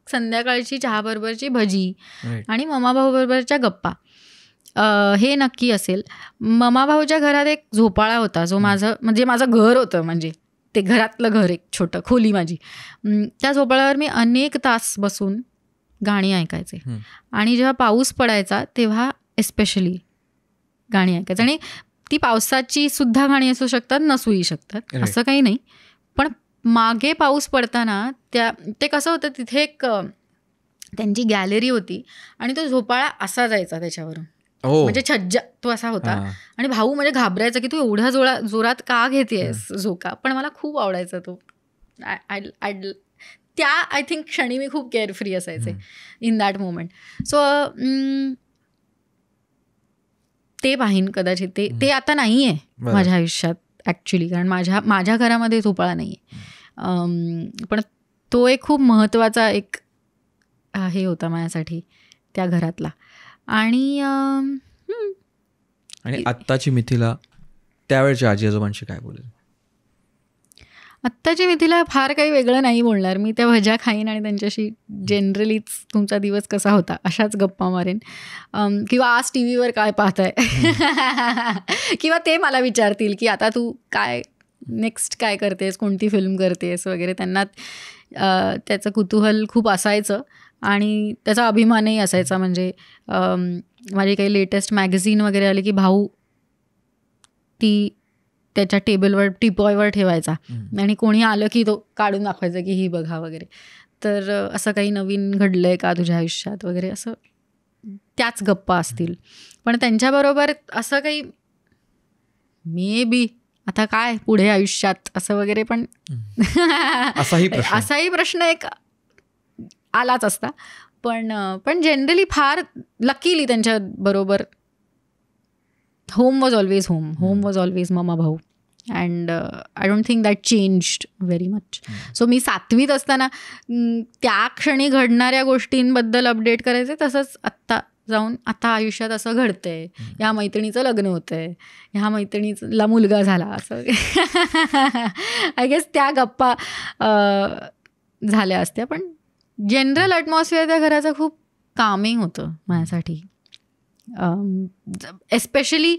संध्याकाळची चहाबरोबरची भजी आणि ममा भाऊ बरोबरच्या गप्पा, हे नक्की असेल. ममा भाऊच्या घरात एक झोपाळा होता जो माझं घर होतं, म्हणजे ते घरातलं घर, एक छोटं खोली माझी. त्या झोपाळ्यावर मी अनेक तास बसून गाणी ऐकायचे आणि जेव्हा पाऊस पडायचा तेव्हा एस्पेशली गाणी ऐकायचं. आणि ती पावसाची सुद्धा गाणी असू शकतात, नसूही शकतात, असं काही नाही. पण मागे पाऊस पडताना ते कसं होतं, तिथे एक त्यांची गॅलरी होती आणि तो झोपाळा असा जायचा त्याच्यावरून, म्हणजे छज्जा तो असा होता. आणि भाऊ म्हणजे घाबरायचा की तू एवढ्या जोरात का घेतेस झोका, पण मला खूप आवडायचा तो. त्या आय थिंक क्षणी मी खूप केअरफ्री असायचे इन दॅट मोमेंट. सो ते पाहीन कदाचित, ते आता नाही आहे माझ्या आयुष्यात ॲक्च्युली, कारण माझ्या घरामध्ये झोपाळा नाही आहे. पण तो एक खूप महत्त्वाचा एक हे होता माझ्यासाठी त्या घरातला. आणि आत्ताची मिथिला त्यावेळच्या आजी आजोबांशी काय बोलेल? आत्ताची मिथिला फार काही वेगळं नाही बोलणार. मी त्या भज्या खाईन आणि त्यांच्याशी जनरलीच तुमचा दिवस कसा होता अशाच गप्पा मारेन, किंवा आज टी व्हीवर काय पाहताय किंवा ते मला विचारतील की आता तू काय नेक्स्ट काय करतेस, कोणती फिल्म करतेस वगैरे. त्यांना त्याचं कुतूहल खूप असायचं आणि त्याचा अभिमानही असायचा. म्हणजे माझी काही लेटेस्ट मॅगझिन वगैरे आली की भाऊ ती त्याच्या टेबलवर टिपॉयवर ठेवायचा आणि कोणी आलं की तो काढून दाखवायचा की ही बघा वगैरे. तर असं काही नवीन घडलं आहे का तुझ्या आयुष्यात वगैरे, असं त्याच गप्पा असतील. पण त्यांच्याबरोबर असं काही मे बी आता काय पुढे आयुष्यात असं वगैरे पण असाही प्रश्न एक आलाच असता. पण जनरली फार लकीली त्यांच्याबरोबर home was always home was always mama भाऊ. And I don't think that changed very much. So मी 7वीत असताना त्या क्षणी घडणाऱ्या गोष्टींबद्दल अपडेट करायचे, तसंच आत्ता जाऊन आता आयुष्यात असं घडतंय, ह्या मैत्रिणीचं लग्न होतंय, ह्या मैत्रिणीला मुलगा झाला, असं आय गेस त्या गप्पा झाल्या असत्या. पण जनरल ॲटमॉस्फिअर त्या घराचं खूप कामिंग होतं माझ्यासाठी. एस्पेशली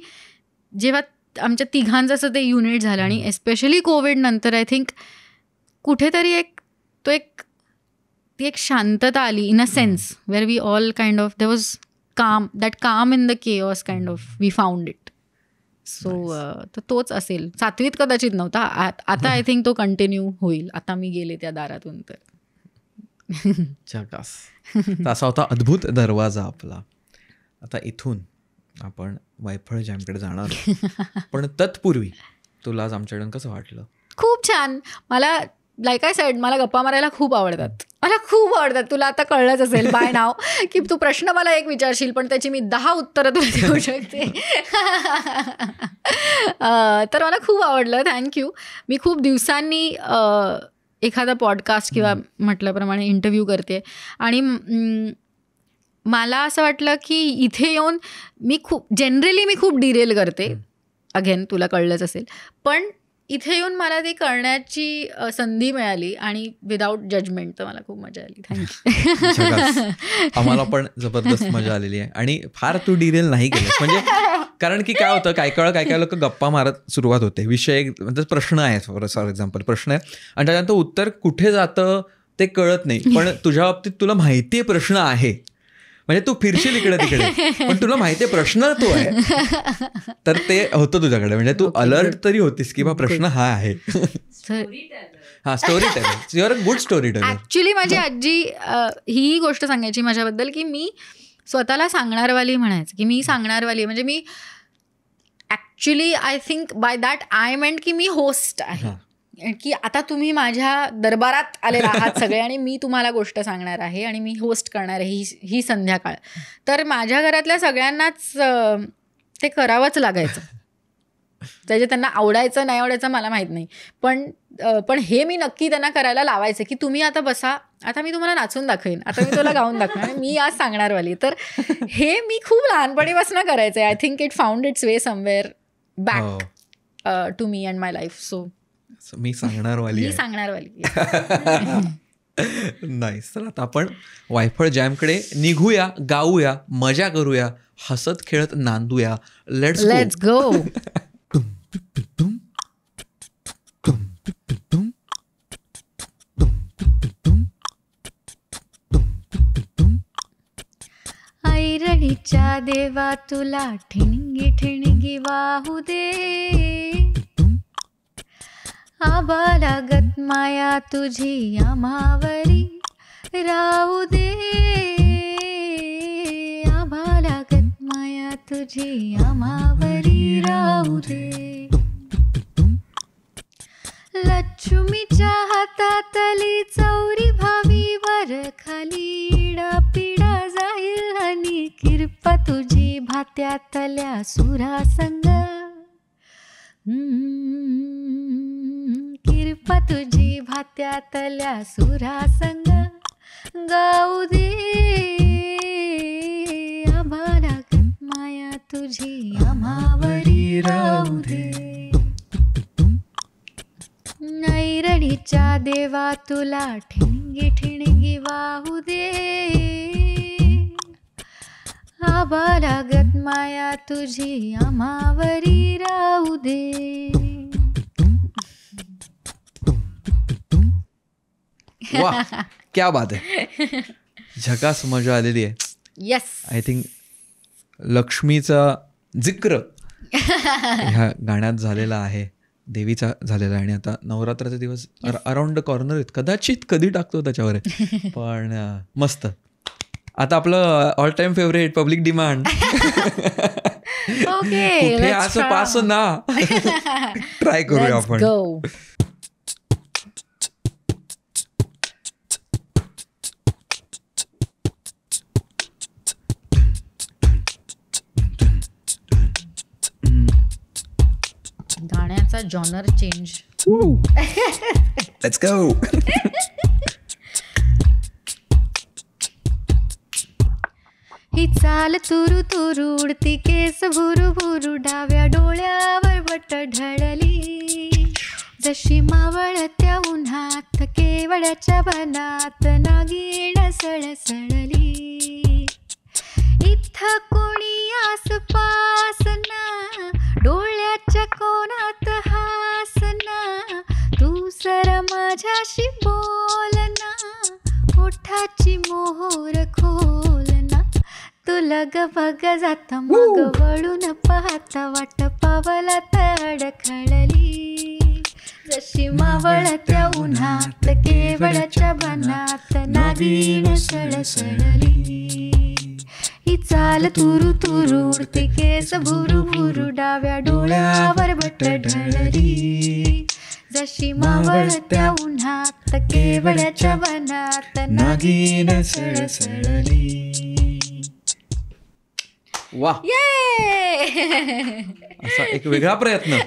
जेव्हा आमच्या तिघांचं असं ते युनिट झालं आणि एस्पेशली कोविड नंतर आय थिंक कुठेतरी ती एक शांतता आली in a sense where we all kind of there was calm, that calm in the chaos kind of we found it. So तर तोच असेल. 7वीत कदाचित नव्हता, आता आय थिंक तो कंटिन्यू होईल. आता मी गेले त्या दारातून तर जगास. असा होता अद्भुत दरवाजा आपला. आता इथून आपण वायफळ जॅमकडे जाणार, पण तत्पूर्वी तुला आज आमच्याकडून कसं वाटलं? खूप छान. मला लाईक आय सेड, मला गप्पा मारायला खूप आवडतात. तुला आता कळलंच असेल बाय नाव की तू प्रश्न मला एक विचारशील पण त्याची मी 10 उत्तरं तुला देऊ शकते. तर मला खूप आवडलं. थँक्यू. मी खूप दिवसांनी एखादा पॉडकास्ट किंवा म्हटल्याप्रमाणे इंटरव्ह्यू करते आणि मला असं वाटलं की इथे येऊन मी खूप डिरेल करते. अगेन तुला कळलंच असेल, पण इथे येऊन मला ती करण्याची संधी मिळाली आणि विदाऊट जजमेंट, तर मला खूप मजा आली. थँक्यू. आम्हाला पण जबरदस्त मजा आलेली आहे. आणि फार तू डिरेल नाही केलं, म्हणजे कारण की काय होतं, काय लोक गप्पा मारत सुरुवात होते, विषय म्हणजे प्रश्न आहे, फॉर एक्झाम्पल प्रश्न आहे आणि त्याच्यानंतर उत्तर कुठे जातं ते कळत नाही. पण तुझ्या बाबतीत तुला माहिती आहे प्रश्न आहे, म्हणजे तू फिरशील इकडे तिकडे पण तुला माहिती आहे प्रश्न तो आहे, तर ते होतं तुझ्याकडे. म्हणजे तू अलर्ट तरी होतीस की बा प्रश्न हा आहे. हा, storyteller. You are a good storyteller. Actually माझी आजी ही गोष्ट सांगायची माझ्याबद्दल की मी स्वतःला सांगणारवाली म्हणायचं, की मी सांगणारवाली, म्हणजे मी actually I think by that I meant की मी होस्ट आहे, की आता तुम्ही माझ्या दरबारात आलेला आहात सगळे आणि मी तुम्हाला गोष्ट सांगणार आहे आणि मी होस्ट करणार आहे ही संध्याकाळ. तर माझ्या घरातल्या सगळ्यांनाच ते करावंच लागायचं. त्याचे त्यांना आवडायचं नाही आवडायचं मला माहीत नाही, पण हे मी नक्की त्यांना करायला लावायचं की तुम्ही आता बसा, आता मी तुम्हाला नाचून दाखवेन, आता मी तुला गाऊन दाखवेन, मी आज सांगणारवाली. तर हे मी खूप लहानपणीपासून करायचं आहे. I think it found its way somewhere back to me and my life. So मी सांगणारवाली. नाईस. तर आता आपण वायफळ जॅमकडे निघूया, गाऊया, मजा करूया, हसत खेळत नांदूया. Let's go. ऐरणीच्या देवा तुला ठिणगी ठिणगी वाहू दे, आबालागत माया तुझी आम्हावरी राहू दे आभाळागत माया तुझी आम्हावरी राहू दे. लक्ष्मीच्या हातातली चौरी भावी वर खाली पिढा जाईल आणि किरपा तुझी भात्यातल्या सुरासंग. किरपा तुझी भात्यातल्या सुरासंग. गाऊ दे आभाळागत माया तुझी आम्हावरी राहू दे. नैरणीच्या देवा तुला ठिणगी ठिणगी वाहू दे. आभाळागत माया तुझी आम्हावरी राहू दे. वा, क्या बात आहे. झकास मजा आलेली आहे. येस. आय थिंक लक्ष्मीचा जिक्र ह्या गाण्यात झालेला आहे, देवीचा झालेला आहे. आणि आता नवरात्राचे दिवस अराउंड द कॉर्नर आहेत. कदाचित कधी टाकतो त्याच्यावर आहे, पण मस्त. आता आपलं all time favourite public demand. Okay, असं पास ना ट्राय करूया आपण. गाण्याचा जॉनर चेंज. Let's go. ही चाल तुरु तुरु उडती केस भुरु भुरु डाव्या डोळ्यावर बट ढळली. जशी मावळत्या उन्हात केवड्याच्या बनात नागिण सळसळली. इथं कोणी आसपास ना, डोळ्याच्या कोणात हासना. तू सर माझ्याशी बोलना, ओठाची मोहोर खोलना. तुला ग बघ जात मग वळून पाहता वाट पावलात अडखळली. जशी मावळत्या उन्हात केवळाच्या बनात नागिण सळसळली. ही चाल तुरु तुरु उडते केस भुरु भुरु डाव्या डोळ्यावर बट ढळली. जशी मावळत्या उन्हात केवळाच्या बनात नागिण सळसळली. वा, असा एक वेगळा प्रयत्न.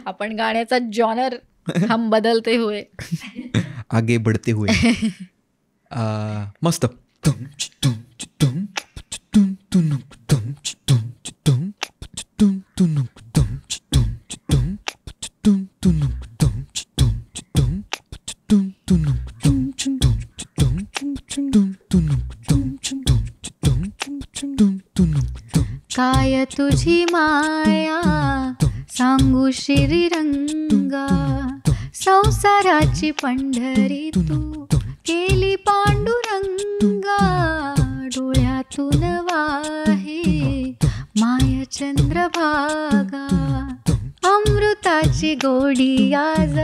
आपण गाण्याचा जॉनर हम बदलते हुए आगे बढ़ते हुए. मस्त. काय तुझी माया सांगू श्रीरंगा. संसाराची पंढरी तू केली पांडुरंगा. डोळ्यातून वाहे माय चंद्रभागा. अमृताची गोडी आज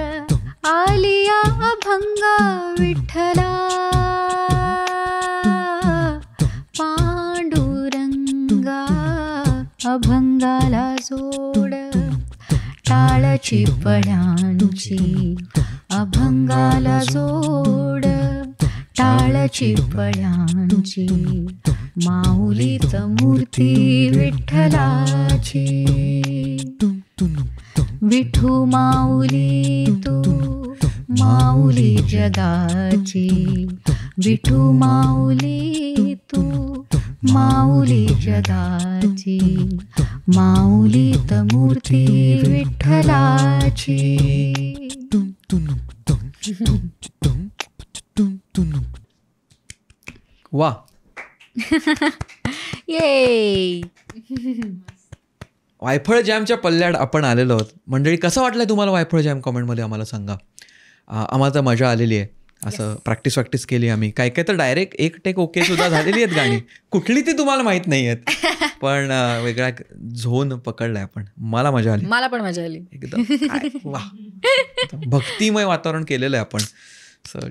आलिया अभंगा. विठ्ठला पांडुरंगा अभंगाला जोड. टाळची पळ्यांची अभंगाला जोड. टाळची पळ्यांची माऊलीच मूर्ती विठ्ठलाची. विठू माऊली तू माऊली जगाची. विठू माऊली तू माऊली जगाची. माऊलीत मूर्ती विठ्ठलाची. वा. ये. वायफळ जॅमच्या पल्ल्याड आपण आलेलो आहोत. मंडळी, कसं वाटलंय तुम्हाला वायफळ जॅम? कमेंटमध्ये आम्हाला सांगा. आम्हाला तर मजा आलेली आहे. असं प्रॅक्टिस केली आम्ही. काय काय तर डायरेक्ट एक टेक ओके सुद्धा झालेली आहेत गाणी. कुठली ती तुम्हाला माहीत नाही आहेत, पण वेगळा झोन पकडलाय आपण. मला मजा आली. मला पण मजा आली एकदम. वा, भक्तिमय वातावरण केलेलं आहे आपण.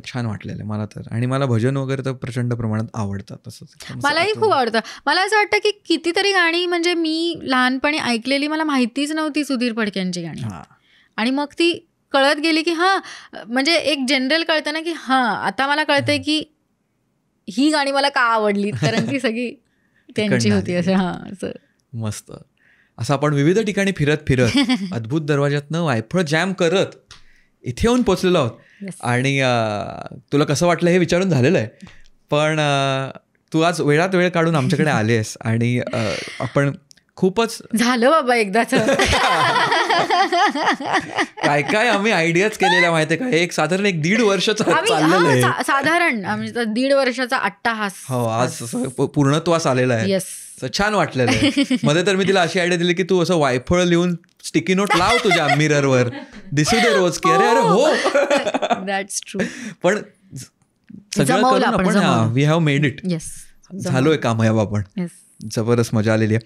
छान वाटलेलं मला तर. आणि मला भजन वगैरे तर प्रचंड प्रमाणात आवडतात. तसंच मलाही खूप आवडतं. मला असं वाटतं की कितीतरी गाणी म्हणजे मी लहानपणी ऐकलेली मला माहितीच नव्हती सुधीर फडक्यांची गाणी, आणि मग ती कळत गेली की हां, म्हणजे एक जनरल कळतं ना की हां आता मला कळतंय की ही गाणी मला का आवडली, कारण ती सगळी त्यांची होती. असं हां, असं मस्त. असं आपण विविध ठिकाणी फिरत अद्भुत दरवाज्यातनं वायफळ जॅम करत इथे येऊन पोचलेलो आहोत. आणि तुला कसं वाटलं हे विचारून झालेलं आहे, पण तू आज वेळात वेळ काढून आमच्याकडे आलेस आणि आपण खूपच झालं बाबा एकदाच. काय काय आम्ही आयडियाच केलेल्या माहितीये का. एक साधारण 1.5 वर्षाचं चाललेलं आहे, साधारण 1.5 वर्षाचा अट्टाहास हो आज पूर्णत्वास आलेला आहे. छान वाटलेलं आहे. मध्ये तर मी तिला अशी आयडिया दिली की तू असं वायफळ लिहून स्टिकी नोट लाव तुझ्या मिररवर, दिसू दे रोज की अरे हो. That's true. पण सगळं करून आपण वी हॅव मेड इट. झालोय कामयाब आपण. जबरदस्त मजा आलेली आहे.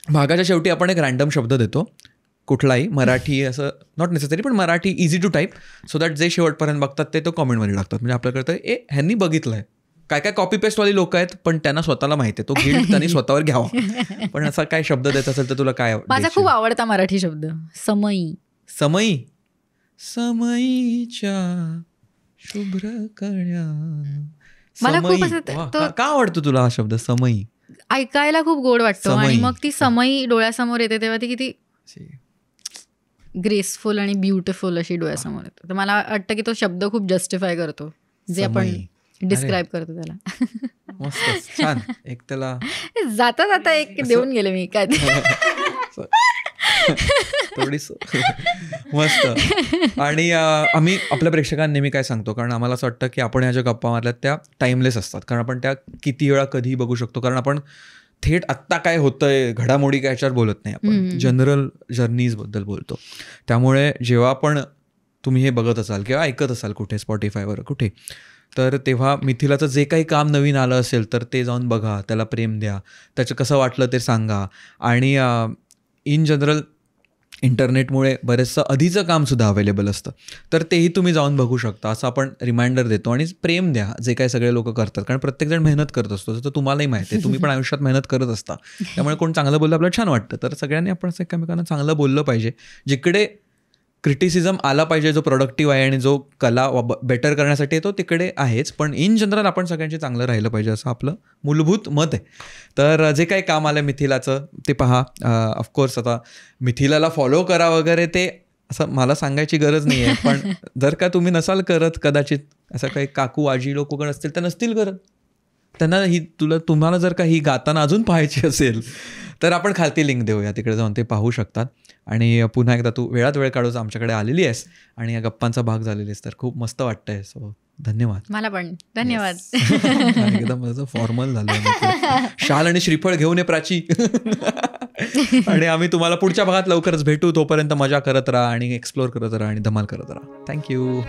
भागाच्या शेवटी आपण एक रॅन्डम शब्द देतो कुठलाही, मराठी असं नॉट नेसेसरी, पण Marathi easy to type, so that जे शेवटपर्यंत बघतात ते तो कॉमेंटमध्ये टाकतात. म्हणजे आपल्याकडे ह्यांनी बघितलंय. काय काय कॉपी पेस्टवाली लोक आहेत, पण त्यांना स्वतःला माहिती आहे, तो गिल्ट त्यांनी स्वतःवर घ्यावा. पण असा काय शब्द द्यायचा असेल तर तुला काय? माझा खूप आवडता मराठी शब्द समयी. समयी. समयीच्या शुभ्र कळ्या. मला खूप का आवडतो तुला हा शब्द समयी? ऐकायला खूप गोड वाटतो, आणि मग ती समयी डोळ्यासमोर येते तेव्हा ती किती ग्रेसफुल आणि ब्युटिफुल अशी डोळ्यासमोर येते. तर मला वाटतं की तो शब्द खूप जस्टिफाय करतो जे आपण डिस्क्राईब करतो त्याला. मस्त छान. एक त्याला जाता जाता एक देऊन गेले मी काय थोडीस मस्त. आणि आम्ही आपल्या प्रेक्षकांना नेहमी काय सांगतो, कारण आम्हाला असं वाटतं की आपण ह्या ज्या गप्पा मारल्यात त्या टाईमलेस असतात, कारण आपण त्या किती वेळा कधी बघू शकतो. कारण आपण थेट आत्ता काय होतंय घडामोडी काय याच्यावर बोलत नाही, आपण जनरल जर्नीजबद्दल बोलतो. त्यामुळे जेव्हा पण तुम्ही हे बघत असाल किंवा ऐकत असाल कुठे स्पॉटिफायवर कुठे, तर तेव्हा मिथिलाचं जे काही काम नवीन आलं असेल तर ते जाऊन बघा, त्याला प्रेम द्या, त्याचं कसं वाटलं ते सांगा. आणि इन जनरल इंटरनेटमुळे बरेचसं आधीचं कामसुद्धा अवेलेबल असतं, तर तेही तुम्ही जाऊन बघू शकता. असं आपण रिमाइंडर देतो. आणि प्रेम द्या जे काही सगळे लोक करतात, कारण प्रत्येकजण मेहनत करत असतो, तर तुम्हालाही माहिती आहे, तुम्ही पण आयुष्यात मेहनत करत असता. त्यामुळे कोण चांगलं बोललं आपल्याला छान वाटतं. तर सगळ्यांनी आपण असं एकमेकांना चांगलं बोललं पाहिजे. जिकडे क्रिटिसिझम आला पाहिजे, जो प्रोडक्टिव्ह आहे आणि जो कला बेटर करण्यासाठी येतो तिकडे आहेच, पण इन जनरल आपण सगळ्यांचे चांगलं राहिलं पाहिजे असं आपलं मूलभूत मत आहे. तर जे काही काम आलं मिथिलाचं ते पहा. ऑफकोर्स आता मिथिलाला फॉलो करा वगैरे ते असं मला सांगायची गरज नाही आहे, पण जर का तुम्ही नसाल करत, कदाचित असं काही काकू आजी लोक कोण असतील तर नसतील करत, त्यांना तुम्हाला जर का ही गाताना अजून पाहायची असेल तर आपण खालती लिंक देऊया, तिकडे जाऊन ते पाहू शकतात. आणि पुन्हा एकदा तू वेळात वेळ काढून आमच्याकडे आलेली आहेस आणि या गप्पांचा भाग झालेली आहेस, तर खूप मस्त वाटतंय. सो धन्यवाद. मला पण धन्यवाद. एकदम माझं फॉर्मल झालं. शाल आणि श्रीफळ घेऊन ये प्राची. आणि आम्ही तुम्हाला पुढच्या भागात लवकरच भेटू. तोपर्यंत मजा करत राहा आणि एक्सप्लोर करत राहा आणि धमाल करत राहा. थँक्यू.